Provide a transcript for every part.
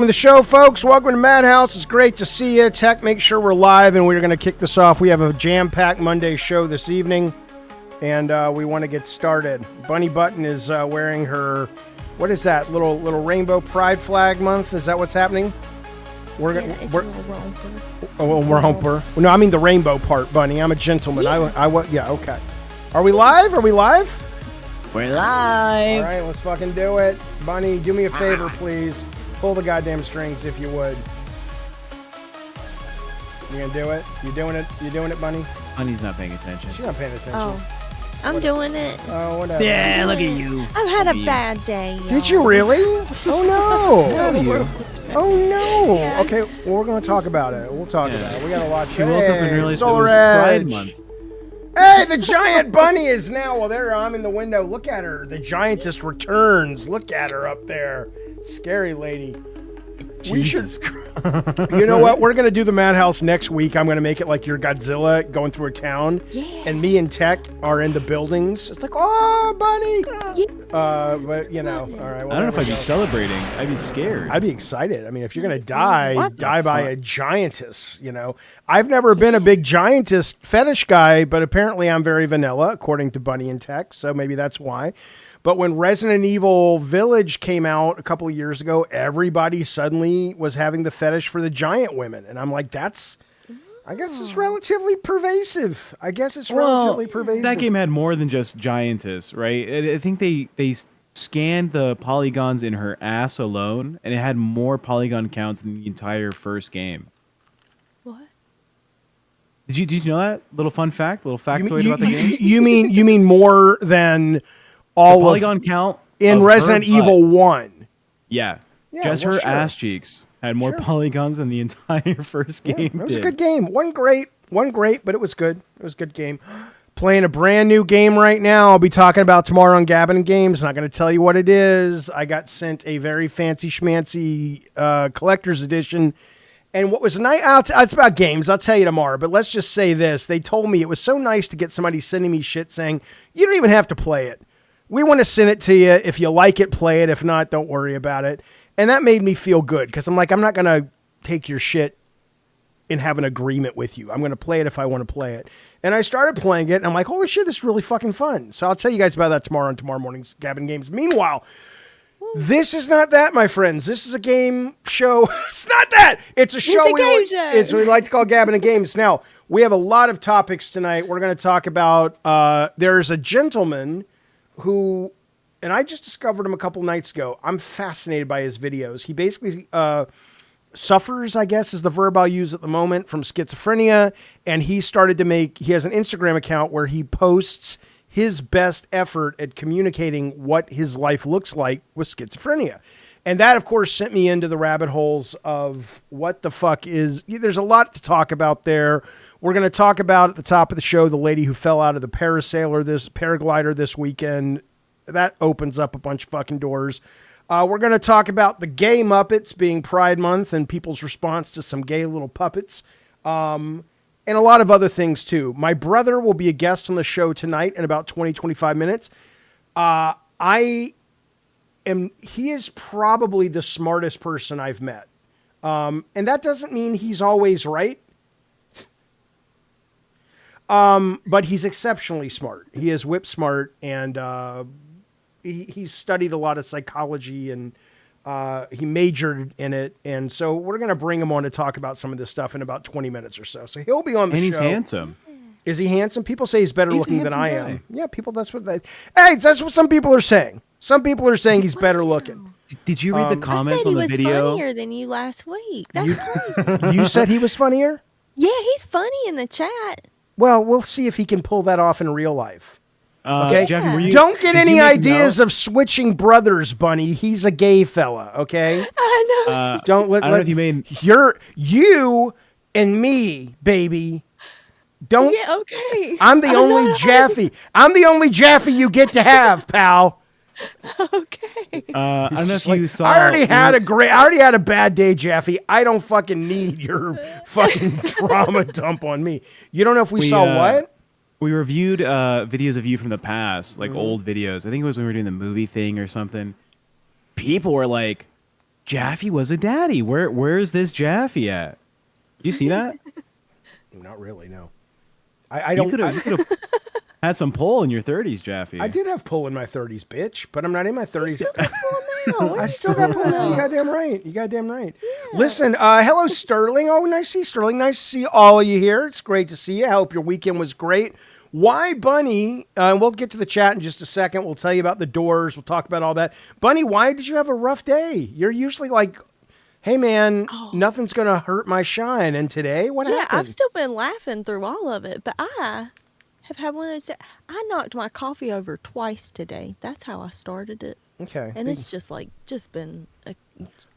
The show, folks. Welcome to Madhouse. It's great to see you. Tech, make sure we're live, and we're going to kick this off. We have a jam-packed Monday show this evening, and we want to get started. Bunny Button is wearing her, what is that, little rainbow pride flag month? Is that what's happening? We're a little romper. No, I mean the rainbow part, Bunny. I'm a gentleman. Yeah. Okay. Are we live? We're live. All right, let's fucking do it. Bunny, do me a favor, please. Pull the goddamn strings if you would. You gonna do it? You doing it? You doing it, Bunny? Bunny's not paying attention. She's not paying attention. Oh, I'm doing it. Oh, whatever. Yeah, look at you. I've had a bad day. Y'all. Did you really? Oh no. Oh no. Yeah. Okay, well, we're gonna talk about it. We'll talk about it. We got a lot. She woke up and realized Solar it was Pride Edge. Month. Hey, the giant bunny is now. Well, there I'm in the window. Look at her. The giantess returns. Look at her up there. Scary lady. Jesus Christ. You know what? We're going to do the Madhouse next week. I'm going to make it like you're Godzilla going through a town. Yeah. And me and Tech are in the buildings. It's like, oh, bunny. Yeah. But, you know, all right. I don't know if I'd be celebrating. I'd be scared. I'd be excited. I mean, if you're going to die by a giantess, you know. I've never been a big giantess fetish guy, but apparently I'm very vanilla, according to Bunny and Tech. So maybe that's why. But when Resident Evil Village came out a couple of years ago, everybody suddenly was having the fetish for the giant women. And I'm like, I guess it's relatively pervasive. That game had more than just giantess, right? I think they scanned the polygons in her ass alone, and it had more polygon counts than the entire first game. What? Did you know that? Little fun fact? Little factoid about the game? You mean more than all the polygon count in Resident Evil 1. Yeah. Just her ass cheeks had more polygons than the entire first game. It was a good game. One great, but it was good. It was a good game. Playing a brand new game right now. I'll be talking about tomorrow on Gabbin' Games. Not going to tell you what it is. I got sent a very fancy schmancy collector's edition. And what was nice, it's about games. I'll tell you tomorrow. But let's just say this. They told me it was so nice to get somebody sending me shit saying, you don't even have to play it. We want to send it to you. If you like it, play it. If not, don't worry about it. And that made me feel good because I'm like, I'm not going to take your shit and have an agreement with you. I'm going to play it if I want to play it. And I started playing it, and I'm like, holy shit, this is really fucking fun. So I'll tell you guys about that tomorrow on tomorrow morning's Gabbin' Games. Meanwhile, this is not that, my friends. This is a game show. It's not that. It's a show. It's what we like to call Gabbin' Games. Now, we have a lot of topics tonight. We're going to talk about, there's a gentleman who, and I just discovered him a couple nights ago. I'm fascinated by his videos. He basically suffers, I guess is the verb I'll use at the moment, from schizophrenia. And he has an Instagram account where he posts his best effort at communicating what his life looks like with schizophrenia. And that, of course, sent me into the rabbit holes of what the fuck is. There's a lot to talk about there. We're going to talk about at the top of the show the lady who fell out of the paraglider this weekend. That opens up a bunch of fucking doors. We're going to talk about the gay Muppets being Pride Month and people's response to some gay little puppets. And a lot of other things too. My brother will be a guest on the show tonight in about 20, 25 minutes. He is probably the smartest person I've met. And that doesn't mean he's always right. But he's exceptionally smart. He is whip smart, and he's studied a lot of psychology, and he majored in it. And so we're going to bring him on to talk about some of this stuff in about 20 minutes or so. So he'll be on the show. And he's handsome. Is he handsome? People say he's better looking than I am. Guy. Yeah, that's what some people are saying. Some people are saying he's better looking. Did you read the comments on the video? I said he was funnier than you last week. That's crazy. You said he was funnier? Yeah, he's funny in the chat. Well, we'll see if he can pull that off in real life. Okay, Jeffy, don't get any ideas of switching brothers, Bunny. He's a gay fella. Okay, I know. I don't know if you made you and me, baby. Don't. Yeah, okay. I'm the only Jaffe. I'm the only Jaffe you get to have, pal. Okay. I don't know if you saw. I already had a bad day, Jaffe. I don't fucking need your fucking trauma dump on me. You don't know if we saw what? We reviewed videos of you from the past, like old videos. I think it was when we were doing the movie thing or something. People were like, Jaffe was a daddy. Where's this Jaffe at? Did you see that? Not really, no. I don't. You could have had some pull in your 30s, Jaffe. I did have pull in my 30s, bitch, but I'm not in my 30s. Still got pull now. I still got pull now. You goddamn right. You goddamn right. Yeah. Listen, hello, Sterling. Oh, nice to see you, Sterling. Nice to see all of you here. It's great to see you. I hope your weekend was great. Why, Bunny? We'll get to the chat in just a second. We'll tell you about the doors. We'll talk about all that. Bunny, why did you have a rough day? You're usually like, hey, man, nothing's going to hurt my shine. And today, what happened? Yeah, I've still been laughing through all of it, but I have had one of those. I knocked my coffee over twice today. That's how I started it. Okay. And it's just been a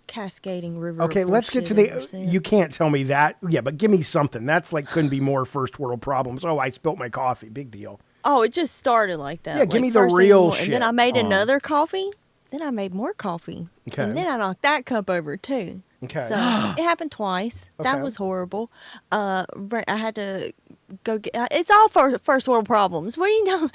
cascading river. Okay, let's get to the. You can't tell me that. Yeah, but give me something. That's like couldn't be more first world problems. Oh, I spilt my coffee. Big deal. Oh, it just started like that. Yeah, give me the real shit. And then I made another coffee. Then I made more coffee. Okay. And then I knocked that cup over too. Okay. So it happened twice. Okay. That was horrible. I had to go get. It's all first world problems. What do you know? Now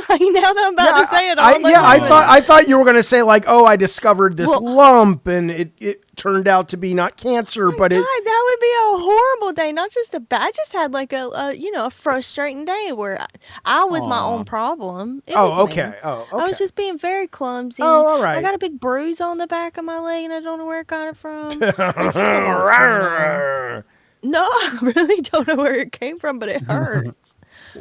that I'm about to say it all. I thought you were going to say like, oh, I discovered this lump and it turned out to be not cancer, but God, that would be a horrible day. Not just a bad. I just had like a frustrating day where I was my own problem. It was me. Okay. Oh, okay. I was just being very clumsy. Oh, all right. I got a big bruise on the back of my leg and I don't know where I got it from. It's just a lot's going on. No, I really don't know where it came from, but it hurts.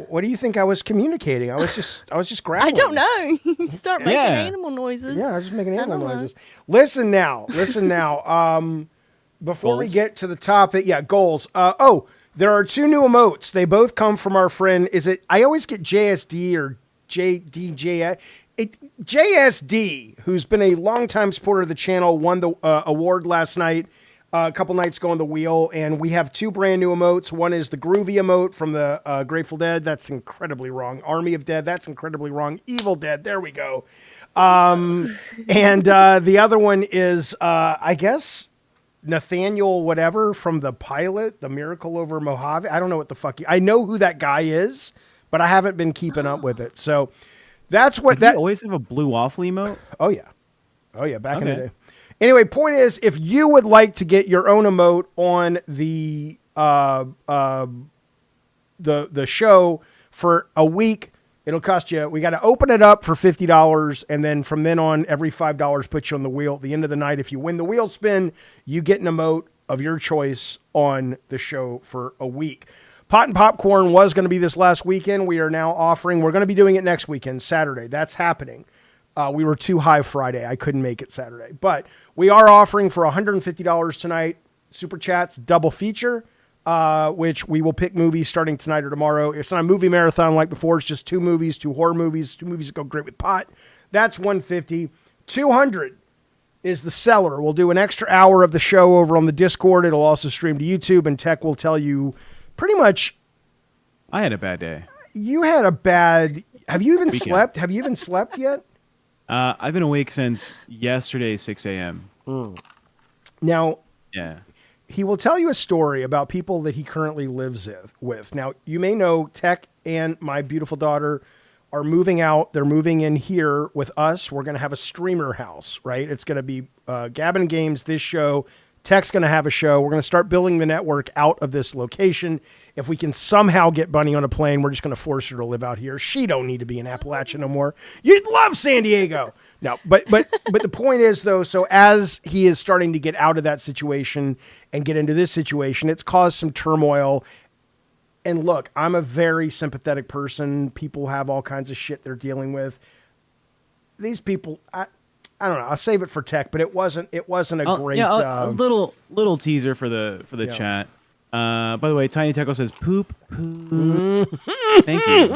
What do you think I was communicating? I was just grabbing. I don't know. You start making animal noises. Yeah, I was just making animal noises. Listen now. Before we get to the topic, goals. There are two new emotes. They both come from our friend. I always get JSD or JDJ. JSD, who's been a longtime supporter of the channel, won the award last night. A couple nights ago on the wheel, and we have two brand new emotes. One is the groovy emote from the Grateful Dead. That's incredibly wrong. Army of Dead. That's incredibly wrong. Evil Dead. There we go. And the other one is, I guess, Nathaniel whatever from the pilot, The Miracle Over Mojave. I don't know what the fuck. I know who that guy is, but I haven't been keeping up with it. So that's what Did you always have a blue waffle emote? Oh yeah. Back in the day. Anyway, point is, if you would like to get your own emote on the show for a week, it'll cost you. We got to open it up for $50, and then from then on, every $5 puts you on the wheel. At the end of the night, if you win the wheel spin, you get an emote of your choice on the show for a week. Pot and Popcorn was going to be this last weekend. We are now offering. We're going to be doing it next weekend, Saturday. That's happening. We were too high Friday. I couldn't make it Saturday. But we are offering for $150 tonight. Super Chats, double feature, which we will pick movies starting tonight or tomorrow. It's not a movie marathon like before. It's just two movies, two horror movies, two movies that go great with pot. That's $150. $200 is the Cellar. We'll do an extra hour of the show over on the Discord. It'll also stream to YouTube, and Tech will tell you pretty much. I had a bad day. You had a bad. Have you even slept? Have you even slept yet? I've been awake since yesterday, 6 a.m. Now, yeah, he will tell you a story about people that he currently lives with. Now, you may know Tech and my beautiful daughter are moving out. They're moving in here with us. We're going to have a streamer house, right? It's going to be Gabbin' Games, this show. Tech's going to have a show. We're going to start building the network out of this location. If we can somehow get Bunny on a plane, we're just going to force her to live out here. She don't need to be in Appalachia no more. You'd love San Diego. No, but the point is, though, so as he is starting to get out of that situation and get into this situation, it's caused some turmoil. And look, I'm a very sympathetic person. People have all kinds of shit they're dealing with. These people, I don't know. I'll save it for Tech, but it wasn't a great. Yeah, a little teaser for the chat. By the way, Tiny Techo says poop. Thank you.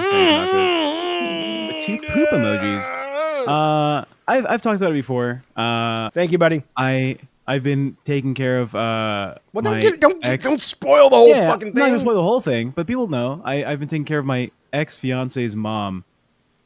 The two poop emojis. I've talked about it before. Thank you, buddy. I've been taking care of. Don't spoil the whole fucking thing. I'm not gonna spoil the whole thing, but people know. I've been taking care of my ex-fiance's mom,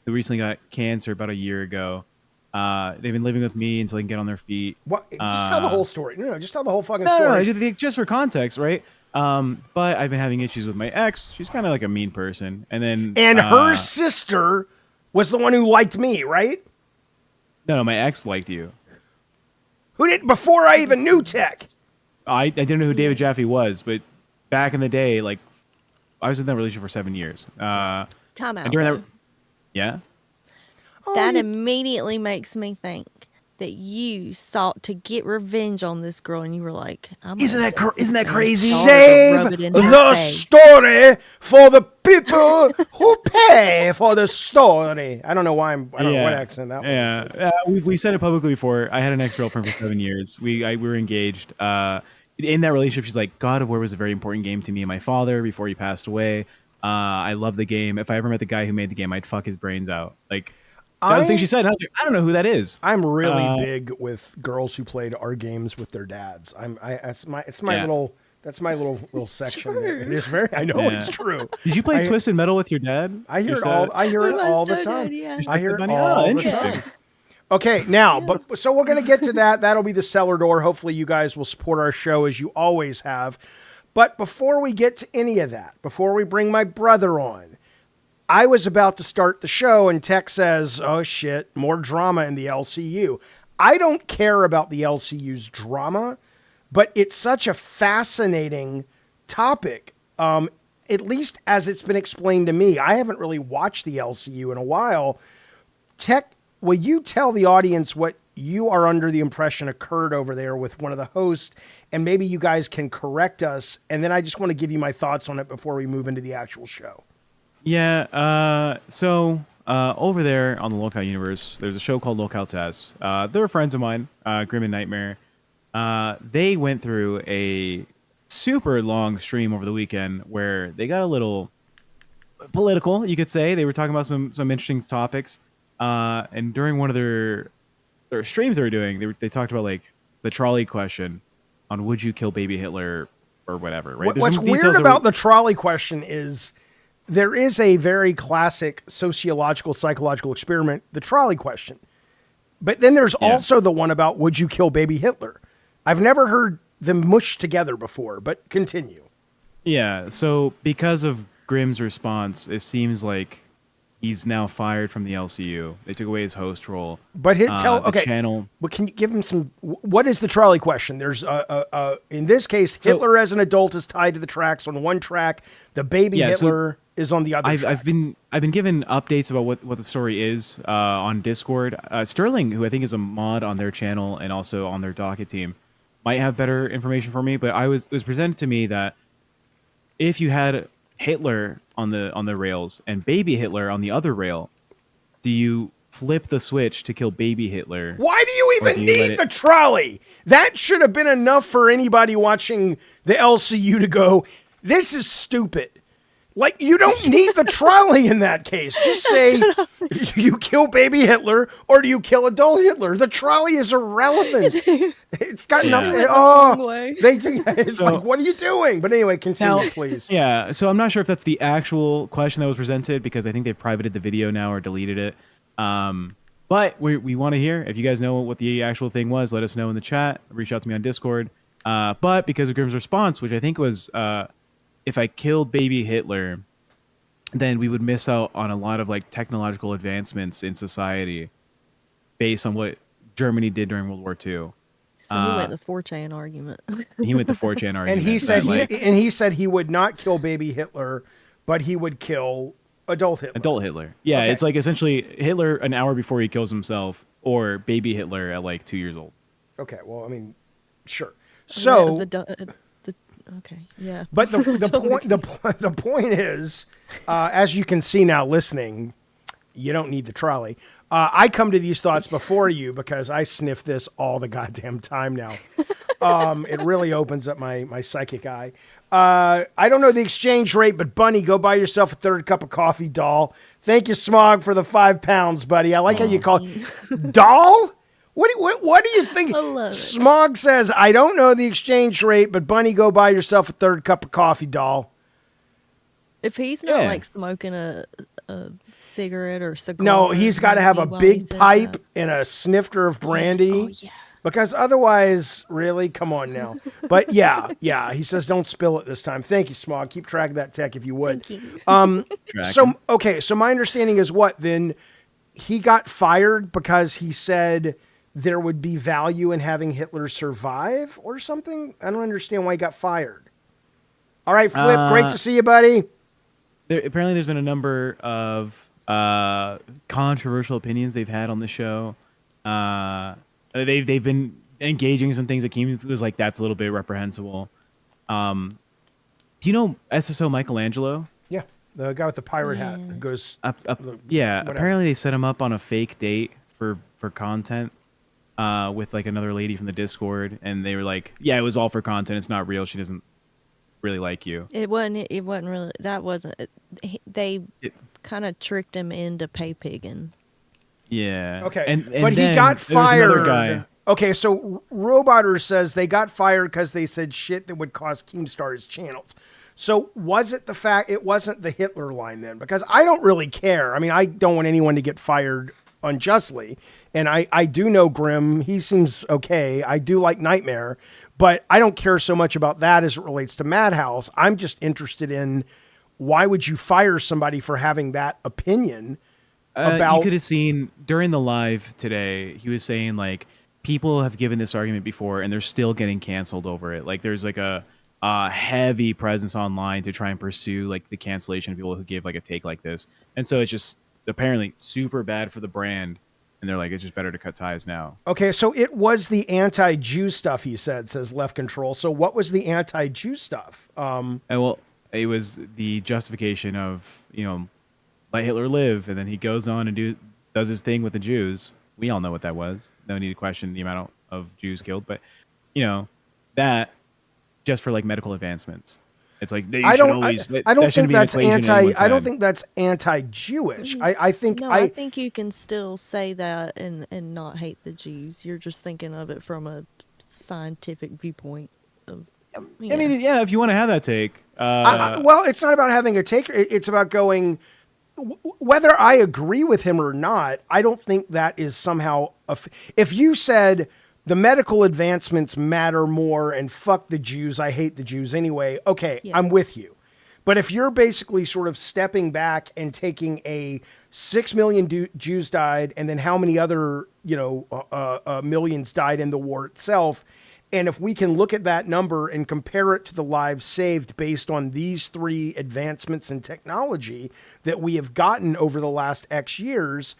who recently got cancer about a year ago. They've been living with me until they can get on their feet. What? Just tell the whole story. No, just tell the whole fucking story. No, just for context, right? But I've been having issues with my ex. She's kind of like a mean person. And her sister was the one who liked me, right? No, my ex liked you. Who did before I even knew tech? I didn't know who David Jaffe was, but back in the day, like I was in that relationship for 7 years. Time out. And during that, yeah. That immediately makes me think that you sought to get revenge on this girl, and you were like, Isn't that crazy? Save the story for the people who pay for the story. I don't know why I don't know what accent that was. Yeah, we said it publicly before. I had an ex-girlfriend for 7 years. We were engaged. In that relationship, she's like, God of War was a very important game to me and my father before he passed away. I love the game. If I ever met the guy who made the game, I'd fuck his brains out. Like, that was the thing she said. And I was like, I don't know who that is. I'm really big with girls who played our games with their dads. That's my little section. There. It is very. I know it's true. Did you play Twisted Metal with your dad? I hear it all. I hear it all the time. I hear it all the time. Okay, now, so we're going to get to that. That'll be the cellar door. Hopefully, you guys will support our show as you always have. But before we get to any of that, before we bring my brother on, I was about to start the show and Tech says, oh shit, more drama in the LCU. I don't care about the LCU's drama, but it's such a fascinating topic, at least as it's been explained to me. I haven't really watched the LCU in a while. Tech, will you tell the audience what you are under the impression occurred over there with one of the hosts, and maybe you guys can correct us, and then I just want to give you my thoughts on it before we move into the actual show. Yeah, so over there on the Lookout universe, there's a show called Lookout Test. They were friends of mine, Grim and Nightmare. They went through a super long stream over the weekend where they got a little political, you could say. They were talking about some interesting topics. And during one of their streams they were doing, they talked about like the trolley question on would you kill baby Hitler or whatever, right? What's weird about the trolley question is there is a very classic sociological, psychological experiment, the trolley question. But then there's also the one about would you kill baby Hitler? I've never heard them mushed together before, but continue. Yeah, so because of Grimm's response, it seems like he's now fired from the LCU. They took away his host role. But channel. But can you give him some? What is the trolley question? There's in this case, Hitler as an adult is tied to the tracks on one track. The baby Hitler is on the other. I've been given updates about what the story is on Discord. Sterling, who I think is a mod on their channel and also on their docket team, might have better information for me. But it was presented to me that if you had Hitler on the rails and baby Hitler on the other rail, do you flip the switch to kill baby Hitler? Why do you even need the trolley? That should have been enough for anybody watching the LCU to go, this is stupid. Like, you don't need the trolley in that case. Just say, do you kill baby Hitler or do you kill adult Hitler? The trolley is irrelevant. It's got nothing. It's like, what are you doing? But anyway, continue, please. Yeah, so I'm not sure if that's the actual question that was presented because I think they've privated the video now or deleted it. But we want to hear. If you guys know what the actual thing was, let us know in the chat. Reach out to me on Discord. But because of Grimm's response, which I think was... if I killed baby Hitler, then we would miss out on a lot of like technological advancements in society based on what Germany did during World War II. So he went the 4chan argument. He went the 4chan argument. And he said he would not kill baby Hitler, but he would kill adult Hitler. Adult Hitler. Yeah, okay. It's like essentially Hitler an hour before he kills himself or baby Hitler at like 2 years old. Okay, well, I mean, sure. So... Okay. Yeah. But the point is, as you can see now, listening, you don't need the trolley. I come to these thoughts before you because I sniff this all the goddamn time now. It really opens up my psychic eye. I don't know the exchange rate, but Bunny, go buy yourself a third cup of coffee, doll. Thank you, Smog, for the 5 pounds, buddy. I like how you call it doll. What do you think? Smog says, I don't know the exchange rate, but Bunny, go buy yourself a third cup of coffee, doll. If he's not like smoking a cigarette or cigar. No, he's got to have a big pipe and a snifter of brandy. Oh, yeah. Because otherwise, really, come on now. But yeah, he says don't spill it this time. Thank you, Smog. Keep track of that, Tech, if you would. Thank you. So my understanding is what then? He got fired because he said there would be value in having Hitler survive or something. I don't understand why he got fired. All right, Flip, great to see you, buddy. Apparently, there's been a number of controversial opinions they've had on the show. They've been engaging in some things that Keem was like, that's a little bit reprehensible. Do you know SSO Michelangelo? Yeah, the guy with the pirate hat who goes. Yeah, apparently they set him up on a fake date for content with like another lady from the Discord, and they were like, "Yeah, it was all for content. It's not real. She doesn't really like you." It wasn't really. That wasn't. They kind of tricked him into pay pigging. Yeah. Okay. But he got fired. Another guy. Okay, so Roboter says they got fired because they said shit that would cost Keemstar's channels. So was it the fact it wasn't the Hitler line then? Because I don't really care. I mean, I don't want anyone to get fired unjustly. And I do know Grim. He seems okay. I do like Nightmare. But I don't care so much about that as it relates to Madhouse. I'm just interested in why would you fire somebody for having that opinion about... You could have seen during the live today, he was saying like, people have given this argument before and they're still getting canceled over it. Like there's like a heavy presence online to try and pursue like the cancellation of people who give like a take like this. And so it's just apparently super bad for the brand. And they're like, it's just better to cut ties now. Okay, so it was the anti-Jew stuff, he says Left Control. So what was the anti-Jew stuff? Well, it was the justification of, let Hitler live. And then he goes on and does his thing with the Jews. We all know what that was. No need to question the amount of Jews killed. But, that just for like medical advancements. It's like I don't think that's anti-Jewish. I think you can still say that and not hate the Jews. You're just thinking of it from a scientific viewpoint. I mean, yeah, if you want to have that take. Well, it's not about having a take. It's about going. Whether I agree with him or not, I don't think that is somehow. If you said the medical advancements matter more and fuck the Jews, I hate the Jews anyway. Okay, yeah. I'm with you. But if you're basically sort of stepping back and taking 6 million Jews died and then how many other, millions died in the war itself. And if we can look at that number and compare it to the lives saved based on these 3 advancements in technology that we have gotten over the last X years,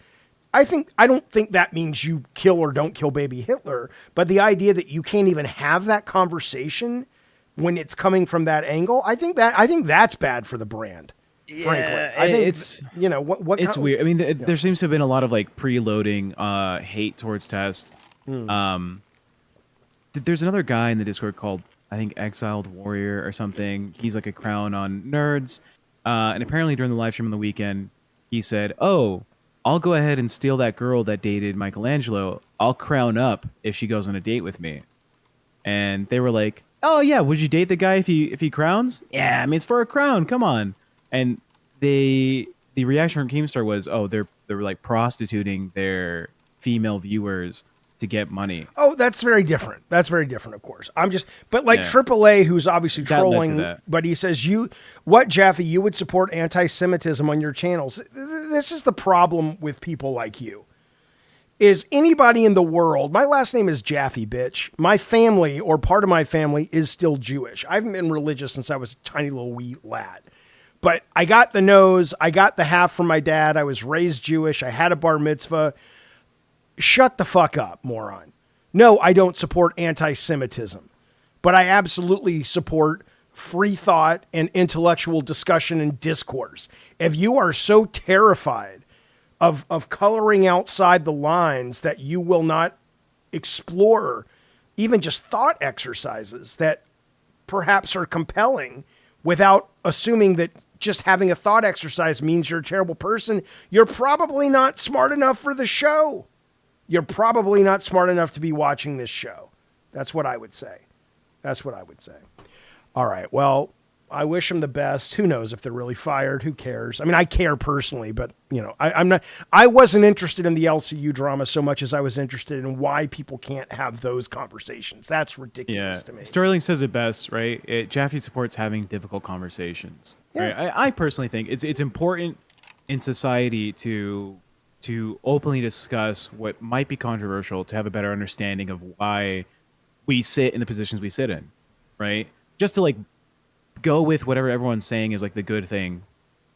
I don't think that means you kill or don't kill baby Hitler, but the idea that you can't even have that conversation when it's coming from that angle, I think that's bad for the brand. Yeah, frankly, I think it's it's weird. I mean, there seems to have been a lot of like preloading hate towards Test. There's another guy in the Discord called, I think, Exiled Warrior or something. He's like a crown on nerds. And apparently during the live stream on the weekend, he said, "Oh, I'll go ahead and steal that girl that dated Michelangelo. I'll crown up if she goes on a date with me." And they were like, "Oh yeah, would you date the guy if he crowns?" "Yeah, I mean, it's for a crown. Come on." And the reaction from Keemstar was, "Oh, they're like prostituting their female viewers to get money." Oh, that's very different. Of course. But AAA, who's obviously trolling, but he says, Jaffe, you would support anti-Semitism on your channels. This is the problem with people like you. Is anybody in the world, my last name is Jaffe, bitch. My family, or part of my family, is still Jewish. I haven't been religious since I was a tiny little wee lad. But I got the nose, I got the half from my dad, I was raised Jewish, I had a bar mitzvah. Shut the fuck up, moron. No, I don't support anti-Semitism, but I absolutely support free thought and intellectual discussion and discourse. If you are so terrified of coloring outside the lines that you will not explore even just thought exercises that perhaps are compelling without assuming that just having a thought exercise means you're a terrible person, you're probably not smart enough for the show. You're probably not smart enough to be watching this show. That's what I would say. All right. Well, I wish them the best. Who knows if they're really fired? Who cares? I mean, I care personally, but I wasn't interested in the LCU drama so much as I was interested in why people can't have those conversations. That's ridiculous to me. Sterling says it best, right? Jaffe supports having difficult conversations. Yeah. Right? I personally think it's important in society to to openly discuss what might be controversial to have a better understanding of why we sit in the positions we sit in, right? Just to like go with whatever everyone's saying is like the good thing.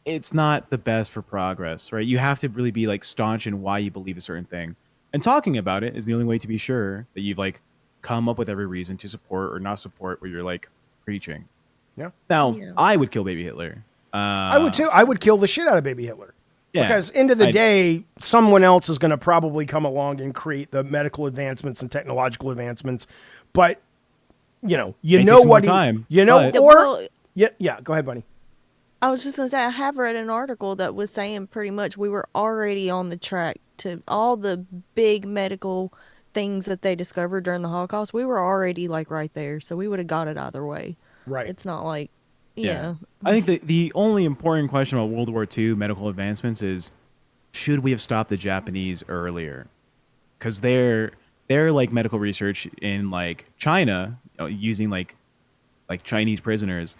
It's not the best for progress, right? You have to really be like staunch in why you believe a certain thing. And talking about it is the only way to be sure that you've like come up with every reason to support or not support what you're like preaching. Yeah. Now, Yeah. I would kill baby Hitler. I would too. I would kill the shit out of baby Hitler. Yeah, Because end of the day, someone else is going to probably come along and create the medical advancements and technological advancements. But you know It know takes more what time, you know, but- or Well, yeah. Go ahead, Bunny. I was just going to say, I have read an article that was saying pretty much we were already on the track to all the big medical things that they discovered during the Holocaust. We were already like right there. So we would have got it either way. Right. It's not like, yeah. I think the only important question about World War II medical advancements is, should we have stopped the Japanese earlier? Because their like medical research in like China, using like Chinese prisoners,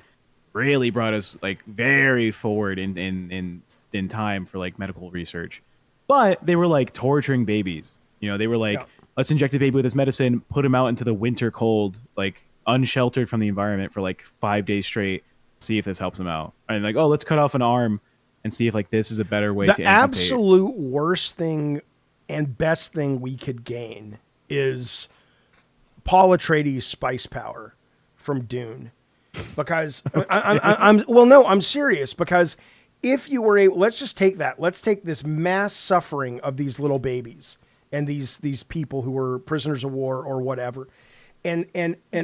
really brought us like very forward in time for like medical research. But they were like torturing babies. You know, they were like, Yeah. let's inject a baby with this medicine, put him out into the winter cold, like unsheltered from the environment for like 5 days straight, see if this helps him out. And like, oh, let's cut off an arm and see if like this is a better way to The amputate. absolute worst thing and best thing we could gain is Paul Atreides' spice power from Dune. Because I'm serious. Because if you were able, let's just take that. Let's take this mass suffering of these little babies and these people who were prisoners of war or whatever, and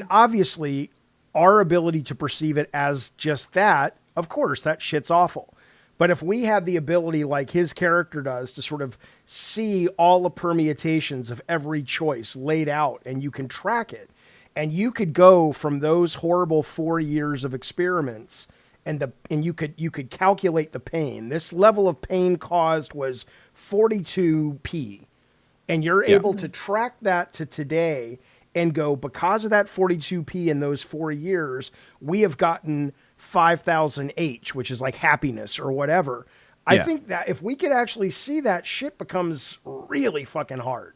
obviously our ability to perceive it as just that. Of course, that shit's awful. But if we had the ability, like his character does, to sort of see all the permutations of every choice laid out, and you can track it, and you could go from those horrible 4 years of experiments, and you could calculate the pain. This level of pain caused was 42p, and you're able to track that to today and go, because of that 42p in those 4 years, we have gotten 5,000 H, which is like happiness or whatever. I think that if we could actually see that, shit becomes really fucking hard.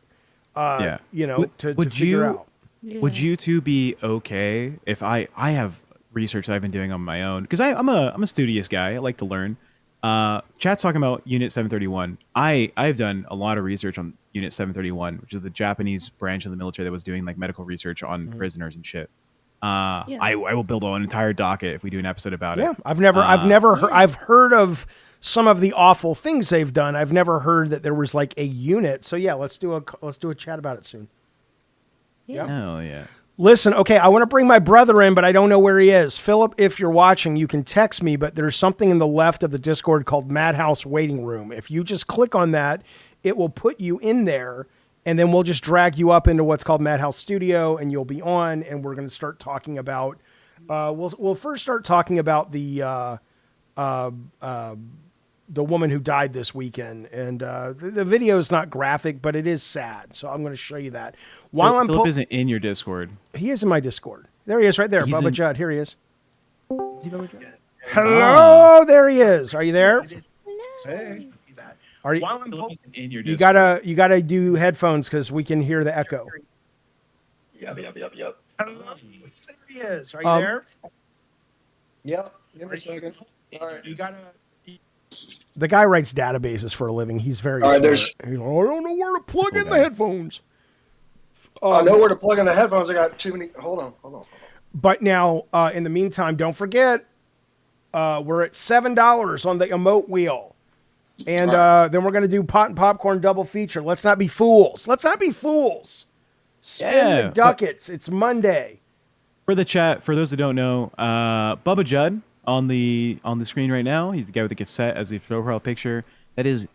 You know, to figure out. Yeah. Would you two be okay if I have research that I've been doing on my own? Because I'm a studious guy. I like to learn. Chat's talking about Unit 731. I've done a lot of research on Unit 731, which is the Japanese branch of the military that was doing like medical research on prisoners and shit. I will build an entire docket if we do an episode about it. Yeah, I've never heard. I've heard of some of the awful things they've done. I've never heard that there was like a unit. So yeah, let's do a chat about it soon. Yeah. Hell yeah. Listen, okay, I want to bring my brother in, but I don't know where he is. Philip, if you're watching, you can text me, but there's something in the left of the Discord called Madhouse Waiting Room. If you just click on that, it will put you in there, and then we'll just drag you up into what's called Madhouse Studio, and you'll be on, and we're going to start talking about, we'll first start talking about the woman who died this weekend, and the video is not graphic, but it is sad. So I'm going to show you that. While Philip isn't in your Discord. He is in my Discord. There he is, right there, He's Bubba in- Judd. Here he is. Is he Bubba Judd? Hello, there he is. Are you there? Hey. Are you? Philip isn't in your You Discord. gotta do headphones because we can hear the echo. Yep. Hello, there he is. Are you Um, there? Yep. Give me a second. All right. You gotta. The guy writes databases for a living. He's very All right, smart. there's- He's like, I don't know where to plug Cool in the guy. headphones. I know where to plug in the headphones. I got too many. Hold on. But now, in the meantime, don't forget, we're at $7 on the emote wheel. And then we're going to do pot and popcorn double feature. Let's not be fools. Spin Yeah, the ducats. It's Monday. For the chat, for those that don't know, Bubba Judd on the screen right now. He's the guy with the cassette as a profile picture. That is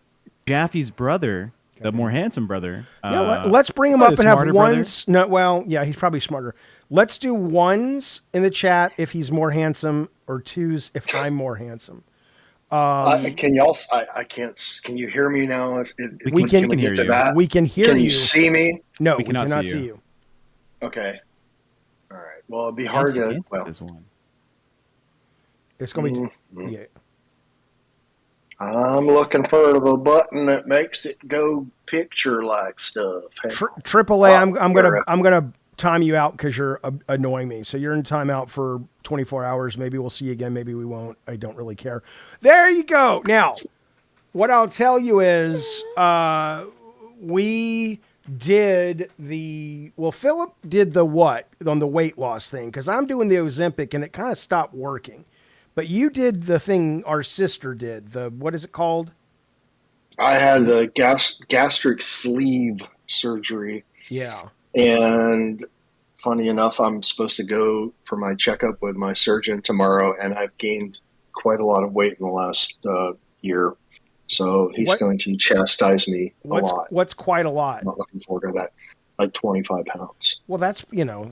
Jaffe's brother, the more handsome brother. Yeah, let's bring him probably up a and have smarter brother. ones. No, well, yeah, he's probably smarter. Let's do ones in the chat if he's more handsome, or twos if I'm more handsome. Can y'all? I can't. Can you hear me now? We can we hear get to you. that? We can hear Can you. you see me? No, We we cannot cannot see see you. you. Okay. All right. Well, it'd be hard Fancy to. Kansas Well, is one. It's going to be. Mhm. Yeah. I'm looking for the button that makes it go picture like stuff. AAA, I'm gonna time you out because you're annoying me. So you're in timeout for 24 hours. Maybe we'll see you again. Maybe we won't. I don't really care. There you go. Now, what I'll tell you is, we did Philip did the what on the weight loss thing because I'm doing the Ozempic and it kind of stopped working. But you did the thing our sister did. What is it called? I had the gastric sleeve surgery. Yeah. And funny enough, I'm supposed to go for my checkup with my surgeon tomorrow, and I've gained quite a lot of weight in the last year. So he's going to chastise me a lot. What's quite a lot? I'm not looking forward to that. Like 25 pounds. Well, that's, What do you know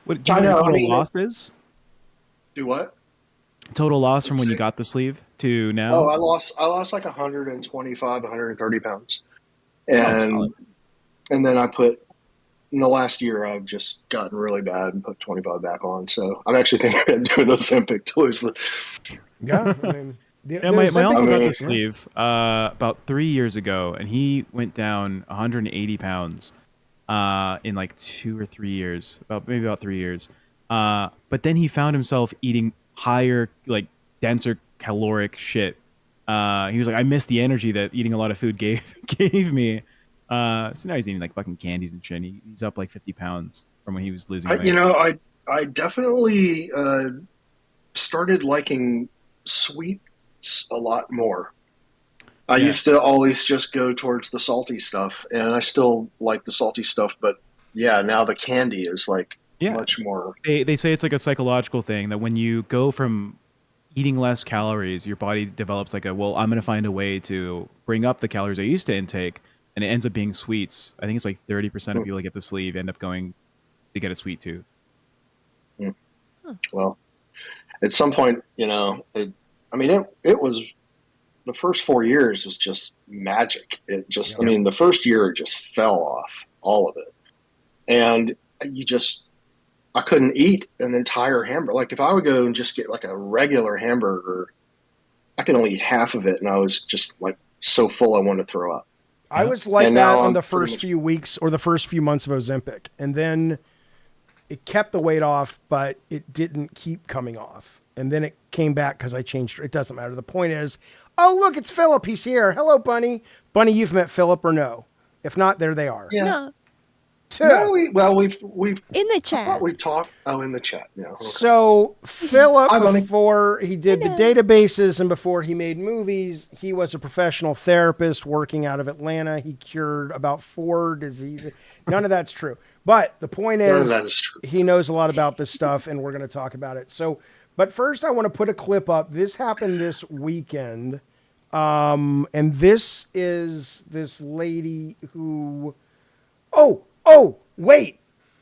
what total loss is? Do what? Total loss from when you got the sleeve to now? Oh, I lost like 125, 130 pounds. And then I put, in the last year, I've just gotten really bad and put 25 back on. So I'm actually thinking of doing Ozempic to lose the... Yeah, I mean... my uncle got the sleeve about 3 years ago, and he went down 180 pounds in like 2 or 3 years, maybe about 3 years. But then he found himself eating higher, like denser caloric shit. He was like, I missed the energy that eating a lot of food gave me. So now he's eating like fucking candies and shit. He's up like 50 pounds from when he was losing weight. I definitely started liking sweets a lot more. I used to always just go towards the salty stuff, and I still like the salty stuff, but yeah, now the candy is like much more. They say it's like a psychological thing that when you go from eating less calories, your body develops like I'm going to find a way to bring up the calories I used to intake, and it ends up being sweets. I think it's like 30% of people that get the sleeve end up going to get a sweet tooth. Well, at some point, it was the first 4 years was just magic. It just, the first year just fell off, all of it. And I couldn't eat an entire hamburger. Like if I would go and just get like a regular hamburger, I could only eat half of it. And I was just like so full I wanted to throw up. I was like that on the first few weeks or the first few months of Ozempic. And then it kept the weight off, but it didn't keep coming off. And then it came back because I changed. It doesn't matter. The point is, oh, look, it's Philip. He's here. Hello, Bunny. Bunny, you've met Philip or no? If not, there they are. Yeah. No. No, we've in the chat. I thought we talked. Oh, in the chat. Yeah. Okay. So Philip, before he did the databases and before he made movies, he was a professional therapist working out of Atlanta. He cured about 4 diseases. None of that's true. But the point is, he knows a lot about this stuff, and we're going to talk about it. So, but first, I want to put a clip up. This happened this weekend, and this is this lady who. Oh, wait.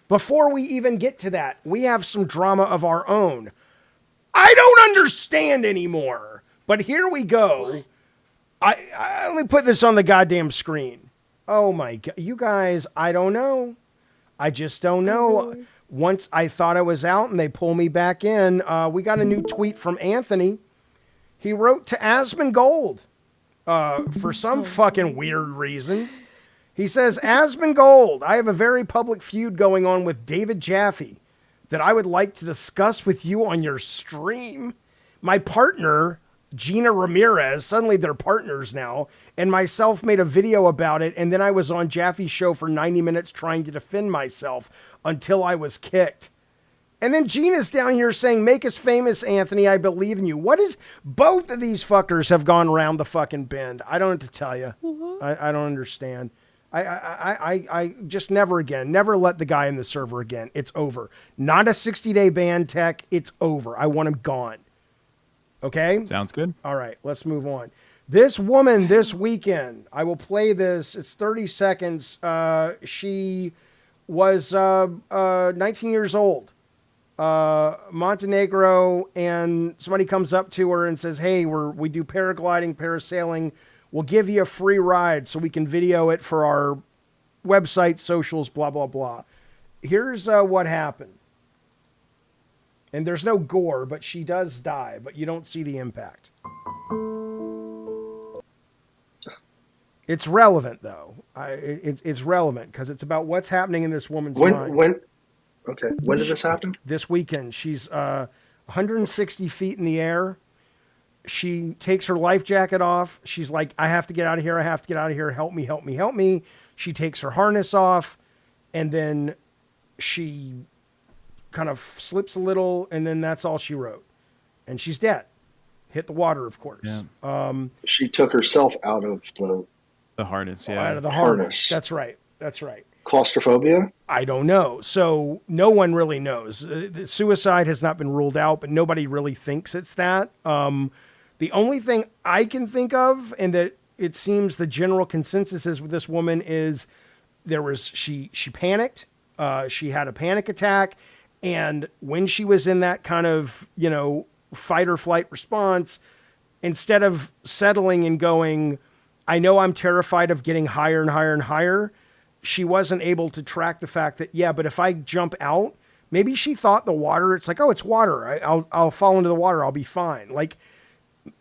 Before we even get to that, we have some drama of our own. I don't understand anymore. But here we go. Let me put this on the goddamn screen. Oh my God. You guys, I don't know. I just don't know. Once I thought I was out and they pull me back in, we got a new tweet from Anthony. He wrote to Asmongold for some fucking weird reason. He says, Asmongold, I have a very public feud going on with David Jaffe that I would like to discuss with you on your stream. My partner, Gina Ramirez, suddenly they're partners now, and myself made a video about it, and then I was on Jaffe's show for 90 minutes trying to defend myself until I was kicked. And then Gina's down here saying, make us famous, Anthony, I believe in you. Both of these fuckers have gone around the fucking bend. I don't know what to tell you. I don't understand. I just never again. Never let the guy in the server again. It's over. Not a 60-day ban, Tech. It's over. I want him gone. Okay? Sounds good. All right, let's move on. This woman this weekend, I will play this. It's 30 seconds. She was 19 years old. Montenegro, and somebody comes up to her and says, hey, we do paragliding, parasailing. We'll give you a free ride so we can video it for our website, socials, blah, blah, blah. Here's what happened. And there's no gore, but she does die, but you don't see the impact. It's relevant though. It's relevant because it's about what's happening in this woman's mind. When did this happen? This weekend, she's 160 feet in the air. She takes her life jacket off. She's like, I have to get out of here. I have to get out of here. Help me, help me, help me. She takes her harness off, and then she kind of slips a little, and then that's all she wrote. And she's dead. Hit the water, of course. Yeah. She took herself out of the harness. Yeah. Out of the harness. That's right. That's right. Claustrophobia? I don't know. So no one really knows. Suicide has not been ruled out, but nobody really thinks it's that. The only thing I can think of, and that it seems the general consensus is with this woman, is she panicked. She had a panic attack. And when she was in that kind of, fight or flight response, instead of settling and going, I know I'm terrified of getting higher and higher and higher, she wasn't able to track the fact that, but if I jump out, maybe she thought the water, it's like, oh, it's water. I'll fall into the water. I'll be fine. Like,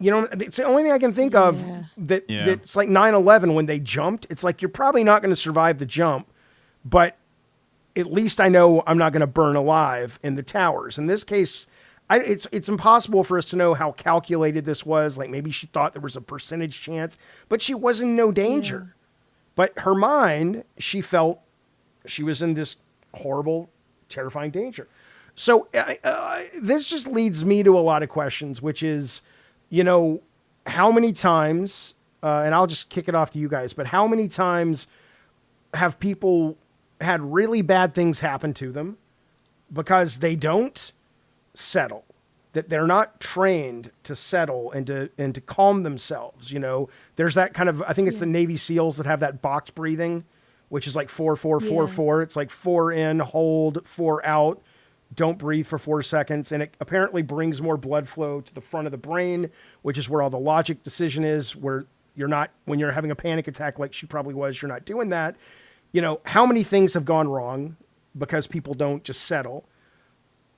it's the only thing I can think of that it's like 9/11 when they jumped. It's like, you're probably not going to survive the jump, but at least I know I'm not going to burn alive in the towers. In this case, it's impossible for us to know how calculated this was. Like maybe she thought there was a percentage chance, but she was in no danger. Yeah. But her mind, she felt she was in this horrible, terrifying danger. So this just leads me to a lot of questions, which is, how many times, and I'll just kick it off to you guys, but how many times have people had really bad things happen to them because they don't settle, that they're not trained to settle and to calm themselves. There's that kind of, I think it's the Navy SEALs that have that box breathing, which is like 4, 4, 4, 4. It's like 4 in, hold, 4 out. Don't breathe for 4 seconds. And it apparently brings more blood flow to the front of the brain, which is where all the logic decision is, where you're not, when you're having a panic attack like she probably was, you're not doing that. How many things have gone wrong because people don't just settle?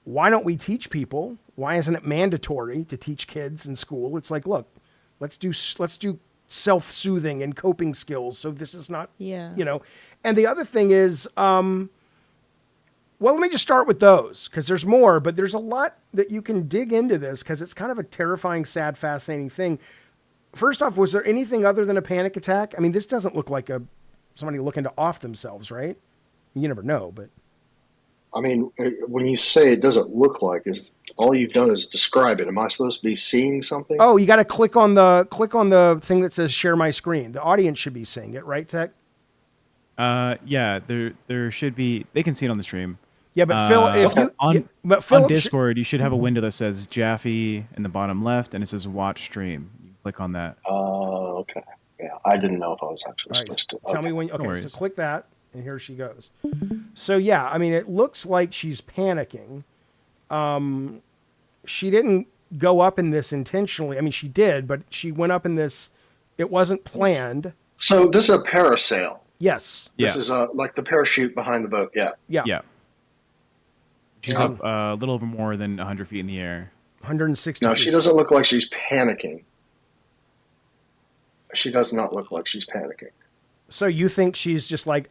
Why don't we teach people? Why isn't it mandatory to teach kids in school? It's like, look, let's do self-soothing and coping skills. So this is not, and the other thing is, well, let me just start with those because there's more, but there's a lot that you can dig into this because it's kind of a terrifying, sad, fascinating thing. First off, was there anything other than a panic attack? I mean, this doesn't look like somebody looking to off themselves, right? You never know, but. I mean, when you say it doesn't look like, is all you've done is describe it. Am I supposed to be seeing something? Oh, you got to click on the thing that says share my screen. The audience should be seeing it, right, Tech? Yeah, there should be. They can see it on the stream. Yeah, but Phil, on Discord, you should have a window that says Jaffe in the bottom left, and it says watch stream. You click on that. Oh, okay. Yeah, I didn't know if I was actually supposed to. Tell me when. Okay, so click that, and here she goes. So yeah, I mean, it looks like she's panicking. She didn't go up in this intentionally. I mean, she did, but she went up in this. It wasn't planned. So this is a parasail. Yes. This is like the parachute behind the boat. Yeah. Yeah. She's up a little over more than 100 feet in the air. 160 No, feet. she doesn't look like she's panicking. She does not look like she's panicking. So you think she's just like,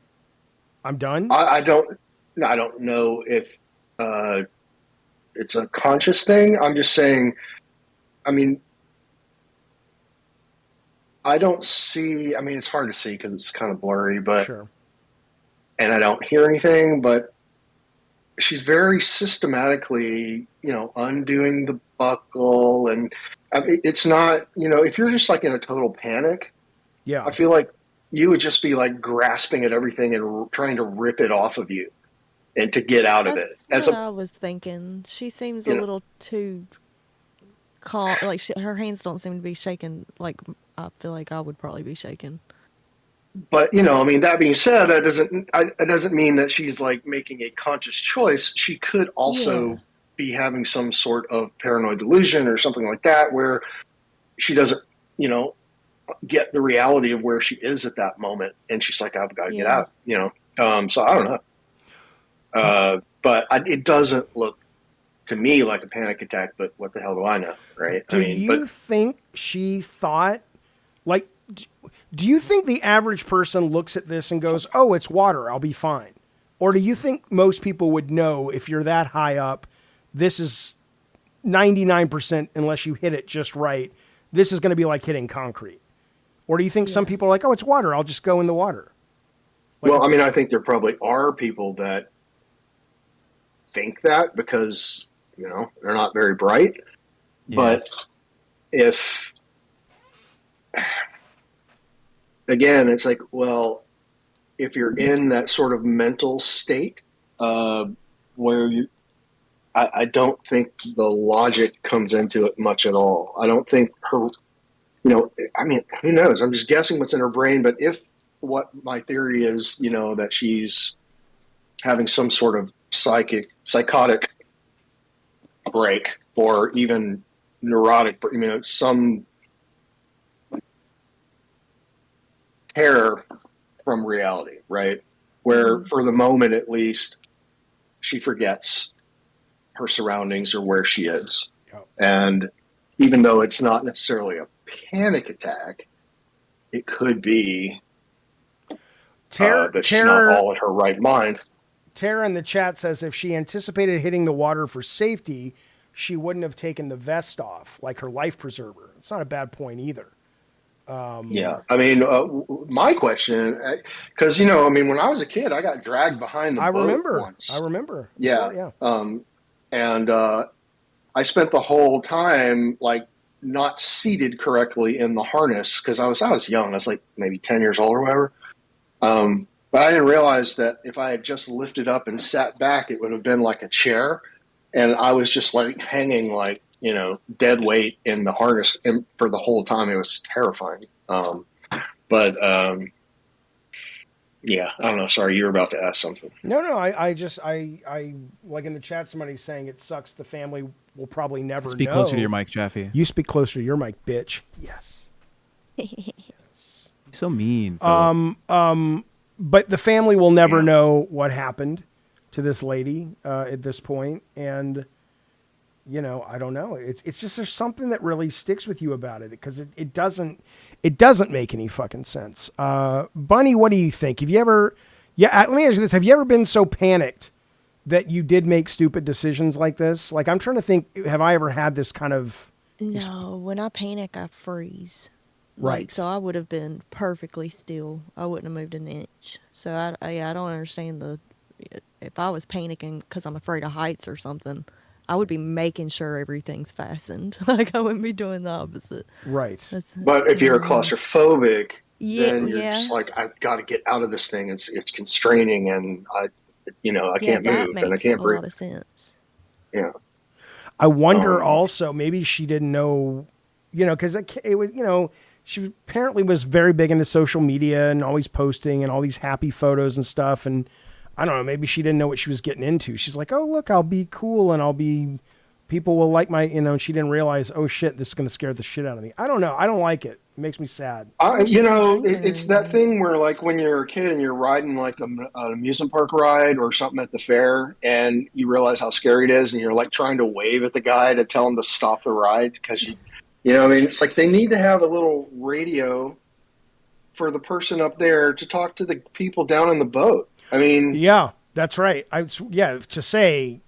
I'm done? I don't know if it's a conscious thing. I'm just saying, I mean, I don't see, I mean, it's hard to see because it's kind of blurry, but, sure. And I don't hear anything, but she's very systematically, undoing the buckle. And I mean, it's not, if you're just like in a total panic, I feel like you would just be like grasping at everything and trying to rip it off of you and to get out of it. That's what I was thinking. She seems a little too calm. Like her hands don't seem to be shaking like I feel like I would probably be shaking. But, I mean, that being said, it doesn't mean that she's like making a conscious choice. She could also be having some sort of paranoid delusion or something like that where she doesn't, get the reality of where she is at that moment. And she's like, I've got to get out, so I don't know. But it doesn't look to me like a panic attack, but what the hell do I know? Right. Do you think she thought, like, do you think the average person looks at this and goes, "Oh, it's water, I'll be fine," or do you think most people would know if you're that high up, this is 99% unless you hit it just right, this is going to be like hitting concrete? Or do you think some people are like, "Oh, it's water, I'll just go in the water"? Like, well, I mean, I think there probably are people that think that because, they're not very bright. Yeah. But again, it's like, well, if you're in that sort of mental state where I don't think the logic comes into it much at all. I don't think her, I mean, who knows? I'm just guessing what's in her brain. But if what my theory is, that she's having some sort of psychotic break or even neurotic, some terror from reality, right? Where for the moment, at least, she forgets her surroundings or where she is. Yep. And even though it's not necessarily a panic attack, it could be that she's not all in her right mind. Tara in the chat says if she anticipated hitting the water for safety, she wouldn't have taken the vest off, like her life preserver. It's not a bad point either. Yeah. I mean, my question, because, when I was a kid, I got dragged behind the boat once. I remember. Yeah. Yeah. And I spent the whole time, like, not seated correctly in the harness because I was young. I was like maybe 10 years old or whatever. But I didn't realize that if I had just lifted up and sat back, it would have been like a chair. And I was just like hanging like, dead weight in the harness for the whole time. It was terrifying. Yeah, I don't know. Sorry, you were about to ask something. No, I like in the chat, somebody's saying it sucks. The family will probably never know. Speak closer to your mic, Jaffe. You speak closer to your mic, bitch. Yes. He's so mean. Philip. But the family will never know what happened to this lady at this point. And, I don't know. It's just there's something that really sticks with you about it because it doesn't make any fucking sense. Bunny, what do you think? Have you ever, let me ask you this. Have you ever been so panicked that you did make stupid decisions like this? Like, I'm trying to think, have I ever had this kind of... No, when I panic, I freeze. Right. Like, so I would have been perfectly still. I wouldn't have moved an inch. So I don't understand if I was panicking because I'm afraid of heights or something, I would be making sure everything's fastened. Like, I wouldn't be doing the opposit. Right. But if you're claustrophobic, Yeah, then you're just like, I've got to get out of this thing. It's constraining, and I can't move, and I can't breathe. That makes a lot of sense. Yeah. I wonder also, maybe she didn't know, because it was, she apparently was very big into social media and always posting and all these happy photos and stuff. And I don't know, maybe she didn't know what she was getting into. She's like, oh, look, I'll be cool and people will like my, and she didn't realize, oh shit, this is going to scare the shit out of me. I don't know. I don't like it. It makes me sad. It's that thing where like when you're a kid and you're riding like an amusement park ride or something at the fair and you realize how scary it is and you're like trying to wave at the guy to tell him to stop the ride because it's like they need to have a little radio for the person up there to talk to the people down in the boat. I mean, yeah, that's right. To say,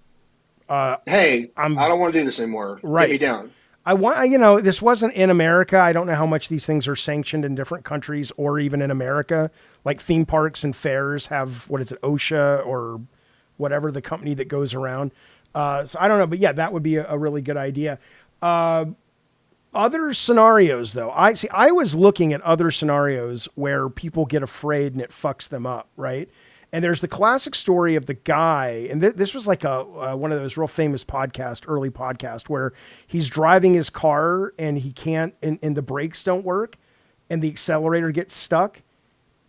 hey, I don't want to do this anymore. Right. Get me down. I want, this wasn't in America. I don't know how much these things are sanctioned in different countries or even in America. Like theme parks and fairs have, OSHA or whatever the company that goes around. So I don't know, but yeah, that would be a really good idea. Other scenarios though, I was looking at other scenarios where people get afraid and it fucks them up. Right. And there's the classic story of the guy, and this was like one of those real famous early podcast, where he's driving his car and he can't, and the brakes don't work, and the accelerator gets stuck,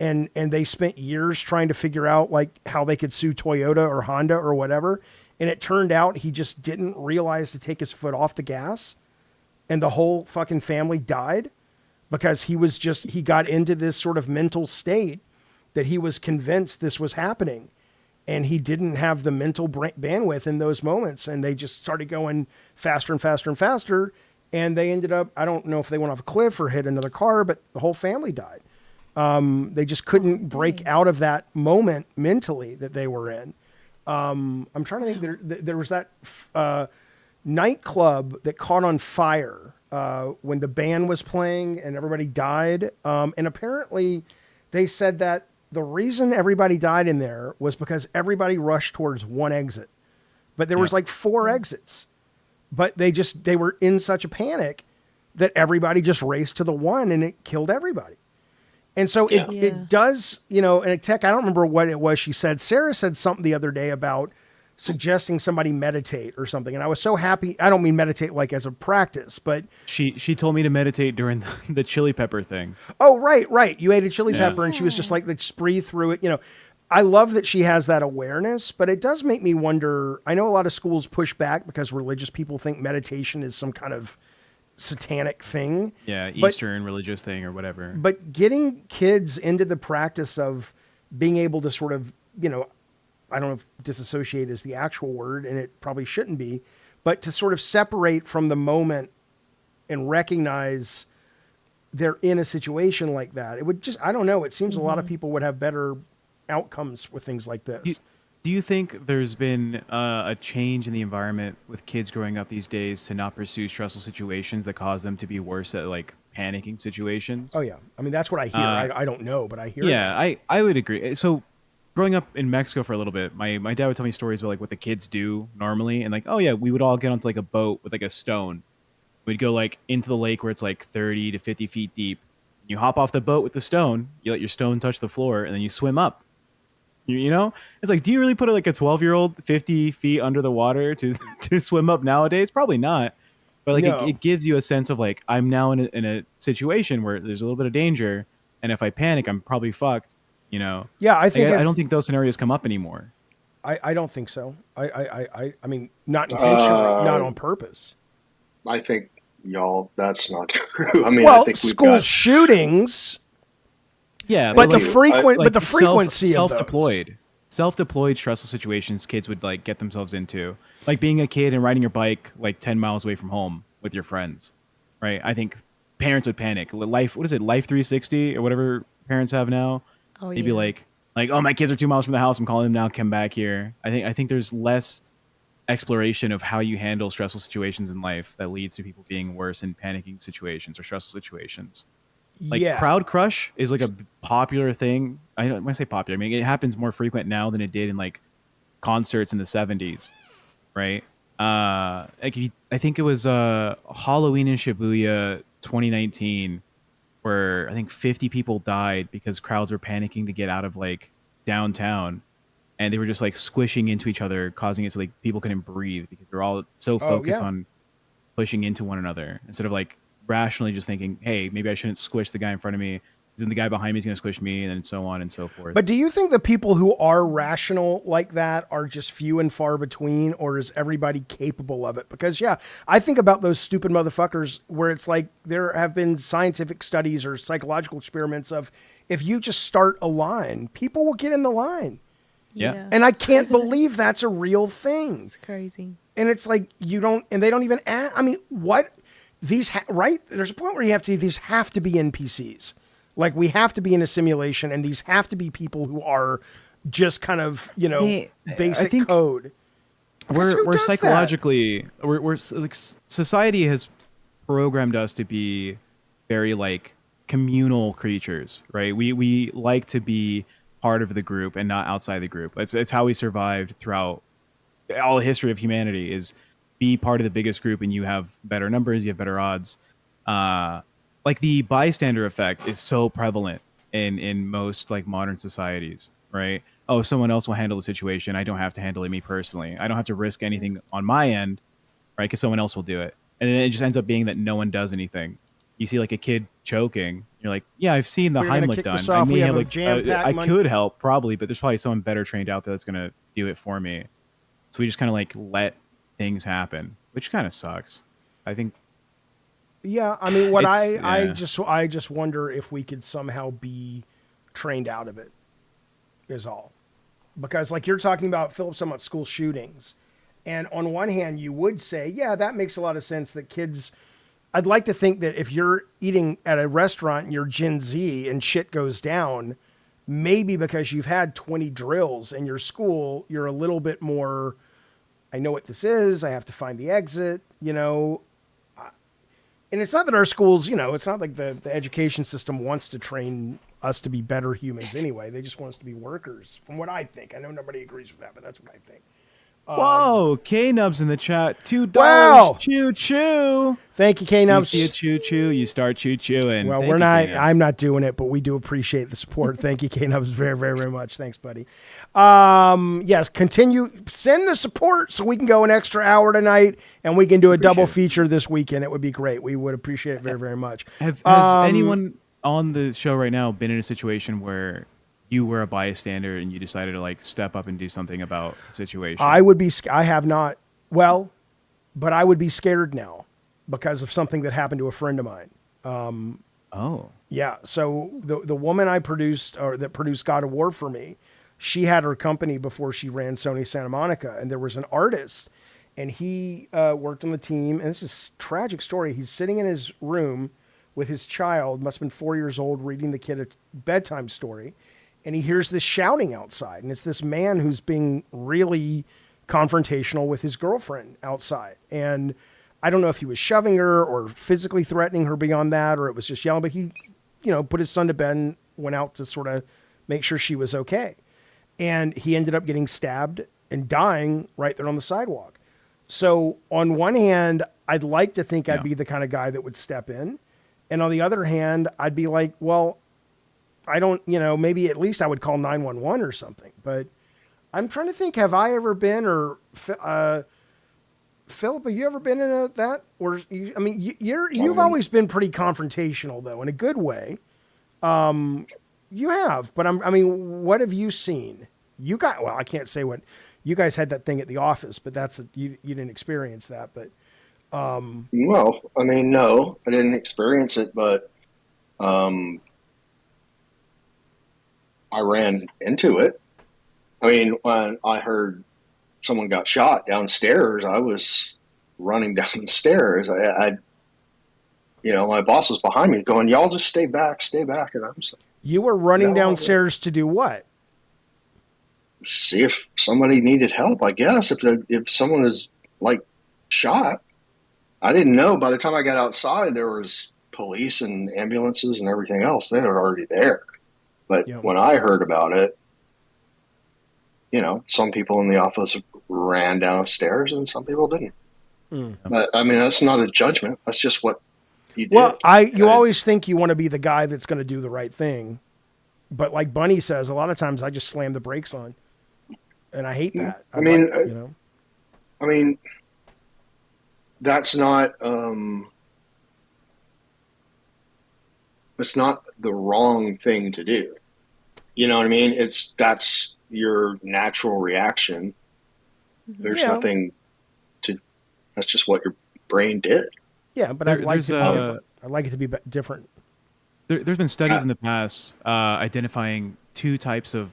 and they spent years trying to figure out like how they could sue Toyota or Honda or whatever, and it turned out he just didn't realize to take his foot off the gas, and the whole fucking family died because he got into this sort of mental state that he was convinced this was happening, and he didn't have the mental bandwidth in those moments. And they just started going faster and faster and faster. and they ended up, I don't know if they went off a cliff or hit another car, but the whole family died. They just couldn't break out of that moment mentally that they were in. I'm trying to think. There was that nightclub that caught on fire when the band was playing and everybody died. And apparently they said that the reason everybody died in there was because everybody rushed towards one exit. But there was like 4 exits. But they were in such a panic that everybody just raced to the one and it killed everybody. And so it does, and Tech, I don't remember what it was she said. Sarah said something the other day about suggesting somebody meditate or something. And I was so happy. I don't mean meditate like as a practice, but she told me to meditate during the chili pepper thing. Oh, right. You ate a chili pepper and she was just like, let's breathe through it. I love that she has that awareness, but it does make me wonder. I know a lot of schools push back because religious people think meditation is some kind of satanic thing. Yeah, Eastern religious thing or whatever. But getting kids into the practice of being able to sort of, I don't know if disassociate is the actual word, and it probably shouldn't be, but to sort of separate from the moment and recognize they're in a situation like that. It would just, I don't know. It seems a lot of people would have better outcomes with things like this. Do you think there's been a change in the environment with kids growing up these days to not pursue stressful situations that cause them to be worse at like panicking situations? Oh yeah. I mean, that's what I hear. I don't know, but I hear Yeah, that. I would agree. So growing up in Mexico for a little bit, my dad would tell me stories about like what the kids do normally. And like, oh yeah, we would all get onto like a boat with like a stone. We'd go like into the lake where it's like 30 to 50 feet deep. You hop off the boat with the stone, you let your stone touch the floor, and then you swim up. You know, it's like, do you really put like a 12-year-old 50 feet under the water to swim up nowadays? Probably not. But like, No. it gives you a sense of like, I'm now in a situation where there's a little bit of danger, and if I panic, I'm probably fucked. Yeah, I think I don't think those scenarios come up anymore. I don't think so. I mean, not intentionally, not on purpose. I think that's not true. I mean, Well, I think school shootings. Yeah, But the like frequency of self-deployed stressful situations kids would like get themselves into, like being a kid and riding your bike like 10 miles away from home with your friends, right? I think parents would panic. Life 360 or whatever parents have now. Oh, They'd be like, oh, my kids are 2 miles from the house. I'm calling them now. Come back here. I think there's less exploration of how you handle stressful situations in life that leads to people being worse in panicking situations or stressful situations. Like crowd crush is like a popular thing. When I say popular, I mean it happens more frequent now than it did in like concerts in the 70s, right? Like I think it was Halloween in Shibuya 2019, where I think 50 people died because crowds were panicking to get out of like downtown, and they were just like squishing into each other, causing it so like people couldn't breathe because they're all so focused on pushing into one another instead of like rationally just thinking, hey, maybe I shouldn't squish the guy in front of me, then the guy behind me is going to squish me, and then so on and so forth. But do you think the people who are rational like that are just few and far between, or is everybody capable of it? Because I think about those stupid motherfuckers where it's like there have been scientific studies or psychological experiments of if you just start a line, people will get in the line. Yeah. And I can't believe that's a real thing. It's crazy. And it's like they don't even ask. I mean, what? Right? There's a point where these have to be NPCs. Like we have to be in a simulation, and these have to be people who are just kind of, basic code. We're psychologically, we're like society has programmed us to be very like communal creatures, right? We like to be part of the group and not outside the group. It's how we survived throughout all the history of humanity is be part of the biggest group, and you have better numbers, you have better odds. Like the bystander effect is so prevalent in most like modern societies, right? Oh, someone else will handle the situation. I don't have to handle it me personally. I don't have to risk anything on my end, right? Because someone else will do it. And then it just ends up being that no one does anything. You see like a kid choking. You're like, yeah, I've seen the Heimlich done. I may have like, I could help probably, but there's probably someone better trained out there that's going to do it for me. So we just kind of like let things happen, which kind of sucks. I think. Yeah, I mean, I just wonder if we could somehow be trained out of it. Is all, because like you're talking about, Philip, some about school shootings, and on one hand, you would say, yeah, that makes a lot of sense that kids I'd like to think that if you're eating at a restaurant and you're Gen Z and shit goes down, maybe because you've had 20 drills in your school, you're a little bit more, I know what this is. I have to find the exit, you know. And it's not that our schools, you know, it's not like the education system wants to train us to be better humans anyway. They just want us to be workers, from what I think. I know nobody agrees with that, but that's what I think. Whoa, K-Nubs in the chat. $2. Wow. Choo-choo. Thank you, You K-Nubs. see a choo-choo, you start choo-chooing. Well, Thank we're you, not. K-Nubs. I'm not doing it, but we do appreciate the support. Thank you, K-Nubs, very, very, very much. Thanks, buddy. Yes, continue. Send the support so we can go an extra hour tonight, and we can do a double feature this weekend. It would be great. We would appreciate it very, very much. Has anyone on the show right now been in a situation where you were a bystander and you decided to like step up and do something about the situation? I would be. I have not. Well, but I would be scared now because of something that happened to a friend of mine. Oh. Yeah. So the woman I produced, or that produced God of War for me, she had her company before she ran Sony Santa Monica, and there was an artist, and he worked on the team. And this is a tragic story. He's sitting in his room with his child, must have been 4 years old, reading the kid a bedtime story, and he hears this shouting outside, and it's this man who's being really confrontational with his girlfriend outside. And I don't know if he was shoving her or physically threatening her beyond that, or it was just yelling, but he, you know, put his son to bed and went out to sort of make sure she was okay. And he ended up getting stabbed and dying right there on the sidewalk. So on one hand, I'd like to think I'd be the kind of guy that would step in. And on the other hand, I'd be like, well, I don't, you know, maybe at least I would call 911 or something. But I'm trying to think, have I ever been, or Philip, have you ever been in that? Or I mean, you've always been pretty confrontational, though, in a good way. You have, but I mean, what have you seen? You got, well, I can't say what you guys had that thing at the office, but you didn't experience that. But well, I mean, no, I didn't experience it, but I ran into it. I mean, when I heard someone got shot downstairs, I was running downstairs. I you know, my boss was behind me going, "Y'all just stay back," and I'm just like, you were running downstairs to do what? See if somebody needed help, I guess. If someone is like shot, I didn't know. By the time I got outside, there was police and ambulances and everything else. They were already there. But when I heard about it, you know, some people in the office ran downstairs and some people didn't. But I mean, that's not a judgment. That's just what you did. Well, you always think you want to be the guy that's going to do the right thing. But like Bunny says, a lot of times I just slam the brakes on. And I hate that. I mean, you know, I mean, that's not the wrong thing to do. You know what I mean? That's your natural reaction. There's nothing to. That's just what your brain did. Yeah, but I'd like it to be different. I'd like it to be different. There's been studies in the past identifying two types of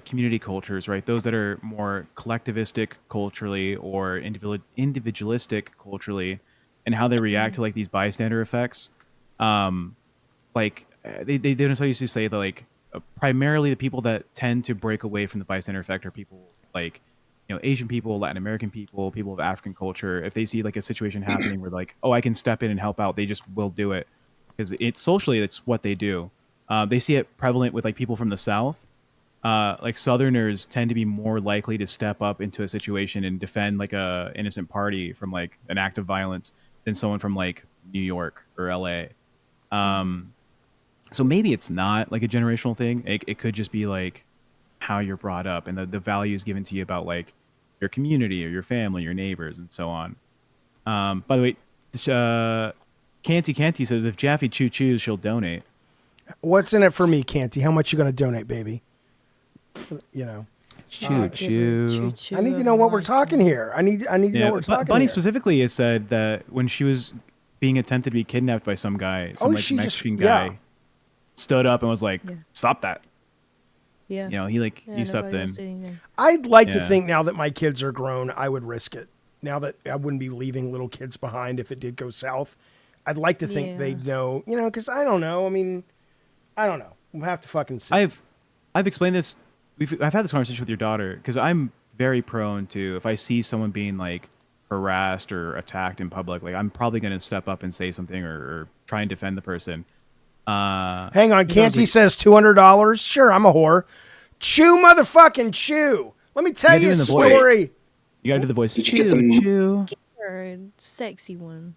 community cultures, right? Those that are more collectivistic culturally or individualistic culturally, and how they react to like these bystander effects. Like they used to say that like primarily the people that tend to break away from the bystander effect are people like, you know, Asian people, Latin American people, people of African culture. If they see like a situation happening where like, oh, I can step in and help out, they just will do it. Because it's socially, it's what they do. They see it prevalent with like people from the South. Like Southerners tend to be more likely to step up into a situation and defend like a innocent party from like an act of violence than someone from like New York or LA. So maybe it's not like a generational thing. It could just be like how you're brought up and the values given to you about like your community or your family, your neighbors, and so on. By the way, Canty says, if Jaffe chews, she'll donate. What's in it for me, Canty? How much you going to donate, baby? You know. Chew. I need to know what we're talking here. I need to know what we're talking Bunny here. specifically has said that when she was being attempted to be kidnapped by some guy, some like Mexican guy stood up and was like, stop that. Yeah. You know, he stepped in. I'd like to think now that my kids are grown, I would risk it. Now that I wouldn't be leaving little kids behind if it did go south. I'd like to think they know, because I don't know. I mean, I don't know. We'll have to fucking see. I've explained this. I've had this conversation with your daughter because I'm very prone to, if I see someone being like harassed or attacked in public, like I'm probably going to step up and say something or try and defend the person. Hang on, Canty says $200. Sure, I'm a whore. Chew, motherfucking chew. Let me tell you a story. You gotta do the voice. Did you get the Or a sexy one.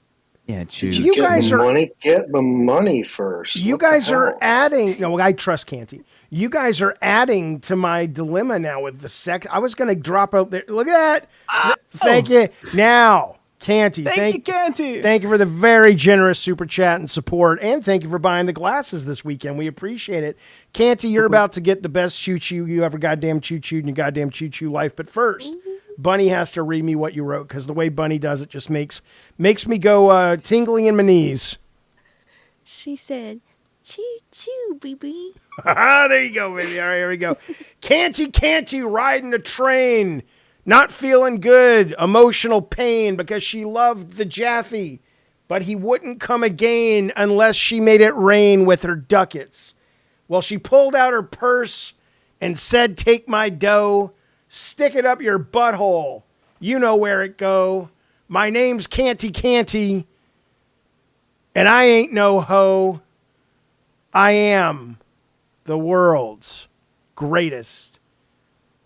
Yeah, chew. You guys are get the money first. You guys are adding. No, I trust Canty. You guys are adding to my dilemma now with the sex. I was going to drop out there. Look at that. Thank you. Now, Canty. Thank you, Canty. Thank you for the very generous super chat and support, and thank you for buying the glasses this weekend. We appreciate it. Canty, you're about to get the best choo-choo you ever goddamn choo-chooed in your goddamn choo-choo life. But first, Bunny has to read me what you wrote, because the way Bunny does it just makes me go tingling in my knees. She said, choo choo, baby. There you go, baby. All right, here we go. Canty riding a train, not feeling good, emotional pain because she loved the Jaffe, but he wouldn't come again unless she made it rain with her ducats. Well, she pulled out her purse and said, take my dough, stick it up your butthole. You know where it go. My name's Canty, and I ain't no hoe. I am the world's greatest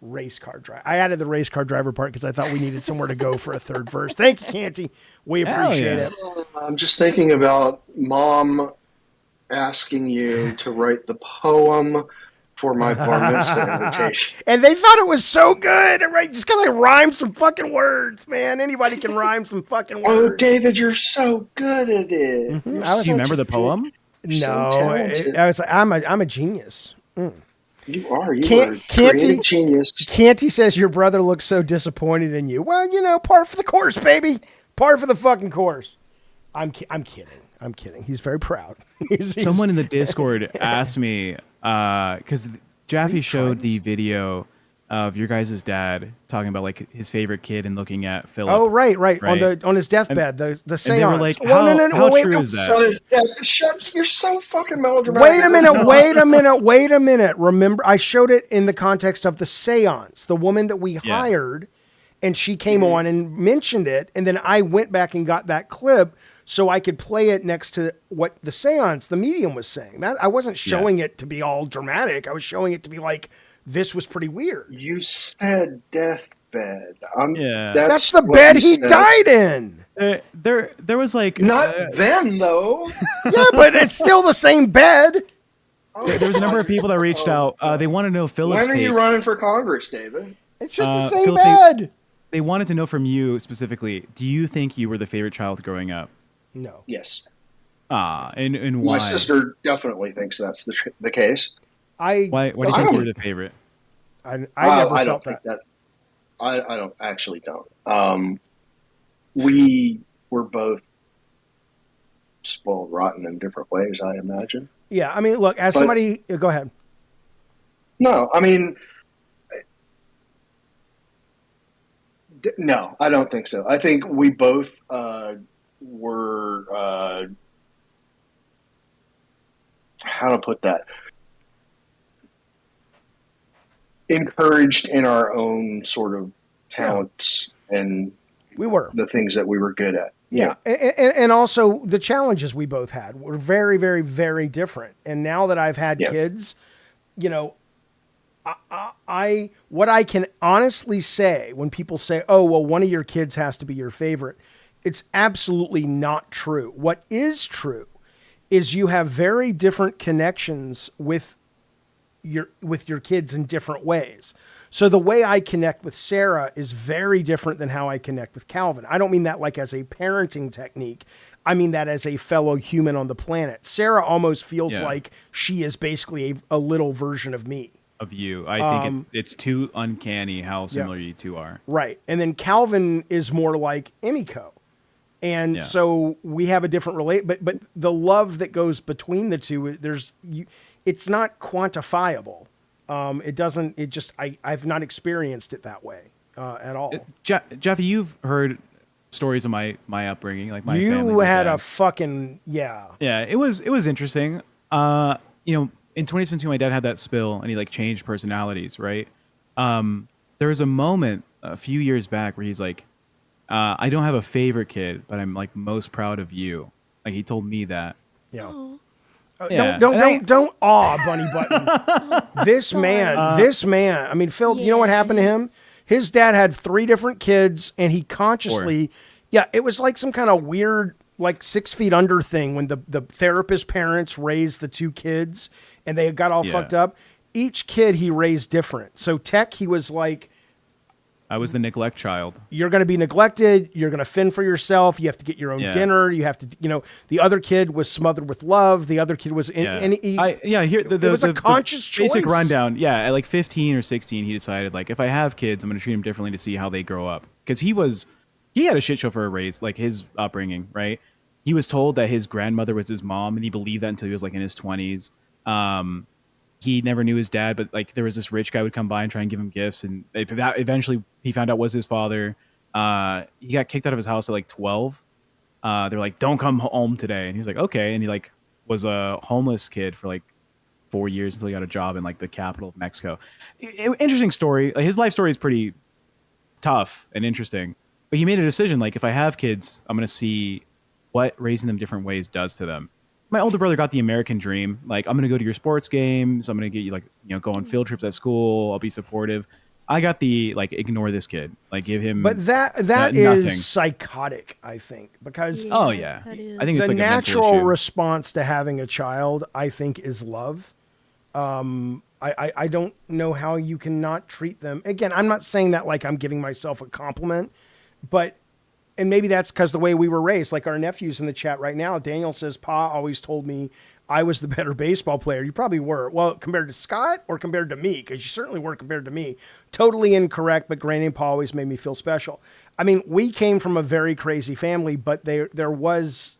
race car driver. I added the race car driver part because I thought we needed somewhere to go for a third verse. Thank you, Canty. We appreciate it. I'm just thinking about Mom asking you to write the poem for my bar mitzvah invitation. And they thought it was so good, right? Just because I rhymed some fucking words, man. Anybody can rhyme some fucking words. Oh, David, you're so good at it. Mm-hmm. Do you remember the poem? No, I was like, I'm a genius. You are. You are a creative genius. Canty says your brother looks so disappointed in you. Well, par for the course, baby. Par for the fucking course. I'm kidding. He's very proud. Someone in the Discord asked me, because Jaffe showed the video of your guys' dad talking about like his favorite kid and looking at Philip. Oh, right. On his deathbed, the seance. And they were like, how true is that? You're so fucking melodramatic. Wait a minute. Remember, I showed it in the context of the seance, the woman that we hired, and she came on and mentioned it, and then I went back and got that clip so I could play it next to what the seance, the medium, was saying. That I wasn't showing it to be all dramatic. I was showing it to be like, this was pretty weird. You said deathbed. That's the bed he died in. There was like not then though. Yeah, but it's still the same bed. There was a number of people that reached out. They want to know Philip's When are you running for Congress, David? It's just the same bed. They wanted to know from you specifically. Do you think you were the favorite child growing up? No. Yes. And why? My sister definitely thinks that's the case. Why do you think you were the favorite? I never felt that. I don't actually don't. We were both spoiled rotten in different ways, I imagine. Yeah, I mean, look, somebody, go ahead. No, I mean, no, I don't think so. I think we both were, how to put that, encouraged in our own sort of talents and we were the things that we were good at. Yeah. And also the challenges we both had were very, very, very different. And now that I've had kids, what I can honestly say when people say, oh, well, one of your kids has to be your favorite, it's absolutely not true. What is true is you have very different connections with your kids in different ways. So the way I connect with Sarah is very different than how I connect with Calvin. I don't mean that like as a parenting technique. I mean that as a fellow human on the planet. Sarah almost feels like she is basically a little version of me. Of you. I think it's too uncanny how similar you two are. Right. And then Calvin is more like Emiko. And so we have a different but the love that goes between the two, it's not quantifiable. I've not experienced it that way at all. Jaffe, you've heard stories of my upbringing, like my family. You had dad. a fucking yeah. Yeah, it was interesting. In 2017, my dad had that spill, and he like changed personalities, right? There was a moment a few years back where he's like, "I don't have a favorite kid, but I'm like most proud of you." Like he told me that. Yeah. Oh, Yeah. Don't awe Bunny Button. This man. I mean, Phil, you know what happened to him? Yes. His dad had 3 different kids, and he consciously, it was like some kind of weird, like 6 feet under thing when the therapist parents raised the 2 kids, and they got all fucked up. Each kid he raised different. So Tech, he was like, I was the neglect child. you're going to be neglected. You're going to fend for yourself. You have to get your own dinner. You have to, the other kid was smothered with love. The other kid was It was a conscious choice. Basic rundown. Yeah. At like 15 or 16, he decided like, if I have kids, I'm going to treat them differently to see how they grow up. Cause he had a shit show for a raise, like his upbringing, right? He was told that his grandmother was his mom, and he believed that until he was like in his 20s. He never knew his dad, but like there was this rich guy would come by and try and give him gifts, and that eventually he found out was his father. He got kicked out of his house at like 12. They're like, "Don't come home today," and he was like, "Okay," and he like was a homeless kid for like 4 years until he got a job in like the capital of Mexico. Interesting story. Like, his life story is pretty tough and interesting, but he made a decision like, if I have kids, I'm gonna see what raising them different ways does to them. My older brother got the American dream. Like, I'm going to go to your sports games. I'm going to get you like, go on field trips at school. I'll be supportive. I got the like, ignore this kid, like give him. But that is nothing. Psychotic, I think, because I think it's the like a mental natural issue. response to having a child, I think, is love. I don't know how you cannot treat them. Again, I'm not saying that like I'm giving myself a compliment, but. And maybe that's because the way we were raised, like our nephew's in the chat right now. Daniel says, Pa always told me I was the better baseball player. You probably were. Well, compared to Scott or compared to me? Because you certainly were compared to me. Totally incorrect, but Granny and Pa always made me feel special. I mean, we came from a very crazy family, but there was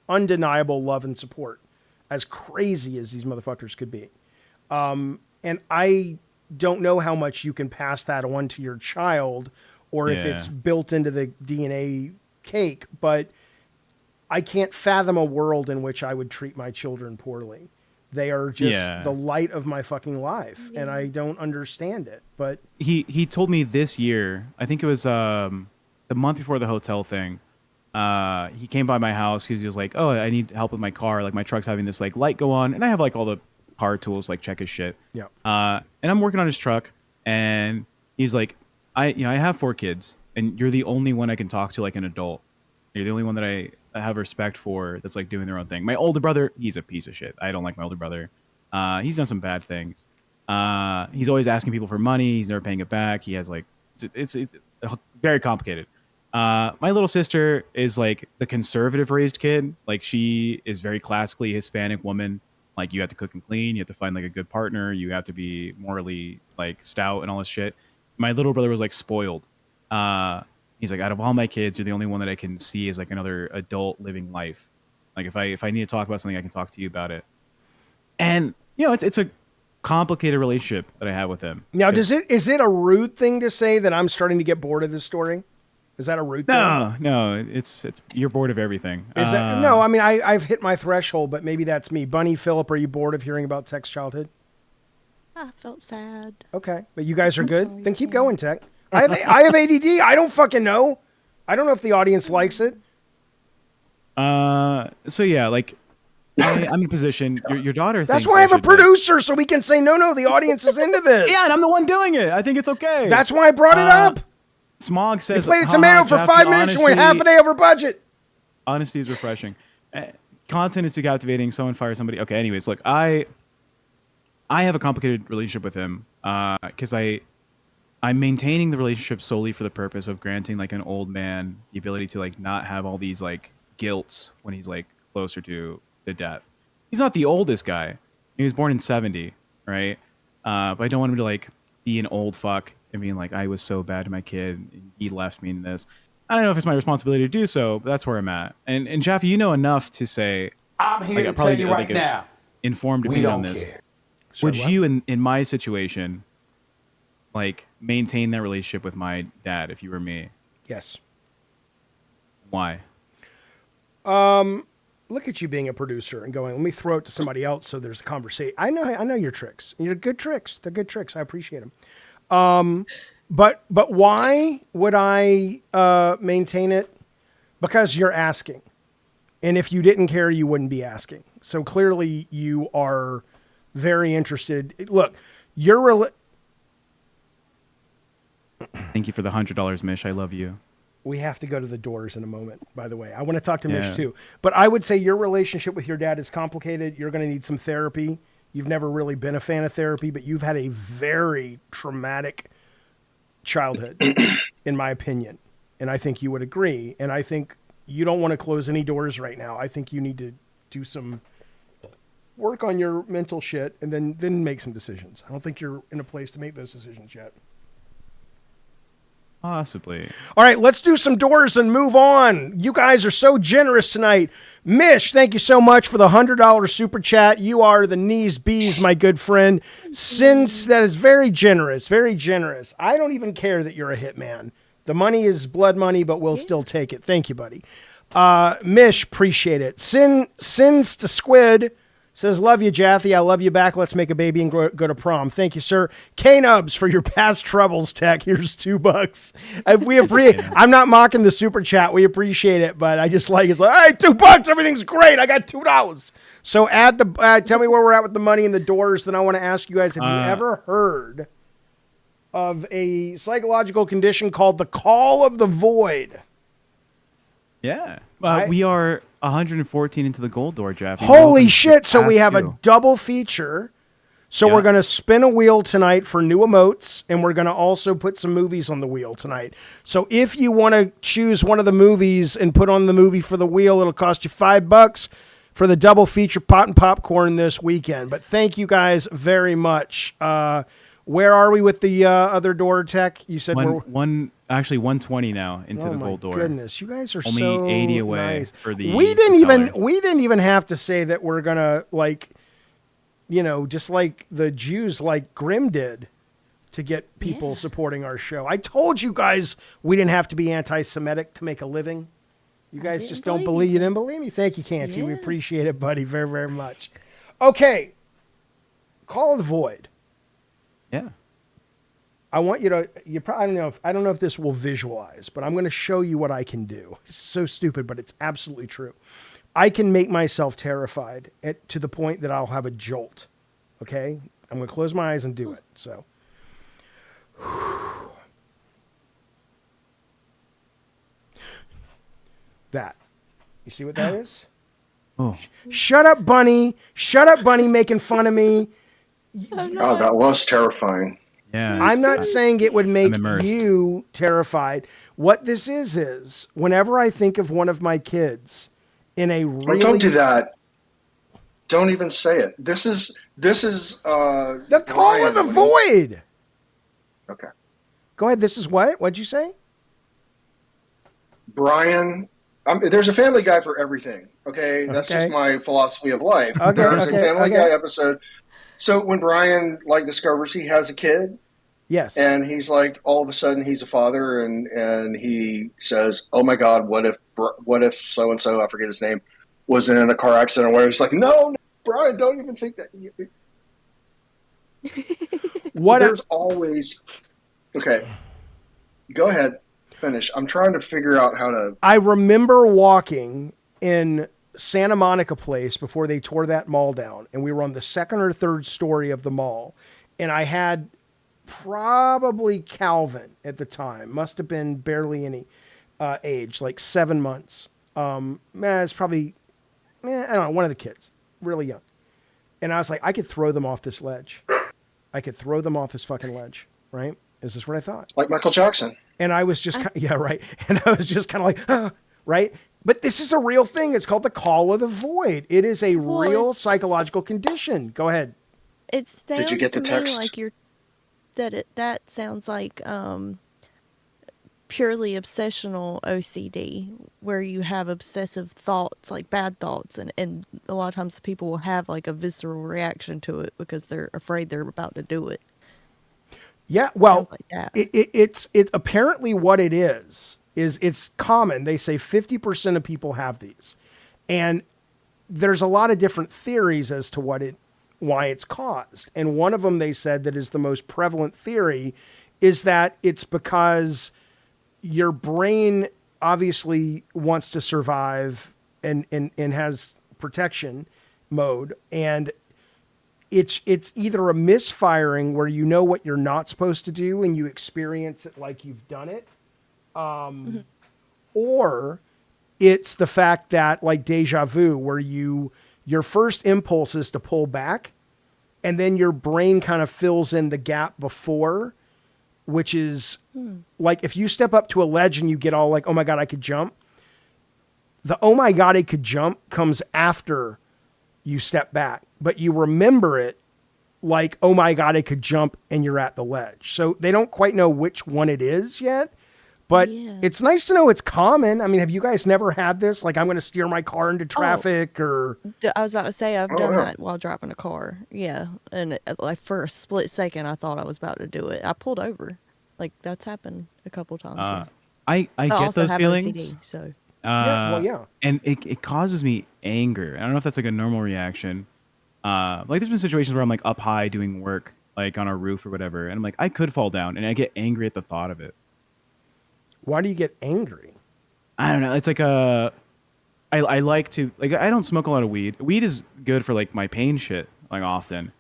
undeniable love and support, as crazy as these motherfuckers could be. And I don't know how much you can pass that on to your child, or if it's built into the DNA cake, but I can't fathom a world in which I would treat my children poorly. They are just the light of my fucking life, and I don't understand it. But he told me this year, I think it was the month before the hotel thing, he came by my house because he was like, "Oh, I need help with my car. Like my truck's having this like light go on, and I have like all the car tools, like check his shit." Yeah. And I'm working on his truck, and he's like, I have 4 kids, and you're the only one I can talk to like an adult. You're the only one that I have respect for that's like doing their own thing. My older brother, he's a piece of shit. I don't like my older brother. He's done some bad things. He's always asking people for money. He's never paying it back. He has like, it's very complicated. My little sister is like the conservative raised kid. Like, she is very classically Hispanic woman. Like, you have to cook and clean. You have to find like a good partner. You have to be morally like stout and all this shit. My little brother was like spoiled. He's like, out of all my kids, you're the only one that I can see as like another adult living life. Like, if I need to talk about something, I can talk to you about it. And it's a complicated relationship that I have with him. Now, is it a rude thing to say that I'm starting to get bored of this story? Is that a rude thing? No, it's you're bored of everything. Is that no? I mean, I've hit my threshold, but maybe that's me. Bunny, Philip, are you bored of hearing about Tech's childhood? I felt sad. Okay, but you guys are good. sorry, Then keep yeah. going, Tech. I have ADD. I don't fucking know. I don't know if the audience likes it. So yeah, like I'm in a position. Your daughter. That's thinks why I have a should, like- producer, so we can say no. The audience is into this. Yeah, and I'm the one doing it. I think it's okay. That's why I brought it up. Smog You says, played a tomato for Jaffe, 5 minutes and went half a day over budget. Honesty is refreshing. Content is too captivating. Someone fire somebody. Okay. Anyways, look, I have a complicated relationship with him because I'm maintaining the relationship solely for the purpose of granting like an old man the ability to like not have all these like guilts when he's like closer to the death. He's not the oldest guy. He was born in 70, right? But I don't want him to like be an old fuck and being like, I was so bad to my kid, and he left me in this. I don't know if it's my responsibility to do so, but that's where I'm at. And Jaffe, you know enough to say, I'm here to tell you right now, informed we opinion on don't this. care. Would you, in my situation, like maintain that relationship with my dad if you were me? Yes. Why? Look at you being a producer and going, let me throw it to somebody else so there's a conversation. I know your tricks. You're good tricks. They're good tricks. I appreciate them. But why would I maintain it? Because you're asking. And if you didn't care, you wouldn't be asking. So clearly you are very interested. Look, Thank you for the $100, Mish. I love you. we have to go to the doors in a moment, by the way. I want to talk to Mish too. But I would say your relationship with your dad is complicated. You're going to need some therapy. You've never really been a fan of therapy, but you've had a very traumatic childhood, in my opinion. And I think you would agree. And I think you don't want to close any doors right now. I think you need to do some work on your mental shit and then make some decisions. I don't think you're in a place to make those decisions yet. Possibly. All right, let's do some doors and move on. You guys are so generous tonight. Mish, thank you so much for the $100 super chat. You are the knees bees, my good friend. Since that is very generous, very generous. I don't even care that you're a hitman. The money is blood money, but we'll still take it. Thank you, buddy. Mish, appreciate it. Sins to Squid says, love you, Jaffe. I love you back. Let's make a baby and go to prom. Thank you, sir. K-Nubs for your past troubles, Tech. Here's $2. We appreciate. I'm not mocking the super chat. We appreciate it, but I just it's like, all right, $2. Everything's great. I got $2. So add tell me where we're at with the money and the doors. Then I want to ask you guys, have you ever heard of a psychological condition called the call of the void? Yeah. We are 114 into the gold door, Jaffe. Holy shit. So we have a double feature. So we're going to spin a wheel tonight for new emotes, and we're going to also put some movies on the wheel tonight. So if you want to choose one of the movies and put on the movie for the wheel, it'll cost you $5 for the double feature pot and popcorn this weekend. But thank you guys very much. Where are we with the other door, Tech? You said actually 120 now into the gold door. Oh my goodness, you guys are only so 80 away nice. For the. We didn't even have to say that we're gonna just like the Jews, like Grimm did, to get people supporting our show. I told you guys we didn't have to be anti-Semitic to make a living. You guys just don't believe. You didn't believe me. Thank you, Canty. Yeah. We appreciate it, buddy, very, very much. Okay, Call of the Void. Yeah. I want you to. I don't know if this will visualize, but I'm going to show you what I can do. It's so stupid, but it's absolutely true. I can make myself terrified to the point that I'll have a jolt. Okay, I'm going to close my eyes and do it. So, that. You see what that is? Oh. Shut up, Bunny! Shut up, Bunny! Making fun of me. Oh, that was terrifying. Yeah, I'm not saying it would make you terrified. What this is whenever I think of one of my kids in a really... Don't do that. Don't even say it. This is the Call of the Void. Okay. Go ahead. This is what? What'd you say? Brian, there's a Family Guy for everything. Okay, that's just my philosophy of life. There's a Family Guy episode. So when Brian discovers he has a kid, yes, and he's all of a sudden he's a father, and he says, "Oh my God, what if so and so, I forget his name, was in a car accident?" Where he's like, "No, Brian, don't even think that." There's always okay. Go ahead, finish. I'm trying to figure out how to. I remember walking in Santa Monica Place before they tore that mall down, and we were on the second or third story of the mall, and I had probably Calvin at the time, must have been barely any age, like 7 months. It's probably I don't know, one of the kids, really young, and I was like, I could throw them off this ledge. I could throw them off this fucking ledge, right? Is this what I thought? Like Michael Jackson. And I was just right, and I was just kind of like, right. But this is a real thing. It's called the Call of the Void. It is a real psychological condition. Go ahead. It sounds Did you get the text? like that sounds like purely obsessional OCD, where you have obsessive thoughts, like bad thoughts, and a lot of times the people will have like a visceral reaction to it because they're afraid they're about to do it. Yeah, well, like that. It's apparently what it is is it's common. They say 50% of people have these. And there's a lot of different theories as to why it's caused. And one of them they said that is the most prevalent theory is that it's because your brain obviously wants to survive and has protection mode. And it's either a misfiring where you know what you're not supposed to do and you experience it like you've done it. Or it's the fact that like deja vu, where your first impulse is to pull back and then your brain kind of fills in the gap before, which is like if you step up to a ledge and you get all like, oh my God, I could jump. The oh my God, I could jump comes after you step back, but you remember it like, oh my God, I could jump and you're at the ledge. So they don't quite know which one it is yet, but it's nice to know it's common. I mean, have you guys never had this? Like, I'm going to steer my car into traffic or... I was about to say, I've done that while driving a car. Yeah. And like for a split second, I thought I was about to do it. I pulled over. Like that's happened a couple times. I get those feelings. OCD, so. And it causes me anger. I don't know if that's like a normal reaction. Like there's been situations where I'm like up high doing work, like on a roof or whatever, and I'm like, I could fall down, and I get angry at the thought of it. Why do you get angry? I don't know. It's like I like to, like, I don't smoke a lot of weed. Weed is good for like my pain shit, like often.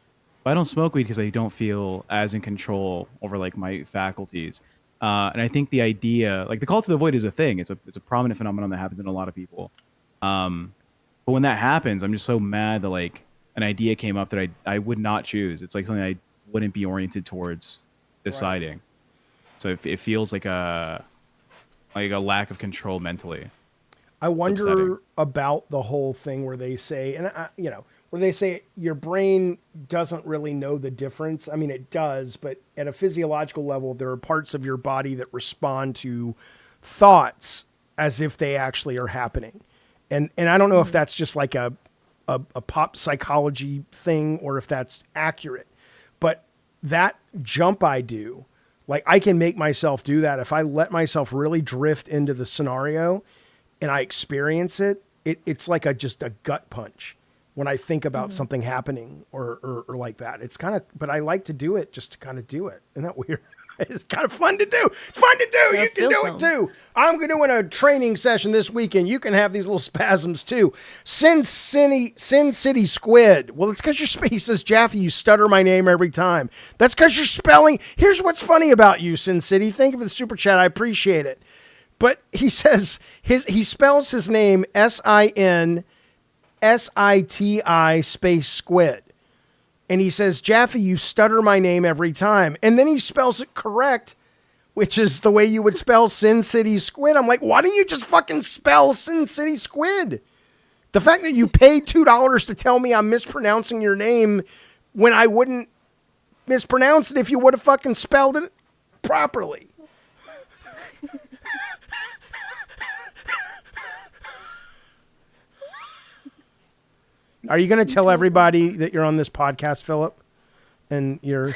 But I don't smoke weed because I don't feel as in control over like my faculties. And I think the idea, like the call to the void is a thing. It's a prominent phenomenon that happens in a lot of people. But when that happens, I'm just so mad that like an idea came up that I would not choose. It's like something I wouldn't be oriented towards deciding. Right. So it feels like a lack of control mentally. I wonder about the whole thing where they say, where they say your brain doesn't really know the difference. I mean, it does, but at a physiological level, there are parts of your body that respond to thoughts as if they actually are happening. And I don't know if that's just like a pop psychology thing or if that's accurate, but that jump I do, like I can make myself do that. If I let myself really drift into the scenario and I experience it, it's like just a gut punch. When I think about something happening or like that, it's kind of, but I like to do it just to kind of do it. Isn't that weird? It's kind of fun to do. It's fun to do. You can do it too. I'm doing a training session this weekend. You can have these little spasms too. Sin City Squid. Well, it's because he says, Jaffe, you stutter my name every time. That's because you're spelling. Here's what's funny about you, Sin City. Thank you for the super chat. I appreciate it. But he says he spells his name SINSITI space squid. And he says, Jaffe, you stutter my name every time. And then he spells it correct, which is the way you would spell Sin City Squid. I'm like, why don't you just fucking spell Sin City Squid? The fact that you paid $2 to tell me I'm mispronouncing your name when I wouldn't mispronounce it if you would have fucking spelled it properly. Are you going to tell everybody that you're on this podcast, Philip? And you're...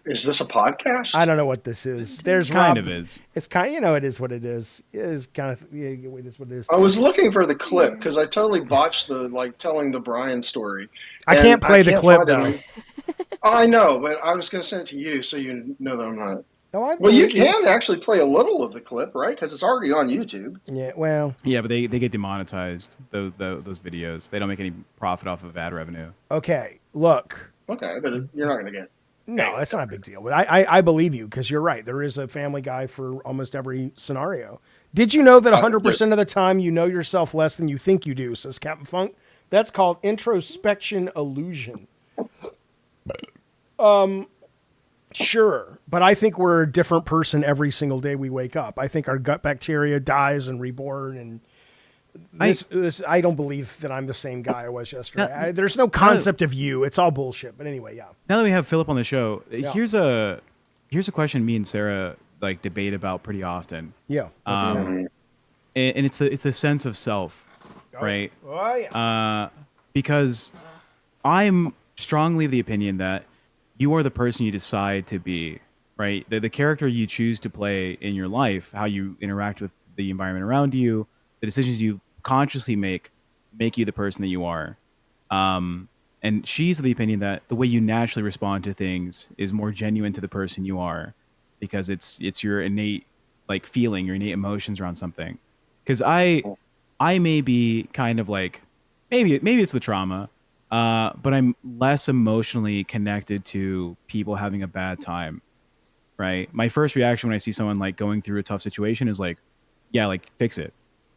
Is this a podcast? I don't know what this is. There's kind Rob. of is. It's kind of, it is what it is. It is kind of, it is what it is. I was looking for the clip because I totally botched telling the Brian story. I can't play the clip though. I know, but I was going to send it to you so you know that I'm not. No, well, you can actually play a little of the clip, right? Because it's already on YouTube. Yeah, well. Yeah, but they get demonetized, those videos. They don't make any profit off of ad revenue. Okay, look. Okay, but you're not going to get... No, that's not a big deal. But I believe you because you're right. There is a Family Guy for almost every scenario. Did you know that 100% of the time you know yourself less than you think you do, says Captain Funk? That's called introspection illusion. Sure, but I think we're a different person every single day we wake up. I think our gut bacteria dies and reborn, and I don't believe that I'm the same guy I was yesterday. There's no concept of you. It's all bullshit. But anyway, yeah. Now that we have Philip on the show, here's a question me and Sarah like debate about pretty often. Yeah. And it's the sense of self, right? Oh yeah. Because I'm strongly of the opinion that you are the person you decide to be, right? The character you choose to play in your life, how you interact with the environment around you, the decisions you consciously make you the person that you are. Um, and she's of the opinion that the way you naturally respond to things is more genuine to the person you are, because it's your innate like feeling, your innate emotions around something. Because I may be kind of like maybe it's the trauma, but I'm less emotionally connected to people having a bad time. Right. My first reaction when I see someone like going through a tough situation is like, yeah, like fix it.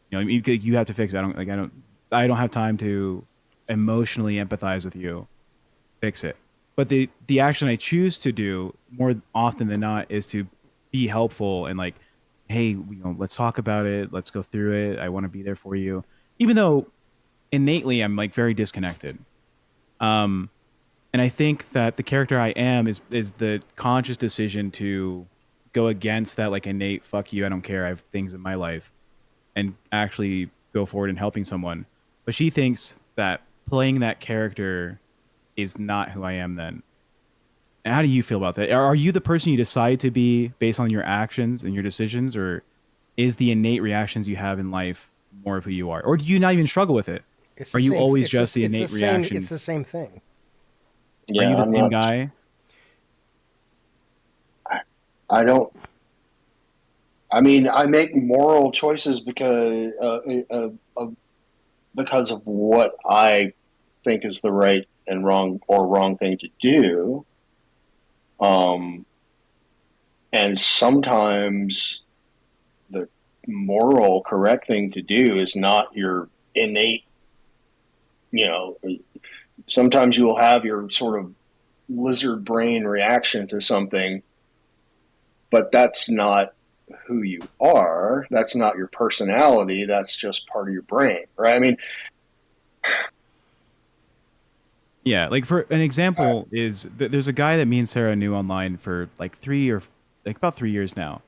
You know, you have to fix it. I don't have time to emotionally empathize with you. Fix it. But the action I choose to do more often than not is to be helpful and like, hey, let's talk about it. Let's go through it. I want to be there for you, even though innately I'm like very disconnected. Um, and I think that the character I am is the conscious decision to go against that like innate fuck you, I don't care, I have things in my life, and actually go forward in helping someone. But she thinks that playing that character is not who I am then. And how do you feel about that? Are you the person you decide to be based on your actions and your decisions, or is the innate reactions you have in life more of who you are? Or do you not even struggle with it? Are you always just the innate reaction? It's the same thing. Yeah, are you the same guy? I don't. I mean, I make moral choices because of what I think is the right and wrong thing to do. And sometimes the moral correct thing to do is not your innate, you know, sometimes you will have your sort of lizard brain reaction to something, but that's not who you are. That's not your personality. That's just part of your brain, right? I mean, yeah, like for an example is there's a guy that me and Sarah knew online for like about 3 years now.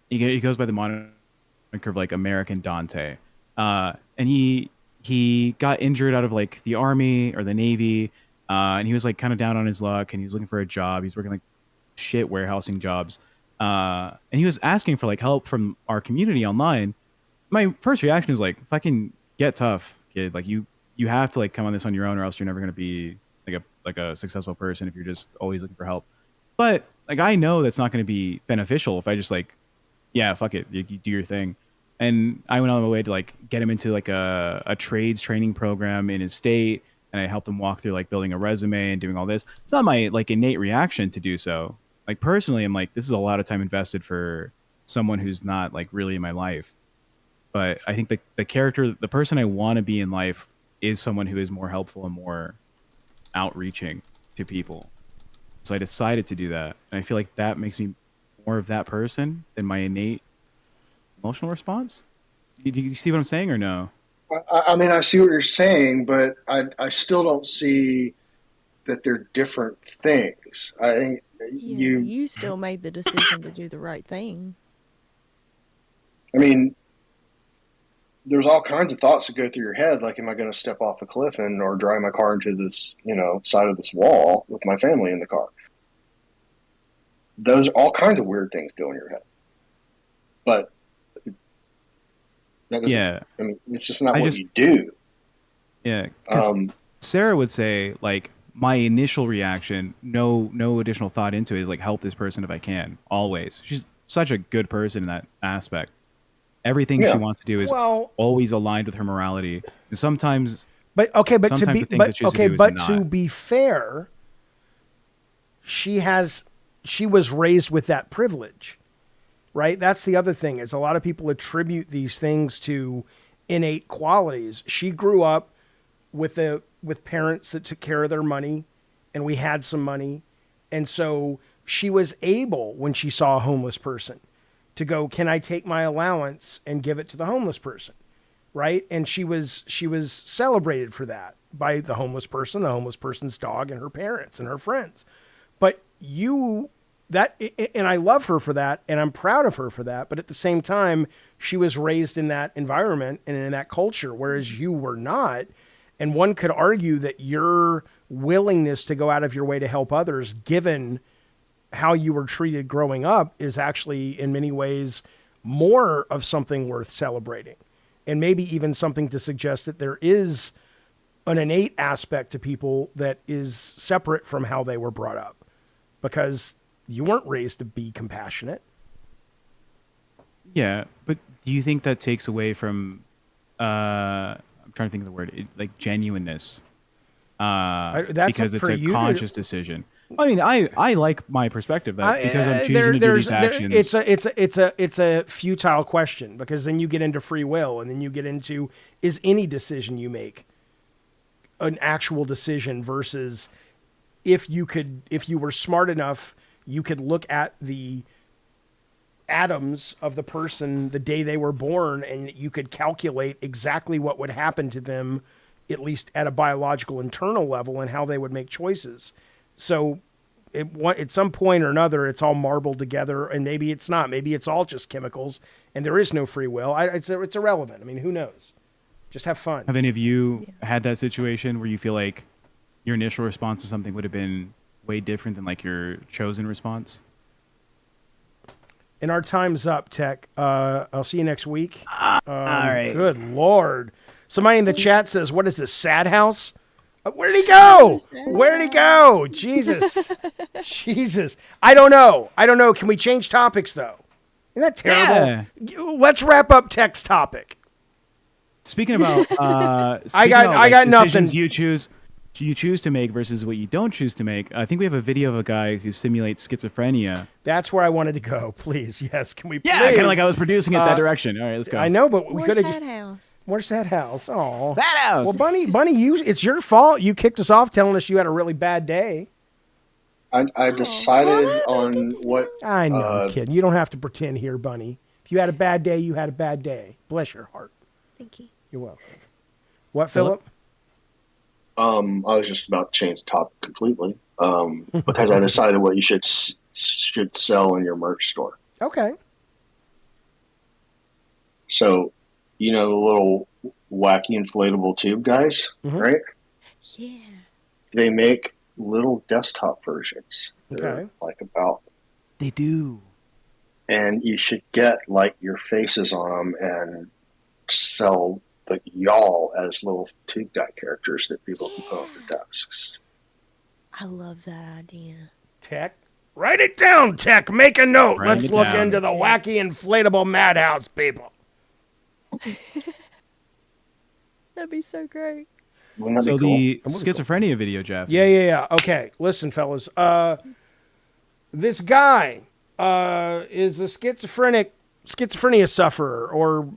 He goes by the moniker of like American Dante, and he got injured out of like the army or the navy, and he was like kind of down on his luck, and he was looking for a job. He's working like shit warehousing jobs, and he was asking for like help from our community online. My first reaction is like, fucking get tough, kid. Like you have to like come on this on your own, or else you're never gonna be like a successful person if you're just always looking for help. But like I know that's not gonna be beneficial if I just like, yeah, fuck it, you do your thing. And I went on my way to like get him into like a trades training program in his state, and I helped him walk through like building a resume and doing all this. It's not my like innate reaction to do so. Like personally, I'm like, this is a lot of time invested for someone who's not like really in my life. But I think the character, the person I want to be in life is someone who is more helpful and more outreaching to people. So I decided to do that. And I feel like that makes me more of that person than my innate emotional response. Do you see what I'm saying or no? I mean, I see what you're saying, but I still don't see that they're different things. I think you still made the decision to do the right thing. I mean, there's all kinds of thoughts that go through your head, like, am I going to step off a cliff or drive my car into this, side of this wall with my family in the car? Those all kinds of weird things go in your head. But that doesn't, yeah, I mean, it's just not what you do. Yeah, because Sarah would say, like, my initial reaction, no additional thought into it, is like, help this person if I can, always. She's such a good person in that aspect. Everything she wants to do is always aligned with her morality. And sometimes, to be fair, she was raised with that privilege, right? That's the other thing, is a lot of people attribute these things to innate qualities. She grew up with parents that took care of their money, and we had some money, and so she was able, when she saw a homeless person, to go, can I take my allowance and give it to the homeless person, right? And she was celebrated for that by the homeless person's dog, and her parents and her friends. But and I love her for that, and I'm proud of her for that. But at the same time, she was raised in that environment and in that culture, whereas you were not. And one could argue that your willingness to go out of your way to help others, given how you were treated growing up is actually in many ways more of something worth celebrating, and maybe even something to suggest that there is an innate aspect to people that is separate from how they were brought up, because you weren't raised to be compassionate. Yeah, but do you think that takes away from I'm trying to think of the word, like genuineness? Because it's a conscious decision. I mean, I like my perspective that because I'm choosing to do these actions. It's a futile question, because then you get into free will, and then you get into, is any decision you make an actual decision, versus if you were smart enough, you could look at the atoms of the person the day they were born, and you could calculate exactly what would happen to them, at least at a biological internal level, and how they would make choices. So at some point or another, it's all marbled together, and maybe it's not. Maybe it's all just chemicals, and there is no free will. It's irrelevant. I mean, who knows? Just have fun. Have any of you had that situation where you feel like your initial response to something would have been way different than like your chosen response? And our time's up, Tech. I'll see you next week. All right. Good Lord. Somebody in the chat says, what is this, Sad House? Where did he go? Where did he go? Jesus. Jesus. I don't know. Can we change topics, though? Isn't that terrible? Yeah. Let's wrap up Tech's topic. Speaking about, I got nothing. You choose to make versus what you don't choose to make. I think we have a video of a guy who simulates schizophrenia. That's where I wanted to go. Please, yes. Can we? Please? Yeah, kind of like I was producing it that direction. All right, let's go. I know, but we could have. Where's that house? Oh, that house. Well, Bunny, it's your fault. You kicked us off telling us you had a really bad day. I decided on what. I know, I'm kidding. You don't have to pretend here, Bunny. If you had a bad day, you had a bad day. Bless your heart. Thank you. You're welcome. What, Philip? I was just about to change the topic completely because I decided what you should sell in your merch store. Okay. So, you know the little wacky inflatable tube guys, right? Yeah. They make little desktop versions. Okay. Like about. They do. And you should get like your faces on them and sell like y'all as little tube guy characters that people can put on their desks. I love that idea. Tech, write it down, Tech. Make a note. Let's look into the wacky inflatable madhouse people. That'd be so great. So the schizophrenia video, Jeff. Yeah. Okay, listen, fellas. This guy is a schizophrenia sufferer or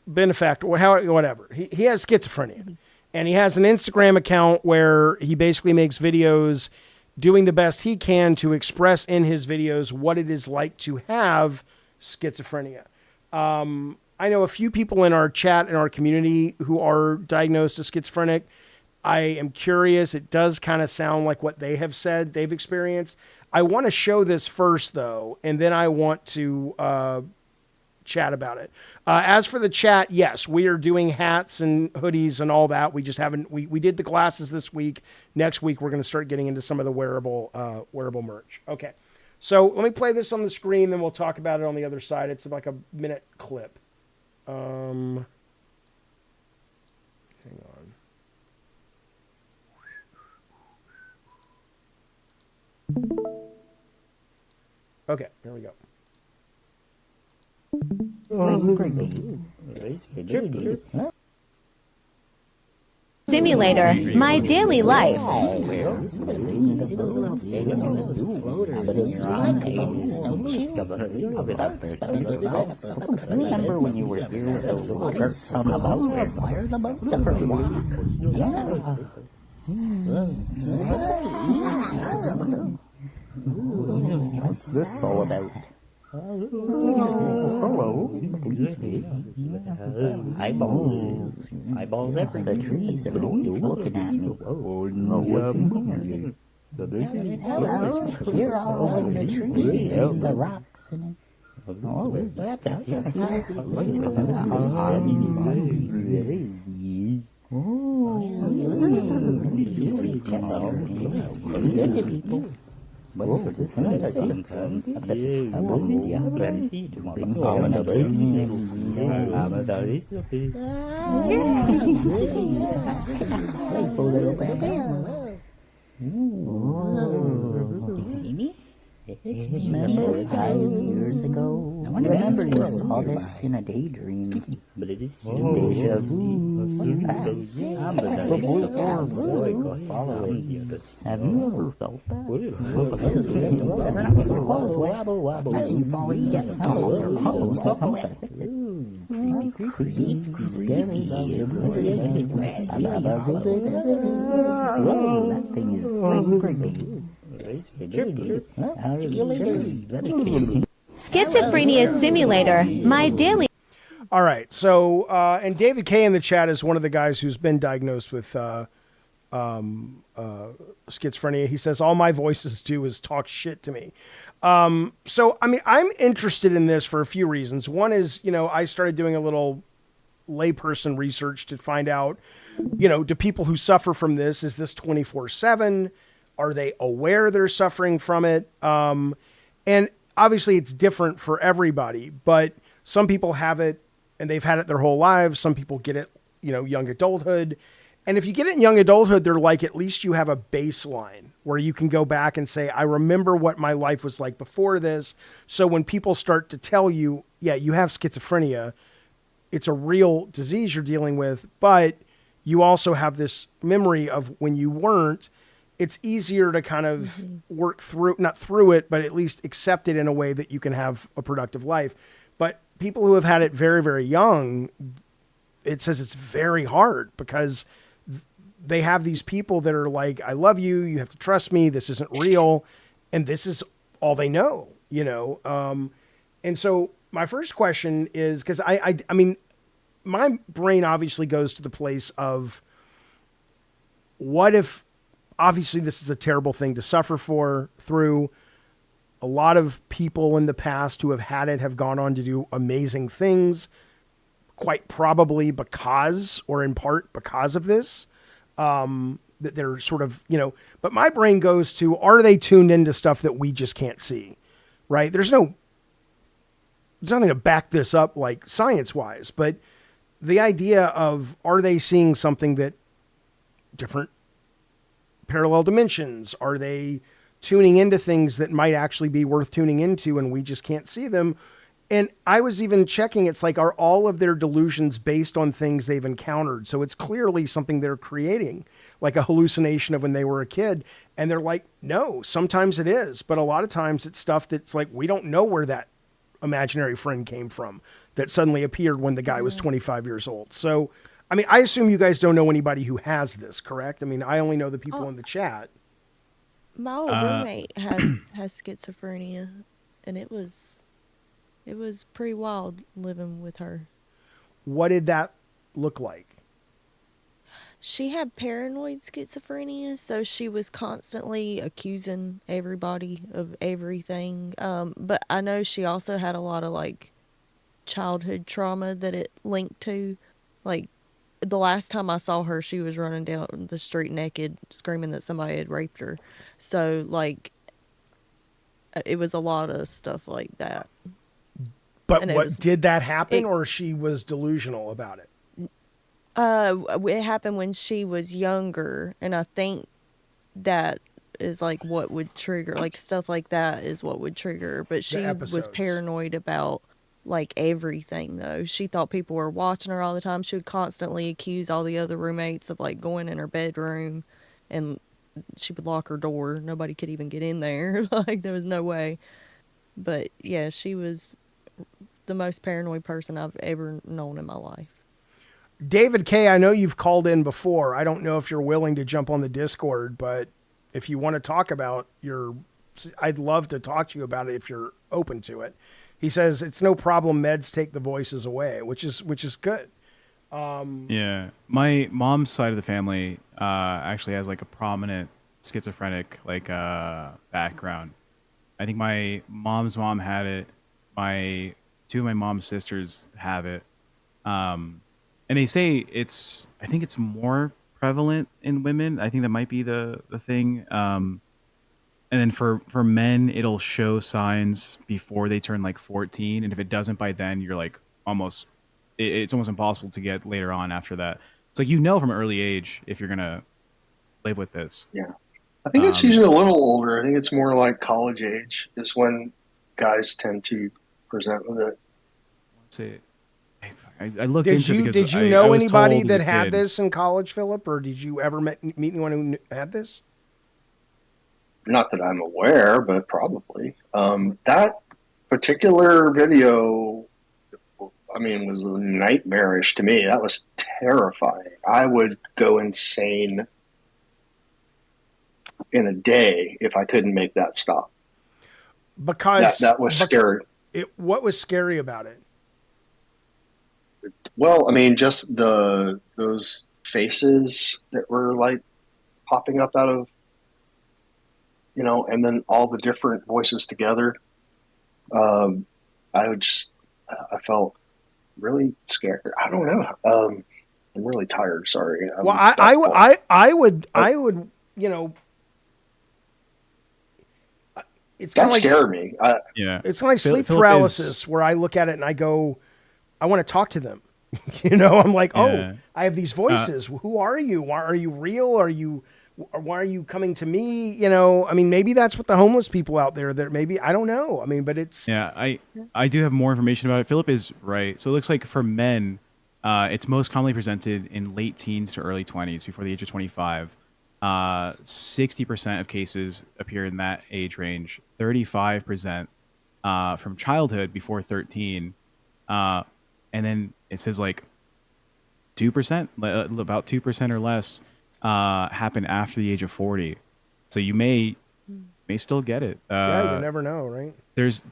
benefactor, or whatever. He has schizophrenia, and he has an Instagram account where he basically makes videos doing the best he can to express in his videos what it is like to have schizophrenia. I know a few people in our chat, in our community, who are diagnosed as schizophrenic. I am curious. It does kind of sound like what they have said they've experienced. I want to show this first, though, and then I want to chat about it. As for the chat, yes, we are doing hats and hoodies and all that. We just haven't. We did the glasses this week. Next week, we're going to start getting into some of the wearable merch. Okay. So let me play this on the screen, then we'll talk about it on the other side. It's like a minute clip. Hang on. Okay, here we go. Simulator, my daily life. Remember when you were here with those little some of us were fire the boats up for a while? What's this all about? Hello. Eyeballs. Eyeballs everywhere. The trees are always looking at me. Oh, no, what's in here? Hello. You're all in the trees and the rocks and oh, that's just like good to people. You see me? It's me. Remember 5 years ago? I remember you saw this in a daydream. But it is deja vu. Have you ever felt that? You fall together. That thing is creepy. Schizophrenia Simulator, my daily. All right. So, and David K in the chat is one of the guys who's been diagnosed with schizophrenia. He says, all my voices do is talk shit to me. So, I mean, I'm interested in this for a few reasons. One is, I started doing a little layperson research to find out, do people who suffer from this, is this 24/7? Are they aware they're suffering from it? And obviously it's different for everybody, but some people have it and they've had it their whole lives. Some people get it, young adulthood. And if you get it in young adulthood, they're like, at least you have a baseline where you can go back and say, I remember what my life was like before this. So when people start to tell you, yeah, you have schizophrenia, it's a real disease you're dealing with, but you also have this memory of when you weren't. It's easier to kind of work through, not through it, but at least accept it in a way that you can have a productive life. But people who have had it very, very young, it says it's very hard because they have these people that are like, I love you. You have to trust me. This isn't real. And this is all they know, and so my first question is, because I mean, my brain obviously goes to the place of what if, obviously this is a terrible thing to suffer through. A lot of people in the past who have had it have gone on to do amazing things, quite probably because, or in part because of this, that they're sort of, but my brain goes to, are they tuned into stuff that we just can't see? Right? There's nothing to back this up like science wise, but the idea of, are they seeing something that different parallel dimensions? Are they tuning into things that might actually be worth tuning into and we just can't see them? And I was even checking, it's like, are all of their delusions based on things they've encountered? So it's clearly something they're creating, like a hallucination of when they were a kid. And they're like, no, sometimes it is. But a lot of times it's stuff that's like, we don't know where that imaginary friend came from that suddenly appeared when the guy was 25 years old. So, I mean, I assume you guys don't know anybody who has this, correct? I mean, I only know the people in the chat. My old roommate has schizophrenia, and it was pretty wild living with her. What did that look like? She had paranoid schizophrenia, so she was constantly accusing everybody of everything. But I know she also had a lot of like childhood trauma that it linked to. Like the last time I saw her, she was running down the street naked, screaming that somebody had raped her. So like it was a lot of stuff like that. But did that happen, or she was delusional about it? It happened when she was younger, and I think that is like what would trigger, like stuff like that is what would trigger. But she was paranoid about like everything, though. She thought people were watching her all the time. She would constantly accuse all the other roommates of like going in her bedroom, and she would lock her door. Nobody could even get in there. Like there was no way. But yeah, she was the most paranoid person I've ever known in my life. David K., I know you've called in before. I don't know if you're willing to jump on the Discord, but if you want to talk about I'd love to talk to you about it if you're open to it. He says it's no problem. Meds take the voices away, which is good. Yeah, my mom's side of the family actually has like a prominent schizophrenic background. I think my mom's mom had it. Two of my mom's sisters have it. And they say I think it's more prevalent in women. I think that might be the thing. And then for men, it'll show signs before they turn like 14, and if it doesn't by then, you're like almost it's almost impossible to get later on after that. It's like from early age if you're gonna live with this. Yeah. I think it's usually a little older. I think it's more like college age is when guys tend to present with it. Let's see. I looked Did into you it because did you I know was anybody told as a that had kid. this in college, Philip, or did you ever meet anyone who had this? Not that I'm aware, but probably. That particular video, I mean, was nightmarish to me. That was terrifying. I would go insane in a day if I couldn't make that stop. Because that was scary. What was scary about it? Well, I mean, just those faces that were like popping up out of, and then all the different voices together. I felt really scared. I don't know. I'm really tired. Sorry. Well, I would, it's kind of like scared me. It's kind of like sleep Philip paralysis, where I look at it and I go, I want to talk to them. I'm like, Yeah. oh, I have these voices. Who are you? Why are you real? Why are you coming to me? I mean, maybe that's what the homeless people out there that maybe, I don't know. I mean, but it's. Yeah, I do have more information about it. Philip is right. So it looks like for men, it's most commonly presented in late teens to early 20s, before the age of 25. 60% of cases appear in that age range. 35% from childhood before 13. And then it says like 2%, about 2% or less, happen after the age of 40. So you may still get it. Yeah, you never know, right? There's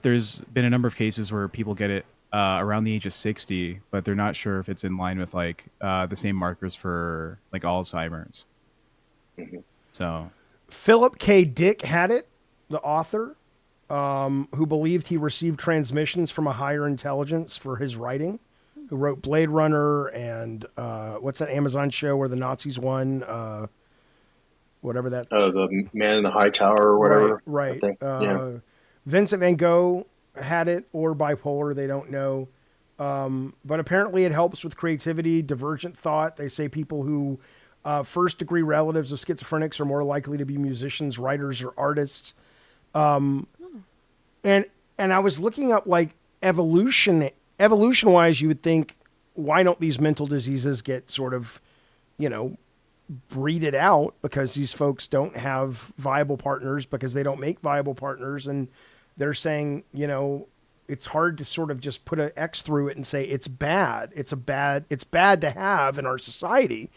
been a number of cases where people get it around the age of 60, but they're not sure if it's in line with like the same markers for like Alzheimer's. Mm-hmm. So Philip K. Dick had it, the author, who believed he received transmissions from a higher intelligence for his writing, who wrote Blade Runner and what's that Amazon show where the Nazis won? Whatever that. The Man in the High Tower or whatever. Right. I think. Yeah. Vincent Van Gogh had it, or bipolar. They don't know. But apparently it helps with creativity, divergent thought. They say people who first-degree relatives of schizophrenics are more likely to be musicians, writers, or artists. And I was looking up like evolution-wise, you would think, why don't these mental diseases get sort of, breeded out, because these folks don't have viable partners, because they don't make viable partners. And they're saying, it's hard to sort of just put an X through it and say it's bad. It's bad to have in our society.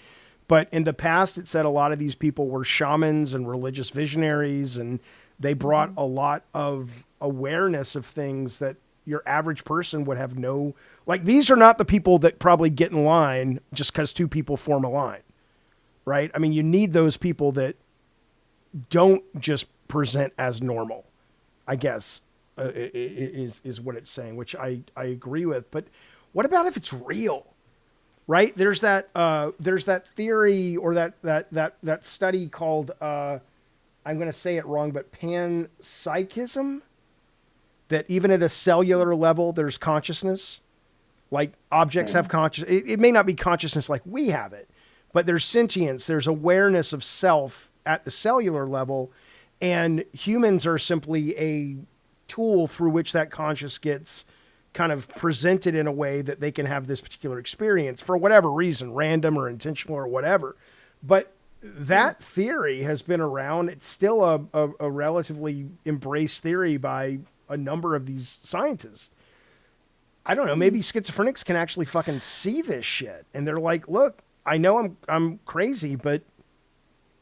But in the past, it said a lot of these people were shamans and religious visionaries, and they brought a lot of awareness of things that your average person would have no, like, these are not the people that probably get in line just because two people form a line, right? I mean, you need those people that don't just present as normal, I guess, is what it's saying, which I agree with. But what about if it's real? Right? There's that theory, or that study called, I'm going to say it wrong, but panpsychism, that even at a cellular level, there's consciousness. Like objects have consciousness. It may not be consciousness like we have it, but there's sentience, there's awareness of self at the cellular level, and humans are simply a tool through which that conscious gets kind of presented in a way that they can have this particular experience for whatever reason, random or intentional or whatever. But that theory has been around. It's still a relatively embraced theory by a number of these scientists. I don't know, maybe schizophrenics can actually fucking see this shit. And they're like, look, I know I'm crazy, but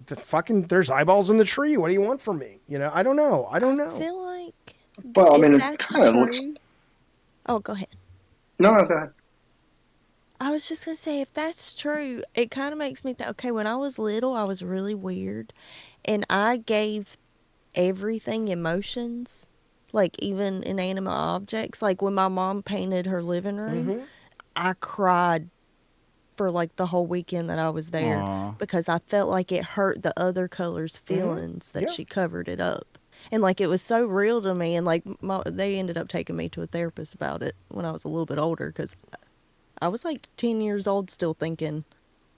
there's eyeballs in the tree. What do you want from me? I don't know. I feel like, well, I mean, if it that's kind of true, looks. Oh, go ahead. No, go ahead. I was just going to say, if that's true, it kind of makes me think, okay, when I was little, I was really weird, and I gave everything emotions, like even inanimate objects. Like when my mom painted her living room, I cried for like the whole weekend that I was there. Aww. Because I felt like it hurt the other color's feelings that she covered it up. And like it was so real to me, and like they ended up taking me to a therapist about it when I was a little bit older, because I was like 10 years old still thinking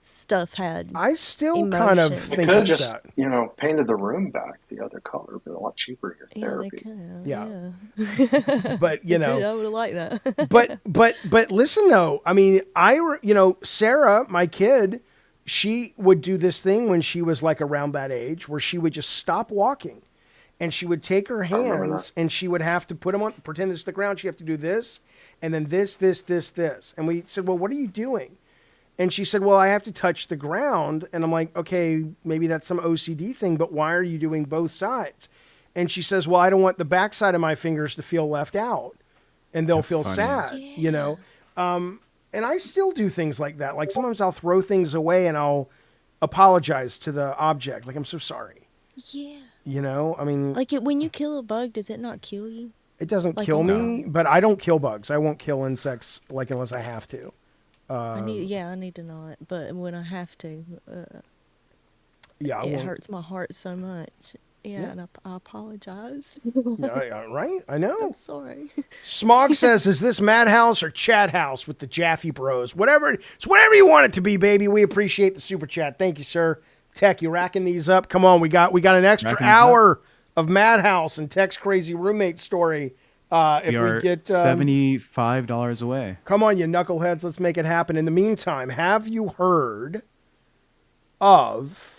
stuff had I still emotion. kind of They think could have just, that. painted the room back the other color, but a lot cheaper in your Yeah, they therapy. could have. Yeah. Yeah. But I would have liked that. but listen though, I mean, Sarah, my kid, she would do this thing when she was like around that age where she would just stop walking, and she would take her remember hands that. and she would have to put them on, pretend it's the ground. She have to do this, and then this. And we said, well, what are you doing? And she said, well, I have to touch the ground. And I'm like, okay, maybe that's some OCD thing, but why are you doing both sides? And she says, well, I don't want the backside of my fingers to feel left out, and they'll feel funny. sad, and I still do things like that. Like sometimes I'll throw things away and I'll apologize to the object. Like, I'm so sorry. Yeah. I mean, Like when you kill a bug, does it not kill you? it doesn't like kill a- me, but I don't kill bugs. I won't kill insects unless I have to. I need to know it, but when I have to, Yeah, I it won't. hurts my heart so much. Yeah, Yeah. and I apologize. Right? I know. I'm sorry. Smog says, is this Madhouse or Chat House with the Jaffe Bros? Whatever you want it to be, baby. We appreciate the super chat. Thank you, sir. Tech, you racking these up? Come on, we got an extra Racking these hour of Madhouse and Tech's crazy roommate story. If we get $75 away. come on, you knuckleheads, let's make it happen. In the meantime, have you heard of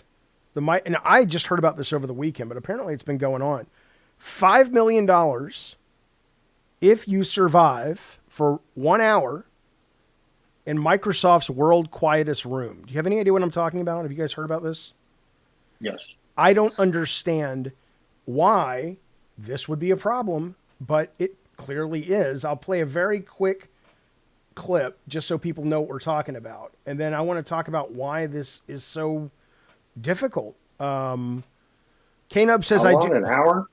and I just heard about this over the weekend, but apparently it's been going on. $5 million if you survive for 1 hour in Microsoft's world quietest room. Do you have any idea what I'm talking about? Have you guys heard about this? Yes. I don't understand why this would be a problem, but it clearly is. I'll play a very quick clip just so people know what we're talking about. And then I want to talk about why this is so difficult. K-Nub says How long, an hour?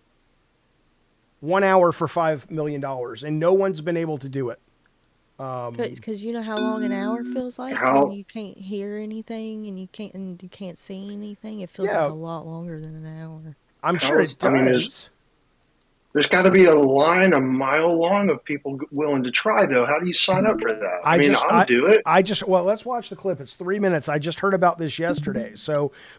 1 hour for $5 million, and no one's been able to do it. Because you know how long an hour feels like How- when you can't hear anything and you can't see anything. It feels like a lot longer than an hour. I'm sure it does. I mean, there's got to be a line a mile long of people willing to try, though. How do you sign up for that? I'll do it. Well, let's watch the clip. It's 3 minutes. I just heard about this yesterday.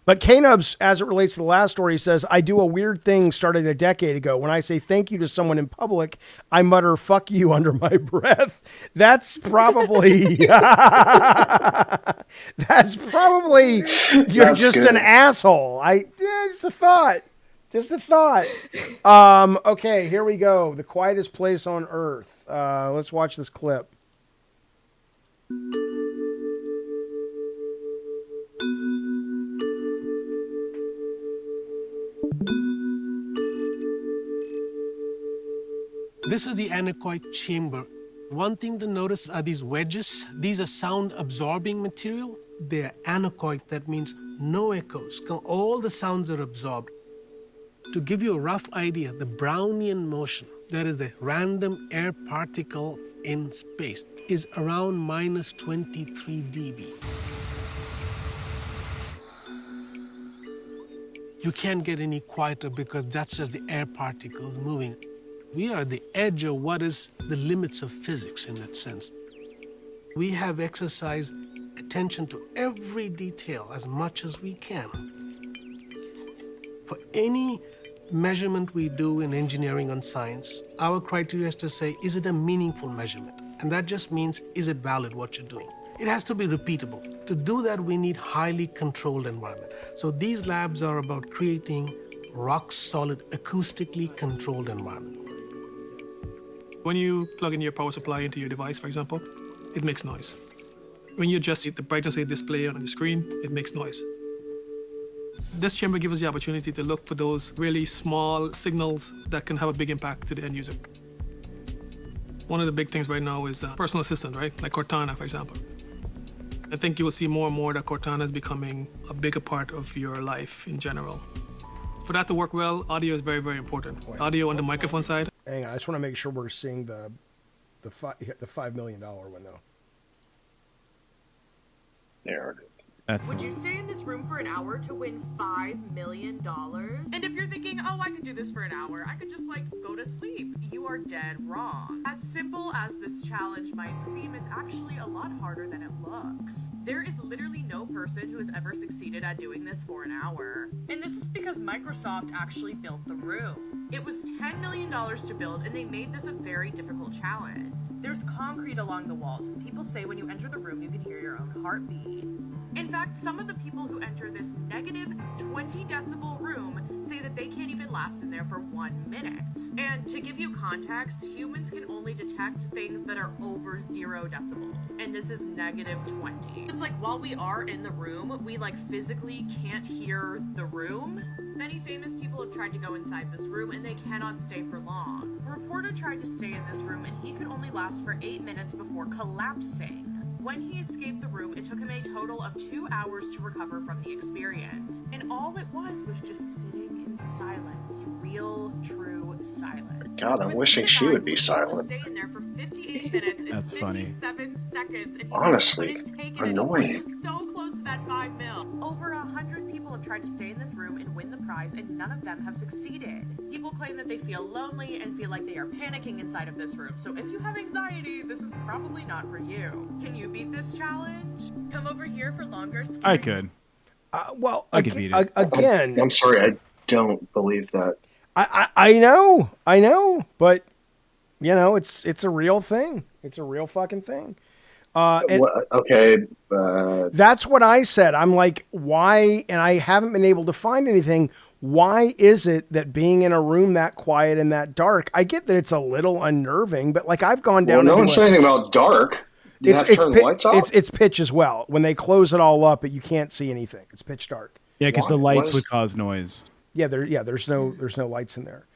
But K-Nubs, as it relates to the last story, says, I do a weird thing started a decade ago. When I say thank you to someone in public, I mutter, fuck you under my breath. That's probably, you're That's just good. an asshole. Just a thought. Just a thought. Okay, here we go. The quietest place on earth. Let's watch this clip. This is the anechoic chamber. One thing to notice are these wedges. These are sound-absorbing material. They're anechoic. That means no echoes. All the sounds are absorbed. To give you a rough idea, the Brownian motion, that is a random air particle in space, is around minus 23 dB. You can't get any quieter because that's just the air particles moving. We are at the edge of what is the limits of physics in that sense. We have exercised attention to every detail as much as we can. For any measurement we do in engineering and science, our criteria is to say, is it a meaningful measurement? And that just means, is it valid what you're doing? It has to be repeatable. To do that, we need highly controlled environment. So these labs are about creating rock-solid, acoustically controlled environment. When you plug in your power supply into your device, for example, it makes noise. When you adjust the brightness of the display on the screen, it makes noise. This chamber gives us the opportunity to look for those really small signals that can have a big impact to the end user. One of the big things right now is personal assistant, right? Like Cortana, for example. I think you will see more and more that Cortana is becoming a bigger part of your life in general. For that to work well, audio is very, very important. Audio on the microphone side. Hang on, I just want to make sure we're seeing the $5 million one though. There it is. Would you stay in this room for an hour to win $5 million? And if you're thinking, oh, I could do this for an hour, I could just like go to sleep, you are dead wrong. As simple as this challenge might seem, it's actually a lot harder than it looks. There is literally no person who has ever succeeded at doing this for an hour. And this is because Microsoft actually built the room. It was $10 million to build, and they made this a very difficult challenge. There's concrete along the walls, and people say when you enter the room, you can hear your own heartbeat. In fact, some of the people who enter this negative 20 decibel room say that they can't even last in there for 1 minute. And to give you context, humans can only detect things that are over 0 decibels, and this is negative 20. It's like while we are in the room, we like physically can't hear the room. Many famous people have tried to go inside this room and they cannot stay for long. A reporter tried to stay in this room and he could only last for 8 minutes before collapsing. When he escaped the room, it took him a total of 2 hours to recover from the experience. And all it was just sitting in silence. Real, true silence. God, I'm wishing she would be silent. Stay in there for 58 minutes and That's funny. 57 seconds. And Honestly, annoying. He was so close to that 5 mil. Over 100 people have tried to stay in this room and win the prize, and none of them have succeeded. People claim that they feel lonely and feel like they are panicking inside of this room. So if you have anxiety, this is probably not for you. Can you beat this challenge? Come over here for longer. I could. Well, I could beat it. Again, I'm sorry, I don't believe that. I know, but you know, it's a real thing. It's a real fucking thing. Okay. That's what I said. I'm like, why? And I haven't been able to find anything. Why is it that being in a room that quiet and that dark? I get that it's a little unnerving, but like I've gone down. Well, no one said anything about dark. You have to turn the lights off? It's pitch as well. When they close it all up, you can't see anything. It's pitch dark. Yeah, because the lights would cause noise. Yeah, there's no lights in there.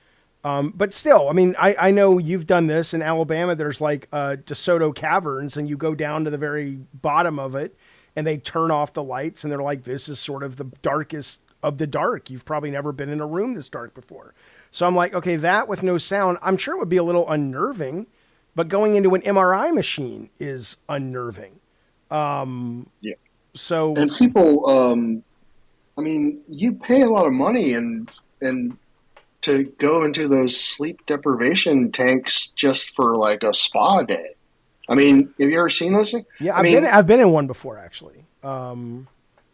But still, I mean, I know you've done this in Alabama. There's like DeSoto Caverns, and you go down to the very bottom of it, and they turn off the lights, and they're like, this is sort of the darkest of the dark. You've probably never been in a room this dark before. So I'm like, okay, that with no sound, I'm sure it would be a little unnerving, but going into an MRI machine is unnerving. Yeah. So and people, I mean, you pay a lot of money and to go into those sleep deprivation tanks just for like a spa day. I mean, have you ever seen those things? Yeah, I've been in one before actually.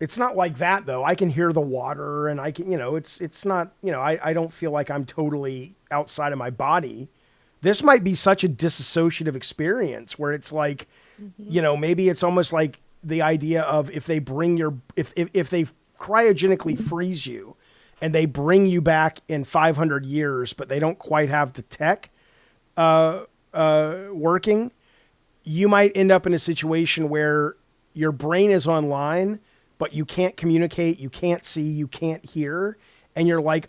It's not like that though. I can hear the water and I can, you know, it's not, you know, I don't feel like I'm totally outside of my body. This might be such a disassociative experience where it's like, you know, maybe it's almost like the idea of if they bring if they cryogenically freeze you and they bring you back in 500 years, but they don't quite have the tech working, you might end up in a situation where your brain is online, but you can't communicate, you can't see, you can't hear, and you're like,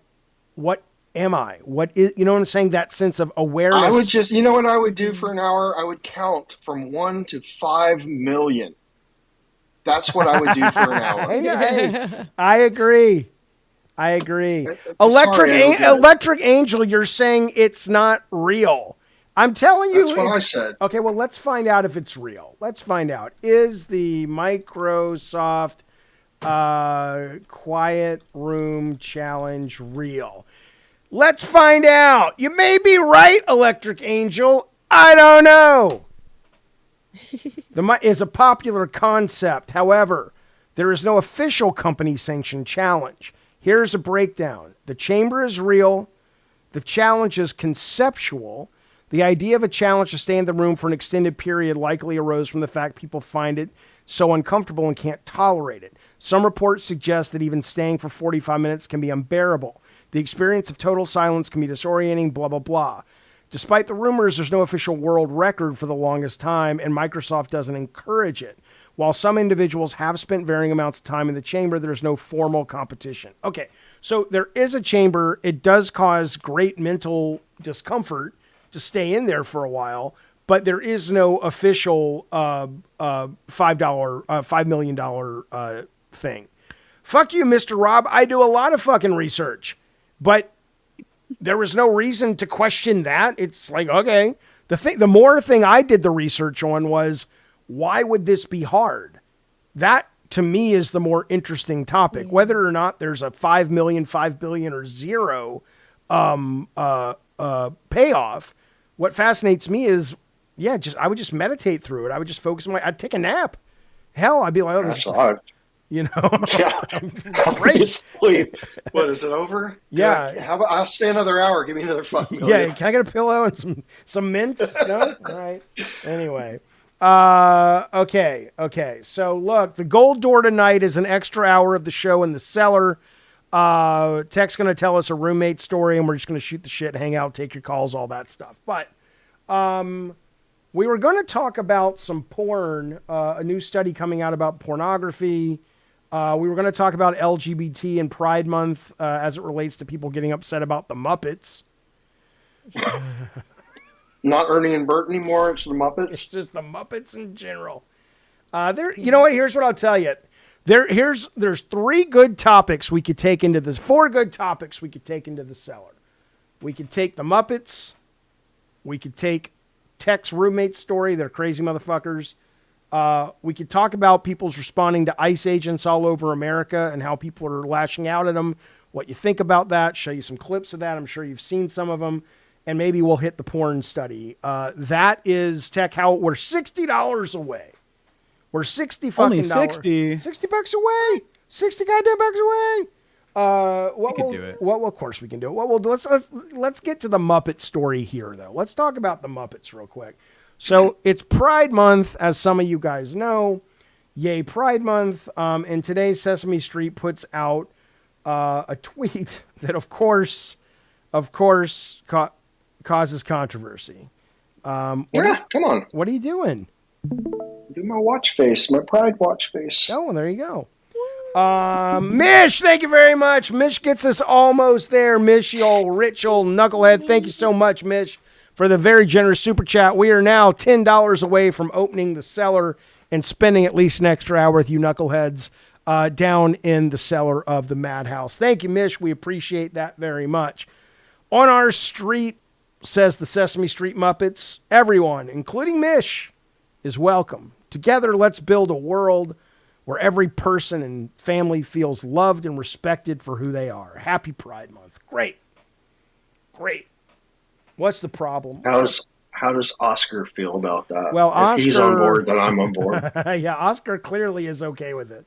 what am I? What is, you know what I'm saying? That sense of awareness. I would just, you know what I would do for an hour? I would count from 1 to 5 million. That's what I would do for an hour. I agree. Electric Angel, you're saying it's not real. I'm telling you. That's what I said. Okay, well, let's find out if it's real. Let's find out. Is the Microsoft Quiet Room Challenge real? Let's find out. You may be right, Electric Angel. I don't know. Is a popular concept. However, there is no official company-sanctioned challenge. Here's a breakdown. The chamber is real. The challenge is conceptual. The idea of a challenge to stay in the room for an extended period likely arose from the fact people find it so uncomfortable and can't tolerate it. Some reports suggest that even staying for 45 minutes can be unbearable. The experience of total silence can be disorienting, blah, blah, blah. Despite the rumors, there's no official world record for the longest time, and Microsoft doesn't encourage it. While some individuals have spent varying amounts of time in the chamber, there's no formal competition. Okay, so there is a chamber. It does cause great mental discomfort to stay in there for a while, but there is no official $5 million thing. Fuck you, Mr. Rob. I do a lot of fucking research, but there was no reason to question that. It's like, okay. The more thing I did the research on was, why would this be hard? That to me is the more interesting topic. Whether or not there's a 5 million, 5 billion, or zero payoff, what fascinates me is, I would just meditate through it. I would just focus on I'd take a nap. Hell, I'd be like, oh, That's odd. you know, Yeah. great. What, is it over? Yeah. How about I'll stay another hour. Give me another 5 million. Yeah. Can I get a pillow and some mints? No? All right. Anyway. Okay. So look, the gold door tonight is an extra hour of the show in the cellar. Tech's going to tell us a roommate story, and we're just going to shoot the shit, hang out, take your calls, all that stuff. But, we were going to talk about some porn, a new study coming out about pornography. We were going to talk about LGBT and Pride Month as it relates to people getting upset about the Muppets. Not Ernie and Bert anymore. It's the Muppets. It's just the Muppets in general. You know what? Here's what I'll tell you. There's 4 good topics we could take into the cellar. We could take the Muppets. We could take Tech's roommate story. They're crazy motherfuckers. We could talk about people's responding to ICE agents all over America and how people are lashing out at them. What you think about that? Show you some clips of that. I'm sure you've seen some of them. And maybe we'll hit the porn study. That is Tech. How we're $60 away. We're 60 fucking only 60. $60 away. 60 goddamn bucks away. We can do it. Well, of course we can do it. What we'll do, let's get to the Muppet story here, though. Let's talk about the Muppets real quick. So it's Pride Month, as some of you guys know. Yay, Pride Month. And today Sesame Street puts out a tweet that, of course, causes controversy. Come on. What are you doing? Do my watch face, my Pride watch face. Oh, there you go. Mish, thank you very much. Mish gets us almost there. Mish, you old rich old knucklehead. Thank you so much, Mish, for the very generous super chat. We are now $10 away from opening the cellar and spending at least an extra hour with you knuckleheads down in the cellar of the Madhouse. Thank you, Mish. We appreciate that very much. On our street, says the Sesame Street Muppets, everyone, including Mish, is welcome. Together, let's build a world where every person and family feels loved and respected for who they are. Happy Pride Month. Great. What's the problem? How does Oscar feel about that? Well, if he's on board, then I'm on board. Yeah, Oscar clearly is okay with it.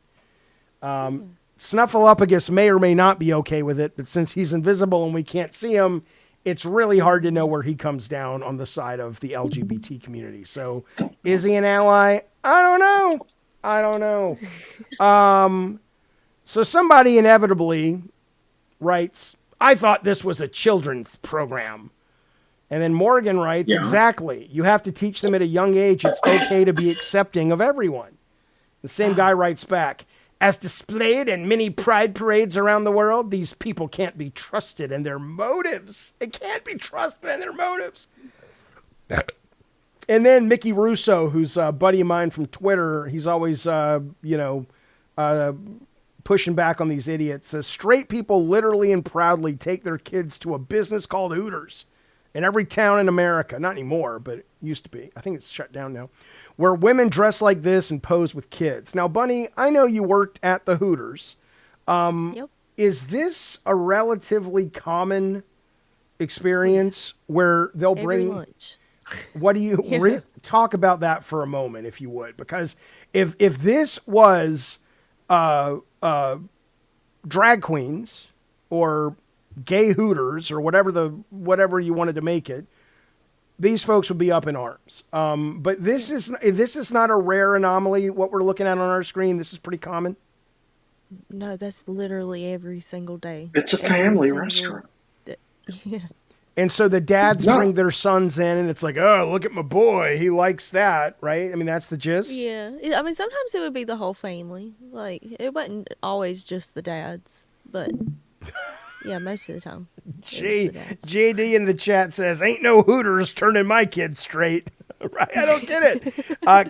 Snuffleupagus may or may not be okay with it, but since he's invisible and we can't see him, it's really hard to know where he comes down on the side of the LGBT community. So is he an ally? I don't know. So somebody inevitably writes, I thought this was a children's program. And then Morgan writes, exactly. You have to teach them at a young age it's okay to be accepting of everyone. The same guy writes back, as displayed in many pride parades around the world, these people can't be trusted in their motives. They can't be trusted in their motives. And then Mickey Russo, who's a buddy of mine from Twitter, he's always, pushing back on these idiots, says straight people literally and proudly take their kids to a business called Hooters in every town in America. Not anymore, but it used to be. I think it's shut down now. Where women dress like this and pose with kids. Now, Bunny, I know you worked at the Hooters. Yep. Is this a relatively common experience where they'll bring... lunch. What do you... talk about that for a moment, if you would. Because if this was drag queens or gay Hooters or whatever you wanted to make it, these folks would be up in arms. But this is not a rare anomaly, what we're looking at on our screen. This is pretty common. No, that's literally every single day. It's a family restaurant. Yeah. And so the dads bring their sons in, and it's like, oh, look at my boy. He likes that, right? I mean, that's the gist. Yeah. I mean, sometimes it would be the whole family. Like, it wasn't always just the dads, but... Yeah, most of the time. JD in the chat says, ain't no Hooters turning my kids straight. Right? I don't get it.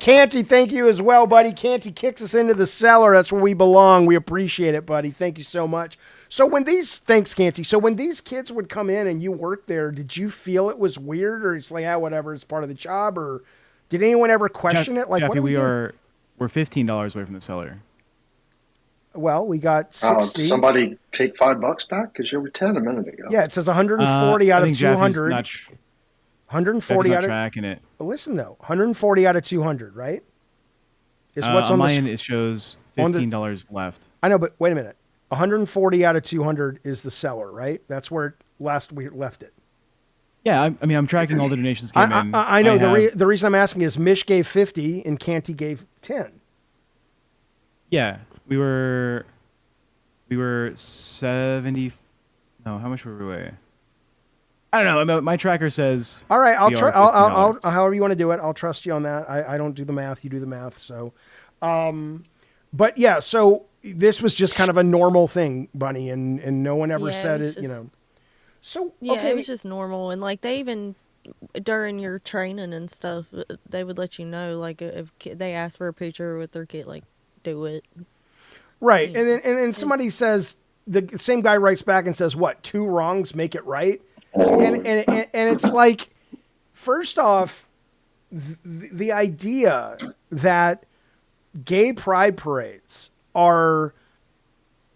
Canty, thank you as well, buddy. Canty kicks us into the cellar. That's where we belong. We appreciate it, buddy. Thank you so much. Thanks, Canty. So when these kids would come in and you worked there, did you feel it was weird, or it's like, whatever, it's part of the job, or did anyone ever question it? Like, Jaffe, what are we doing? we're $15 away from the cellar. Well, we got 60. Did somebody take $5 back? Because you were 10 a minute ago. Yeah, it says 140 out I of think Jaffe's 200. not 140 Jaffe's out not of tracking it. Listen though, 140 out of 200, right? Is what's on on my the end. It shows $15 left. I know, but wait a minute. 140 out of 200 is the cellar, right? That's where last we left it. Yeah, I mean, I'm tracking all the donations that came in. I know. The reason I'm asking is Mish gave 50 and Canty gave 10. Yeah, we were 70. No, how much were we? I don't know. My tracker says. All right, I'll however you want to do it. I'll trust you on that. I don't do the math. You do the math. So, but yeah. So this was just kind of a normal thing, Bunny, and no one ever said it. Just, So yeah, okay. it was just normal, and like they even during your training and stuff, they would let you know like if they ask for a picture with their kid, like do it. Right, and then somebody says the same guy writes back and says, "What? 2 wrongs make it right?" And it's like, first off, the idea that gay pride parades are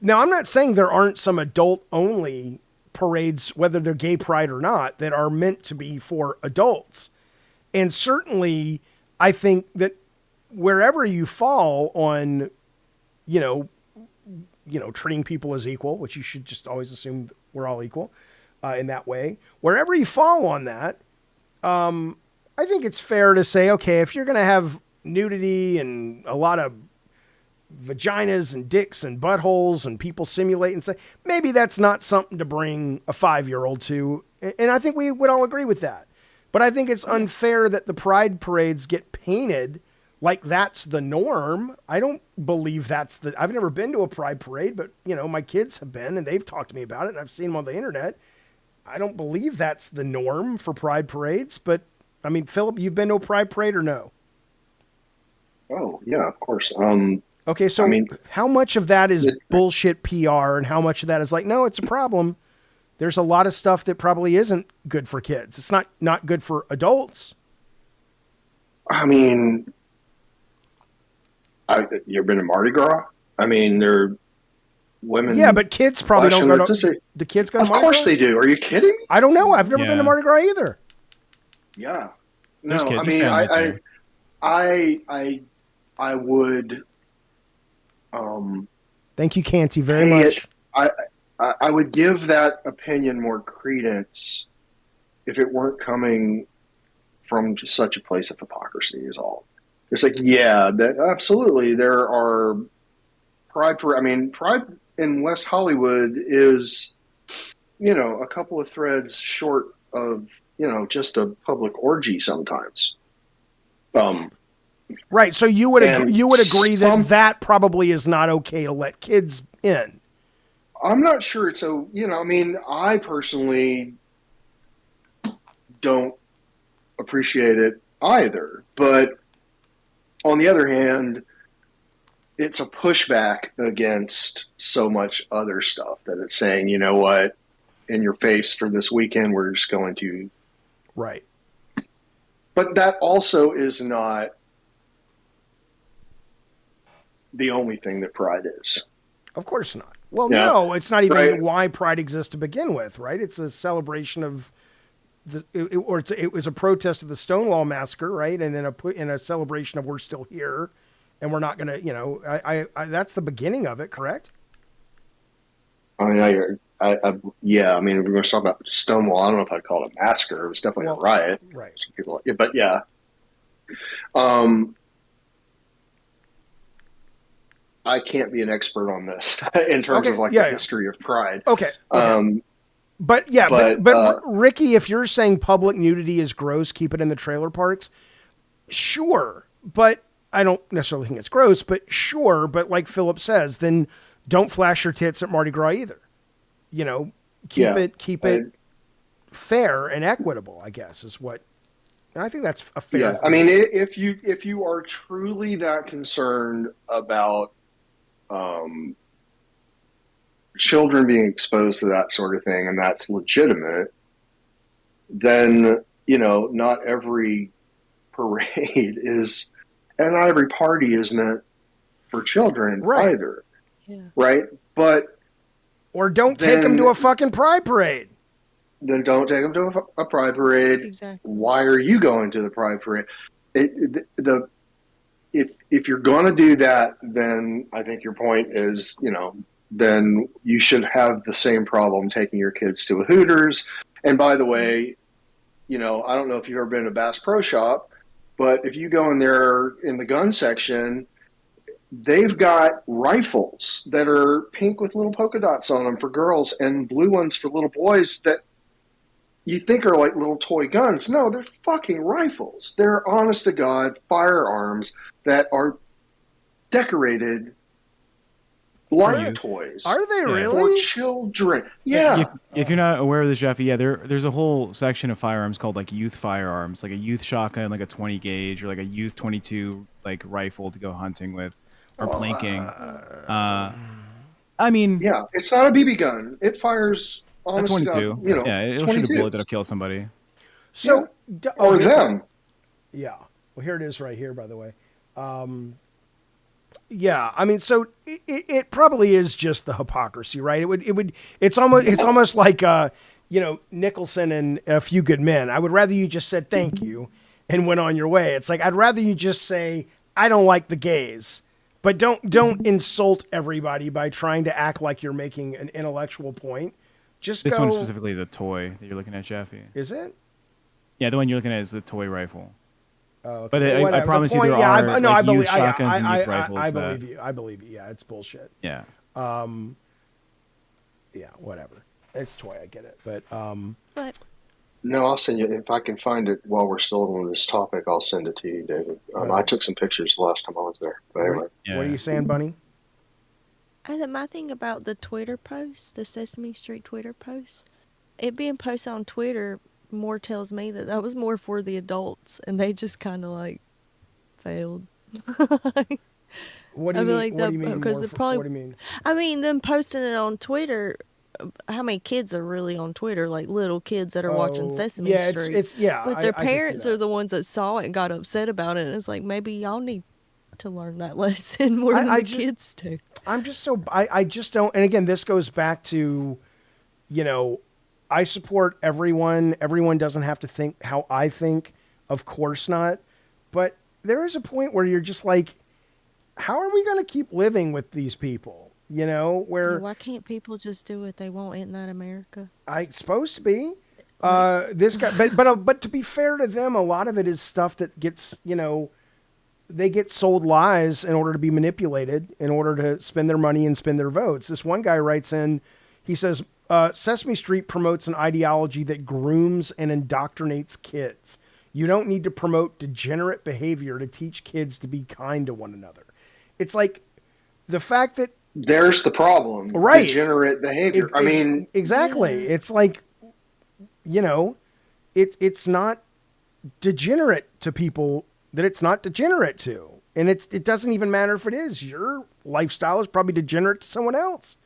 now. I'm not saying there aren't some adult only parades, whether they're gay pride or not, that are meant to be for adults. And certainly, I think that wherever you fall on, treating people as equal, which you should just always assume we're all equal in that way. Wherever you fall on that, I think it's fair to say, okay, if you're going to have nudity and a lot of vaginas and dicks and buttholes and people simulate and say, maybe that's not something to bring a 5-year-old to. And I think we would all agree with that. But I think it's unfair that the pride parades get painted like that's the norm. I don't believe I've never been to a pride parade, but my kids have been and they've talked to me about it and I've seen them on the internet. I don't believe that's the norm for pride parades, but I mean, Philip, you've been to a pride parade or no? Oh yeah, of course. Okay. So how much of that is bullshit PR and how much of that is like, no, it's a problem. There's a lot of stuff that probably isn't good for kids. It's not good for adults. I mean, you ever been to Mardi Gras? I mean, they're women. Yeah, but kids probably don't go to. The kids go to Mardi Gras? Of course they do. Are you kidding? I don't know. I've never been to Mardi Gras either. Yeah. There's No, kids, I mean, there's families I would. Thank you, Canty, very much. I would give that opinion more credence if it weren't coming from such a place of hypocrisy is all. It's like, yeah, absolutely. There are pride in West Hollywood is, a couple of threads short of, just a public orgy sometimes. Right. So you would agree that probably is not okay to let kids in. I'm not sure it's I personally don't appreciate it either. But on the other hand, it's a pushback against so much other stuff that it's saying, you know what, in your face for this weekend, we're just going to. Right. But that also is not the only thing that pride is. Of course not. Well, no, it's not even why pride exists to begin with, right? It's a celebration of it was a protest of the Stonewall Massacre, right? And then a celebration of we're still here, and we're not going to, that's the beginning of it, correct? I mean, yeah. I mean, if we're going to talk about Stonewall, I don't know if I'd call it a massacre. It was definitely a riot. Right. Some people, but yeah. I can't be an expert on this in terms of the history of pride. Okay. But Ricky, if you're saying public nudity is gross, keep it in the trailer parks. Sure. But I don't necessarily think it's gross, but sure. But like Philip says, then don't flash your tits at Mardi Gras either. Keep it fair and equitable, I guess, is what. And I think that's a fair. Yeah. I mean, if you are truly that concerned about children being exposed to that sort of thing, and that's legitimate, then, not every parade is, and not every party is meant for children either. right? But or don't take them to a fucking pride parade. Then don't take them to a pride parade. Exactly. Why are you going to the pride parade? If you're going to do that, then I think your point is, then you should have the same problem taking your kids to a Hooters. And by the way, I don't know if you've ever been to Bass Pro Shop, but if you go in there in the gun section, they've got rifles that are pink with little polka dots on them for girls and blue ones for little boys that you think are like little toy guns. No, they're fucking rifles. They're honest to God firearms that are decorated like toys. Are they really? For children. Yeah. If you're not aware of this, Jaffe, there's a whole section of firearms called like youth firearms, like a youth shotgun, like a 20 gauge, or like a youth 22 like rifle to go hunting with, or plinking. I mean, yeah, it's not a BB gun. It fires. A 22. Yeah, it'll 22. shoot a bullet that'll kill somebody. So, or them. Yeah. Well, here it is right here, by the way. Yeah, I mean, so it probably is just the hypocrisy, right? It's almost like Nicholson and A Few Good Men. I would rather you just said thank you and went on your way. It's like I'd rather you just say I don't like the gays, but don't insult everybody by trying to act like you're making an intellectual point. Just this one specifically is a toy that you're looking at, Jaffe. Is it? Yeah, the one you're looking at is the toy rifle. Oh, okay. But I promise you there are youth shotguns and youth rifles. I believe you. I believe you. Yeah, it's bullshit. Yeah. Yeah, whatever. It's toy. I get it. But no, I'll send you if I can find it while we're still on this topic. I'll send it to you, David. I took some pictures the last time I was there. But anyway, what are you saying, Bunny? My thing about the Twitter post, the Sesame Street Twitter post, it being posted on Twitter more tells me that was more for the adults, and they just kind of like failed. What do you mean? What do you mean? What do you mean? I mean, them posting it on Twitter. How many kids are really on Twitter? Like little kids that are watching Sesame Street. But their parents are the ones that saw it and got upset about it. And it's like maybe y'all need to learn that lesson more than the kids do. I'm just I just don't. And again, this goes back to, I support everyone. Everyone doesn't have to think how I think. Of course not. But there is a point where you're just like, how are we going to keep living with these people? Where why can't people just do what they want? Isn't that America? It's supposed to be. This guy, but to be fair to them, a lot of it is stuff that gets, they get sold lies in order to be manipulated, in order to spend their money and spend their votes. This one guy writes in, he says, Sesame Street promotes an ideology that grooms and indoctrinates kids. You don't need to promote degenerate behavior to teach kids to be kind to one another. It's like the fact that there's the problem, right? Degenerate behavior. I mean, exactly. Yeah. It's like, it's not degenerate to people that it's not degenerate to. And it doesn't even matter if it is. Your lifestyle is probably degenerate to someone else.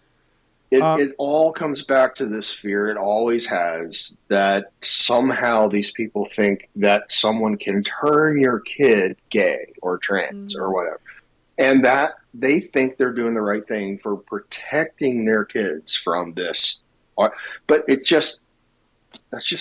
It all comes back to this fear. It always has, that somehow these people think that someone can turn your kid gay or trans or whatever. And that they think they're doing the right thing for protecting their kids from this. But that's just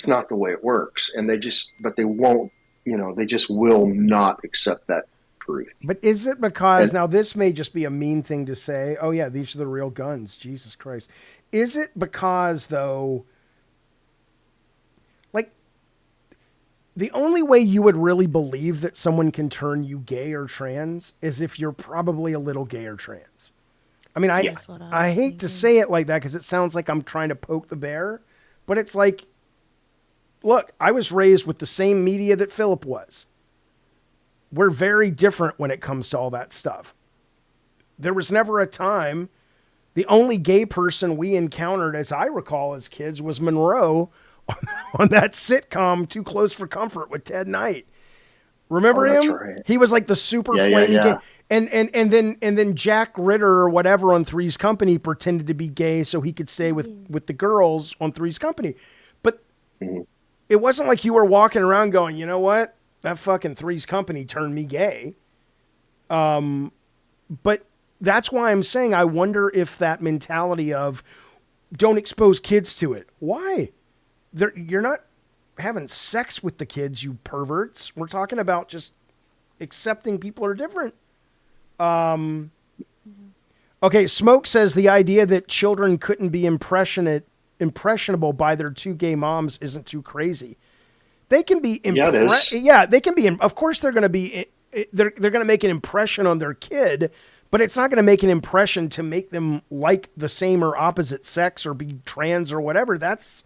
not the way it works. And they won't, they just will not accept that truth. But is it because, now this may just be a mean thing to say, oh yeah, these are the real guns, Jesus Christ. Is it because, though, like, the only way you would really believe that someone can turn you gay or trans is if you're probably a little gay or trans. I mean, I hate to say it like that because it sounds like I'm trying to poke the bear, but it's like, look, I was raised with the same media that Philip was. We're very different when it comes to all that stuff. There was never a time, the only gay person we encountered, as I recall as kids, was Monroe on that sitcom Too Close for Comfort with Ted Knight. Remember him? Right. He was like the super flaming gay. And then Jack Ritter or whatever on Three's Company pretended to be gay so he could stay with the girls on Three's Company. But it wasn't like you were walking around going, you know what? That fucking Three's Company turned me gay. But that's why I'm saying I wonder if that mentality of don't expose kids to it. Why? You're not having sex with the kids, you perverts. We're talking about just accepting people are different. Okay, Smoke says the idea that children couldn't be impressionable by their two gay moms isn't too crazy. They can be they can be. Of course, they're going to be. They're going to make an impression on their kid, but it's not going to make an impression to make them like the same or opposite sex or be trans or whatever. That's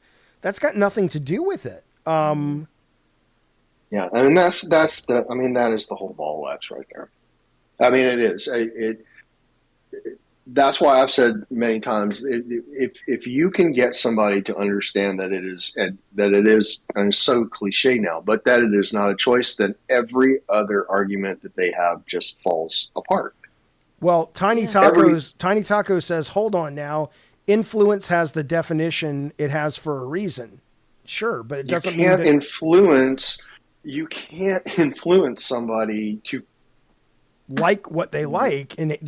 got nothing to do with it. Yeah, I mean that is the whole ball wax right there. I mean, it is. That's why I've said many times, if you can get somebody to understand that it is, and it's so cliche now, but that it is not a choice, then every other argument that they have just falls apart. Well, Tiny Taco says, hold on now. Influence has the definition it has for a reason. Sure, but it doesn't mean that you can't influence somebody to like what they like. And it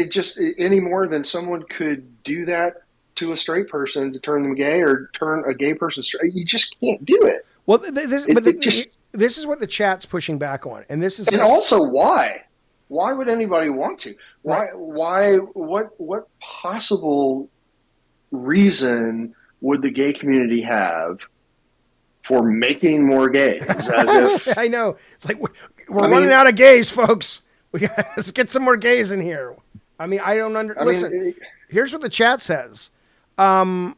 just any more than someone could do that to a straight person to turn them gay or turn a gay person straight. You just can't do it. Well, this is what the chat's pushing back on. And this is, also why would anybody want to? What possible reason would the gay community have for making more gays? As if I know it's like we're running out of gays, folks. Let's get some more gays in here. I mean, I don't listen. Here's what the chat says. Let's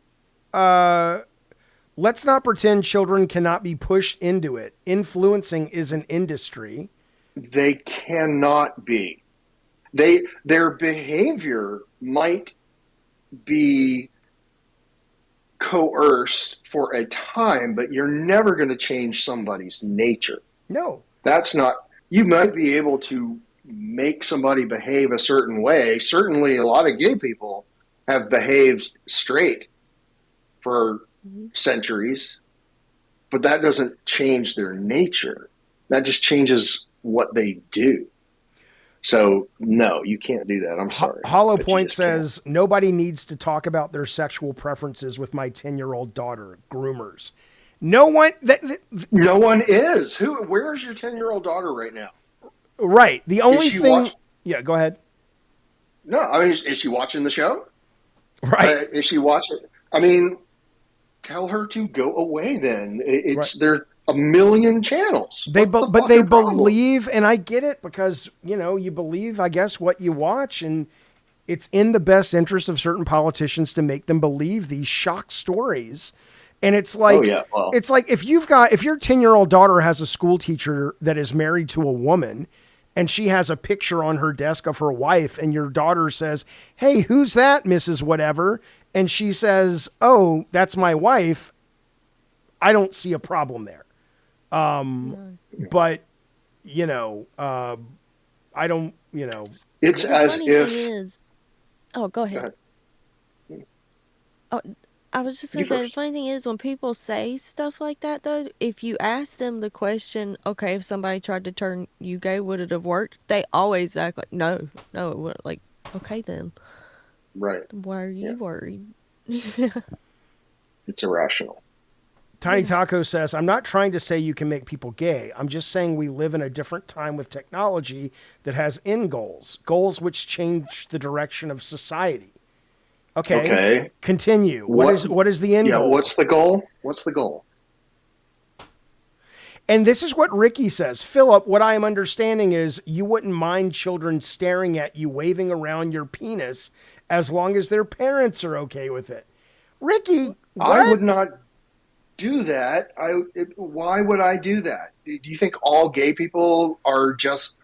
not pretend children cannot be pushed into it. Influencing is an industry. They cannot be. Their behavior might be coerced for a time, but you're never going to change somebody's nature. No. That's not, you might be able to make somebody behave a certain way. Certainly a lot of gay people have behaved straight for centuries, but that doesn't change their nature. That just changes what they do. So no, you can't do that. I'm sorry. Hollow Point says nobody needs to talk about their sexual preferences with my 10-year-old daughter. Groomers. No one. No one is. Where's your 10-year-old daughter right now? Right. The only thing. Yeah. Go ahead. No, I mean, is she watching the show? Right. Is she watching? I mean, tell her to go away. Then there a million channels. They believe, and I get it because you believe, I guess, what you watch, and it's in the best interest of certain politicians to make them believe these shock stories. And it's like, it's like if your 10-year-old daughter has a school teacher that is married to a woman, and she has a picture on her desk of her wife, and your daughter says, "Hey, who's that, Mrs. Whatever?" And she says, "Oh, that's my wife." I don't see a problem there. But I don't, it's as if, oh, go ahead. Oh, I was just going to say, the funny thing is when people say stuff like that, though, if you ask them the question, okay, if somebody tried to turn you gay, would it have worked? They always act like, no, it wouldn't. Like, okay, then. Right. Why are you worried? It's irrational. Tiny Taco says, I'm not trying to say you can make people gay. I'm just saying we live in a different time with technology that has end goals which change the direction of society. Okay. Continue. What is the end goal? Yeah, what's the goal? What's the goal? And this is what Ricky says. Philip, what I am understanding is you wouldn't mind children staring at you waving around your penis as long as their parents are okay with it. Ricky, what? I would not do that. Why would I do that? Do you think all gay people are just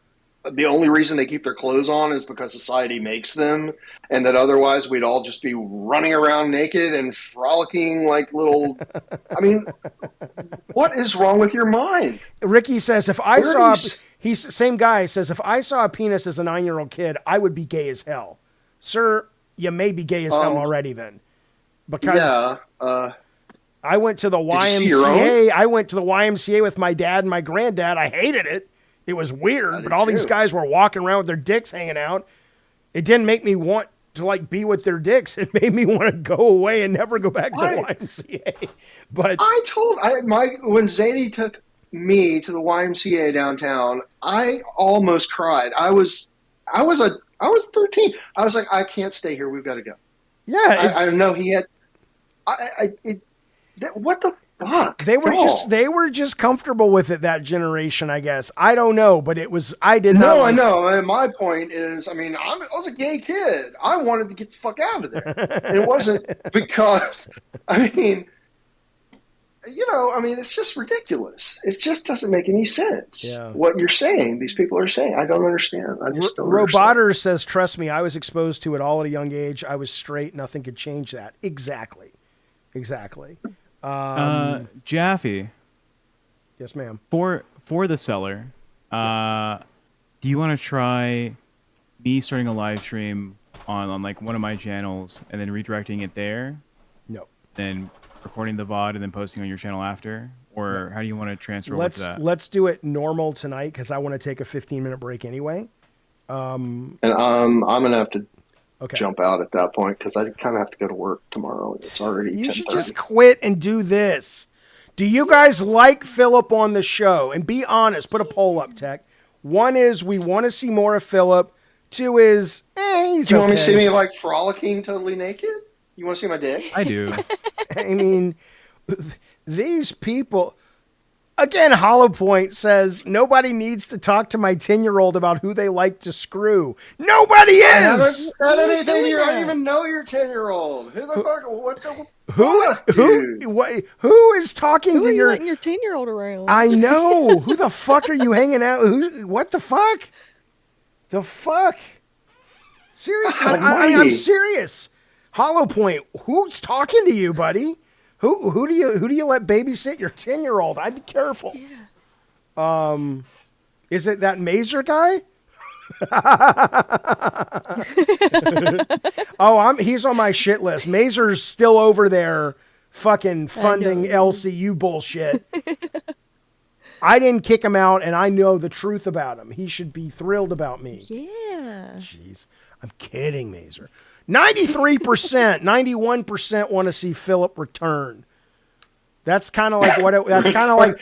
the only reason they keep their clothes on is because society makes them, and that otherwise we'd all just be running around naked and frolicking like little... I mean, what is wrong with your mind? Ricky says, same guy says, if I saw a penis as a 9-year-old kid, I would be gay as hell. Sir, you may be gay as hell already then. Because I went to the YMCA. I went to the YMCA with my dad and my granddad. I hated it. It was weird, I but did all these too. guys were walking around with their dicks hanging out. It didn't make me want to like be with their dicks. It made me want to go away and never go back to YMCA. But when Zadie took me to the YMCA downtown, I almost cried. I was 13. I was like, I can't stay here. We've got to go. Yeah, I know he had. What the fuck? They were just comfortable with it, that generation, I guess. I don't know, but it was. I did not. No, I know. And my point is, I mean, I was a gay kid. I wanted to get the fuck out of there. And it wasn't because, I mean, it's just ridiculous. It just doesn't make any sense. Yeah. What you're saying, these people are saying, I don't understand. I just don't Roboter says, trust me, I was exposed to it all at a young age. I was straight. Nothing could change that. Exactly. Jaffe. Yes, ma'am. For the cellar, do you want to try me starting a live stream on like one of my channels and then redirecting it there? No. Then recording the VOD and then posting on your channel after? Or how do you want to transfer over to that? Let's do it normal tonight because I want to take a 15-minute break anyway. And I'm going to have to jump out at that point because I kind of have to go to work tomorrow. It's already 10:30. You should just quit and do this. Do you guys like Philip on the show? And be honest. Put a poll up, Tech. 1 is we want to see more of Philip. 2 is, he's Do you want me to see me like frolicking totally naked? You want to see my dick? I do. I mean, these people... Again, Hollow Point says, nobody needs to talk to my 10-year-old about who they like to screw. Nobody is! I haven't said anything to you. I don't even know your 10-year-old. Who the fuck? What the fuck, dude? Who is talking Who to are your... you letting your 10-year-old around? I know. Who the fuck are you hanging out? What the fuck? The fuck? Seriously, I'm serious. Hollow Point, who's talking to you, buddy? Who do you let babysit your 10-year-old? I'd be careful. Yeah. Is it that Mazer guy? He's on my shit list. Mazer's still over there fucking funding LCU bullshit. I didn't kick him out, and I know the truth about him. He should be thrilled about me. Yeah. Jeez. I'm kidding, Mazer. 93%, 91% want to see Philip return. That's kind of like what it. That's kind of like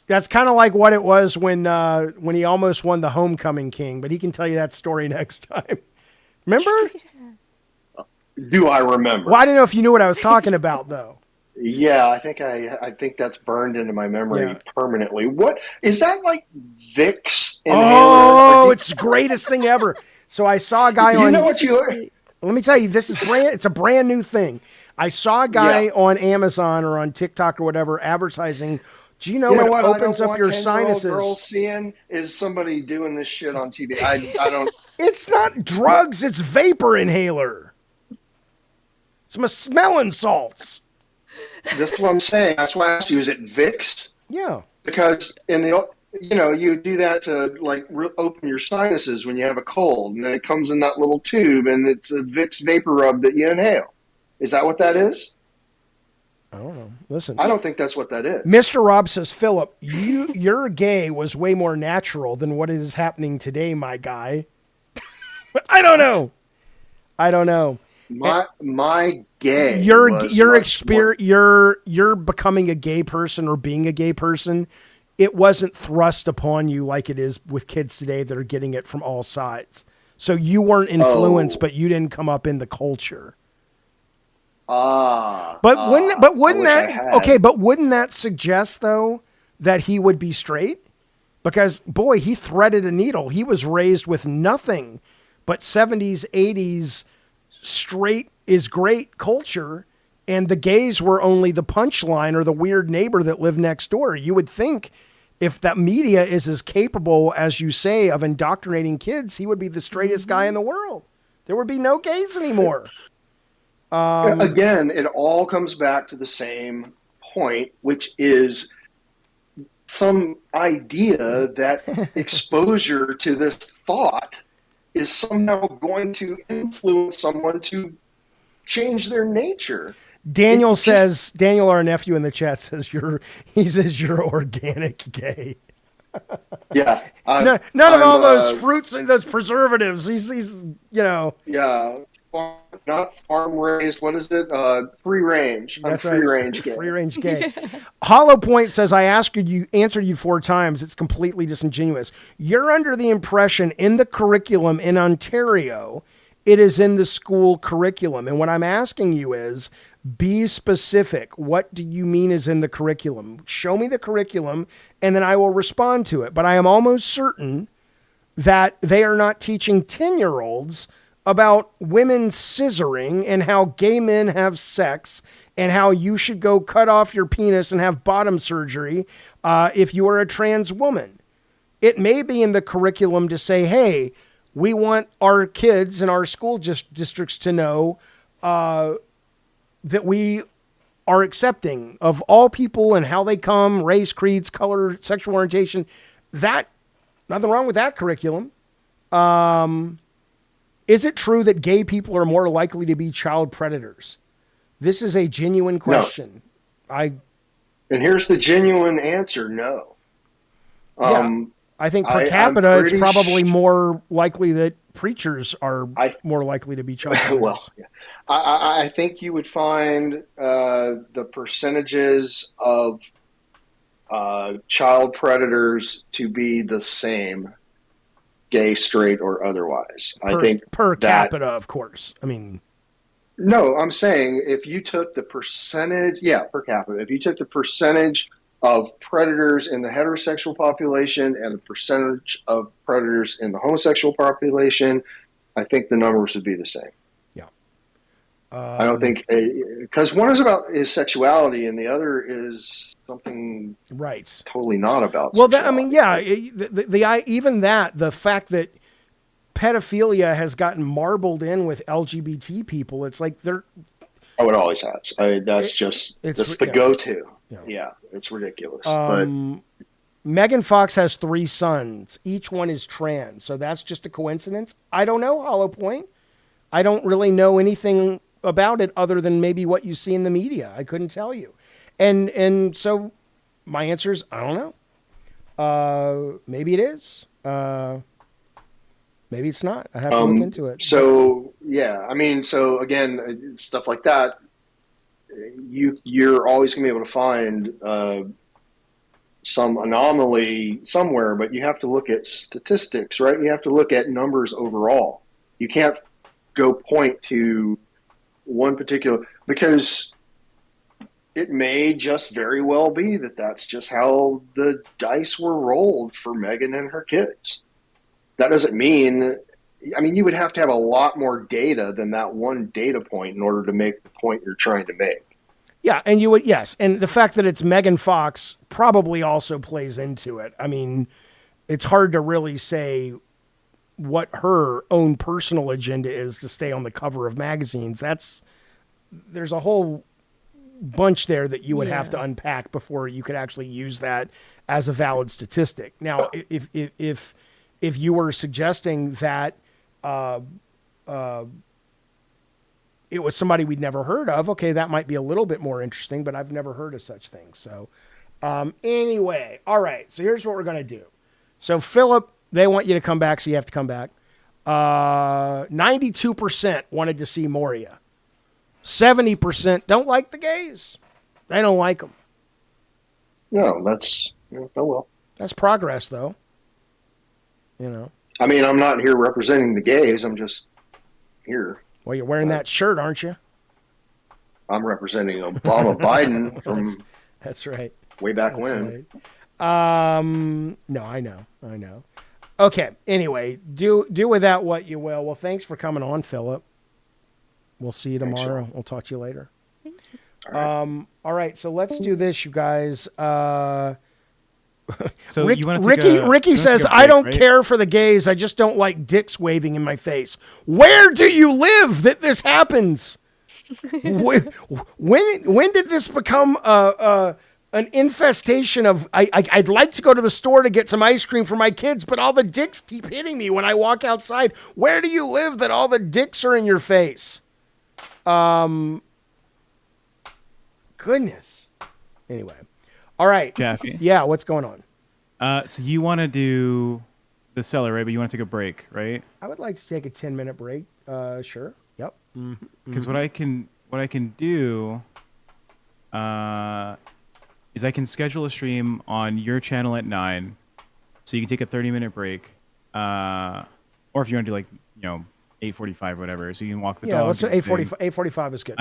that's kind of like what it was when he almost won the Homecoming King. But he can tell you that story next time. Remember? Do I remember? Well, I didn't know if you knew what I was talking about, though. Yeah, I think that's burned into my memory permanently. What is that like? Vicks inhaler? Oh, it's the greatest thing ever. So I saw a guy on. You know what you. Let me tell you, it's a brand new thing. I saw a guy on Amazon or on TikTok or whatever advertising. Do you know what opens up your sinuses? Girls seeing is somebody doing this shit on TV. I don't. It's not drugs. It's vapor inhaler. It's smelling salts. That's what I'm saying. That's why I asked you. Is it Vicks? Yeah. Because you do that to like open your sinuses when you have a cold, and then it comes in that little tube, and it's a Vicks vapor rub that you inhale. Is that what that is? I don't know. Listen, I don't think that's what that is. Mr. Rob says, Philip, your gay was way more natural than what is happening today, my guy. I don't know. My gay. You're becoming a gay person or being a gay person. It wasn't thrust upon you like it is with kids today that are getting it from all sides. So you weren't influenced, but you didn't come up in the culture. But wouldn't that suggest though that he would be straight? Because boy, he threaded a needle. He was raised with nothing but 70s, 80s straight is great culture, and the gays were only the punchline or the weird neighbor that lived next door. You would think if that media is as capable as you say of indoctrinating kids, he would be the straightest guy in the world. There would be no gays anymore. Again, it all comes back to the same point, which is some idea that exposure to this thought is somehow going to influence someone to change their nature. Daniel, our nephew in the chat says you're organic gay. Yeah. None of all those fruits and those preservatives. He's Yeah. Not farm raised. What is it? Free range. That's free right. range gay. Free range gay. Hollow Point says, I answered you 4 times. It's completely disingenuous. You're under the impression in the curriculum in Ontario, it is in the school curriculum. And what I'm asking you is, be specific. What do you mean is in the curriculum? Show me the curriculum, and then I will respond to it. But I am almost certain that they are not teaching 10-year-olds about women scissoring and how gay men have sex and how you should go cut off your penis and have bottom surgery if you are a trans woman. It may be in the curriculum to say, hey, we want our kids and our school districts to know that we are accepting of all people and how they come, race, creeds, color, sexual orientation. Nothing wrong with that curriculum. Is it true that gay people are more likely to be child predators? This is a genuine question. No. And here's the genuine answer: no. I think per capita, it's probably more likely that preachers are more likely to be child predators. Well, yeah. I think you would find the percentages of child predators to be the same, gay, straight, or otherwise. I think per capita, of course. I mean, no, I'm saying if you took the percentage, per capita, if you took the percentage of predators in the heterosexual population and the percentage of predators in the homosexual population, I think the numbers would be the same. Yeah. I don't think, because one is about his sexuality and the other is something totally not about sexuality. The fact that pedophilia has gotten marbled in with LGBT people, it's like they're... Oh, it always has. That's the go-to. Yeah, it's ridiculous. But Megan Fox has 3 sons. Each one is trans. So that's just a coincidence? I don't know, Hollow Point. I don't really know anything about it other than maybe what you see in the media. I couldn't tell you. And so my answer is, I don't know. Maybe it is. Maybe it's not. I have to look into it. So, yeah. I mean, so again, stuff like that, you're always going to be able to find some anomaly somewhere, but you have to look at statistics, right? You have to look at numbers overall. You can't go point to one particular, because it may just very well be that that's just how the dice were rolled for Megan and her kids. That doesn't mean, you would have to have a lot more data than that one data point in order to make the point you're trying to make. Yeah, and you would, yes. And the fact that it's Megan Fox probably also plays into it. I mean, it's hard to really say what her own personal agenda is to stay on the cover of magazines. There's a whole bunch there that you would have to unpack before you could actually use that as a valid statistic. Now, if you were suggesting that it was somebody we'd never heard of, okay, that might be a little bit more interesting, but I've never heard of such things. So anyway, all right, so here's what we're going to do. So Philip, they want you to come back, so you have to come back. 92% wanted to see Moria. 70% don't like the gays. They don't like them. No, that's, oh well. That's progress, though. I'm not here representing the gays. I'm just here. Well, you're wearing that shirt, aren't you? I'm representing Obama Biden from that's right. Way back when. Right. No, I know. Okay. Anyway, do with that what you will. Well, thanks for coming on, Philip. We'll see you tomorrow. We'll talk to you later. All right. So let's do this, you guys. So Ricky says, I don't care for the gays. I just don't like dicks waving in my face. Where do you live that this happens? when did this become an infestation of, I'd like to go to the store to get some ice cream for my kids, but all the dicks keep hitting me when I walk outside. Where do you live that all the dicks are in your face? Goodness. Anyway. All right. Jaffe. Yeah, what's going on? So you want to do the cellar, right? But you want to take a break, right? I would like to take a 10-minute break. Sure. Yep. Because what I can do is I can schedule a stream on your channel at 9, so you can take a 30-minute break, or if you want to do 8:45 or whatever, so you can walk the dog. Yeah, let's say 8:45. 8:45 is good.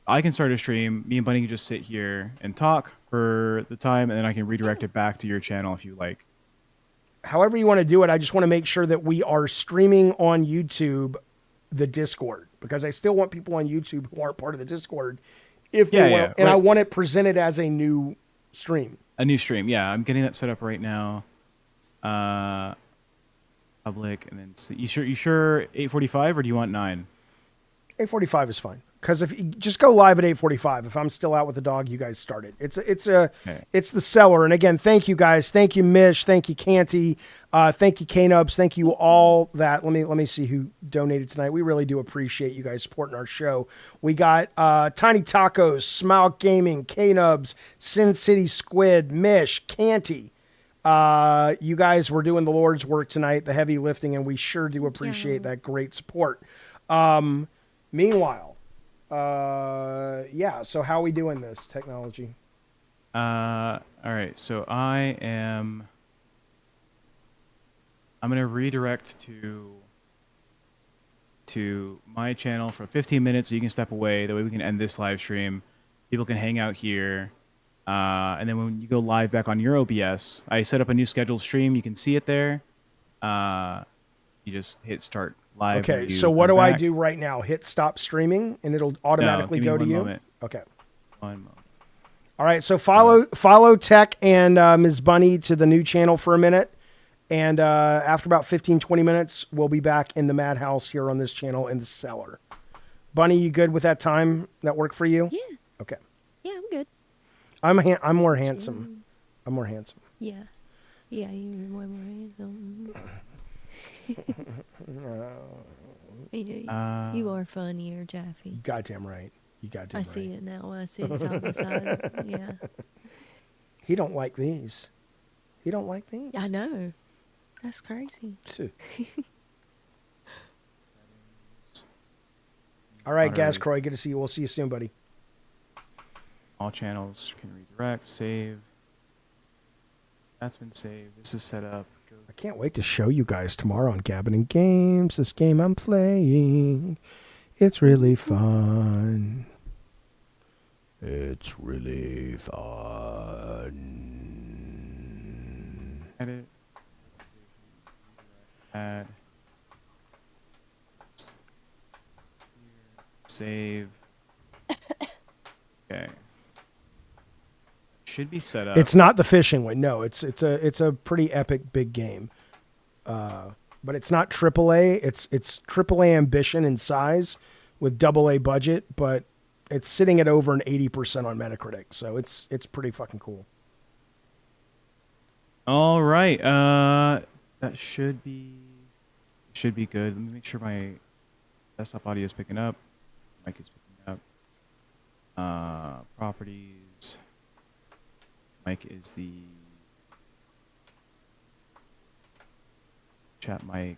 I can start a stream. Me and Bunny can just sit here and talk for the time, and then I can redirect it back to your channel if you like. However you want to do it, I just want to make sure that we are streaming on YouTube the Discord, because I still want people on YouTube who aren't part of the Discord, if they will, and right. I want it presented as a new stream. A new stream, yeah. I'm getting that set up right now. Public, and then you sure 8:45 or do you want 9? 8:45 is fine. Because if you just go live at 8:45, if I'm still out with the dog, you guys start it. It's the cellar. And again, thank you guys. Thank you, Mish. Thank you, Canty. Thank you, K-Nubs. Thank you all that. Let me see who donated tonight. We really do appreciate you guys supporting our show. We got Tiny Tacos, Smile Gaming, K-Nubs, Sin City Squid, Mish, Canty. You guys were doing the Lord's work tonight, the heavy lifting, and we sure do appreciate that great support. Meanwhile, so how are we doing this technology? All right, so I'm gonna redirect to my channel for 15 minutes so you can step away. That way we can end this live stream. People can hang out here. And then when you go live back on your OBS, I set up a new scheduled stream. You can see it there. You just hit start live. Okay, so what do I do right now? Hit stop streaming, and it'll automatically go to you? Moment. Okay. 1 moment. All right, so follow Tech and Ms. Bunny to the new channel for a minute. And after about 15, 20 minutes, we'll be back in the Madhouse here on this channel in the cellar. Bunny, you good with that time? That work for you? Yeah. Okay. Yeah, I'm good. I'm more handsome. I'm more handsome. Yeah. Yeah, you're way more handsome. You are funnier, Jaffe. Goddamn right. You goddamn right. I see it now. I see it side by side. Yeah. He don't like these. He don't like these. I know. That's crazy. All right, Gascroy, good to see you. We'll see you soon, buddy. All channels can redirect, save. That's been saved. This is set up. I can't wait to show you guys tomorrow on Gabbin' and Games. This game I'm playing. It's really fun. It's really fun. Edit. Add. Save. Okay. Should be set up. It's not the fishing one. No, it's a pretty epic big game. But it's not AAA. It's AAA ambition and size with AA budget, but it's sitting at over an 80% on Metacritic. So it's pretty fucking cool. All right. That should be good. Let me make sure my desktop audio is picking up. Mic is picking up. Properties. Mic is the chat mic.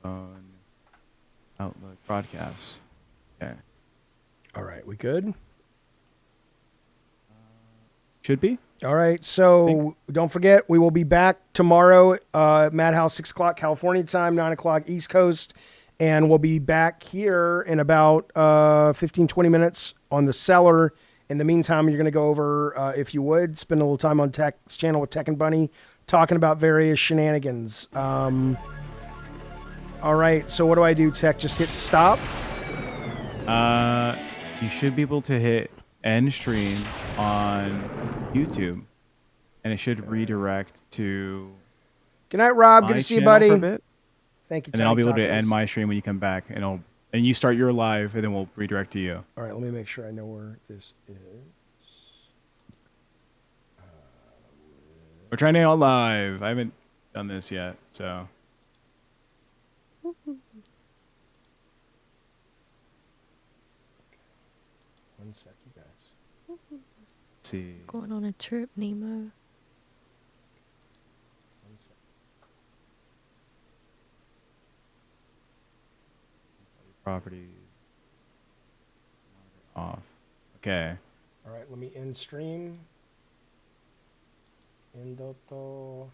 Microphone. Outlook. Broadcast. Okay. All right, we good? Should be. All right, so don't forget, we will be back tomorrow, Madhouse, 6 o'clock California time, 9 o'clock East Coast, and we'll be back here in about 15, 20 minutes on the cellar. In the meantime, you're going to go over, if you would, spend a little time on Tech's channel with Tech and Bunny, talking about various shenanigans. All right, so what do I do, Tech? Just hit stop? You should be able to hit end stream on YouTube, and it should redirect to... Good night, Rob. Good to see you, buddy. For a bit. Thank you, and then I'll be able to end my stream when you come back, and you start your live, and then we'll redirect to you. All right, let me make sure I know where this is. We're trying to go live. I haven't done this yet, so. One sec, you guys. Let's see. Going on a trip, Nemo. Properties. Off. Okay. All right, let me end stream. End auto.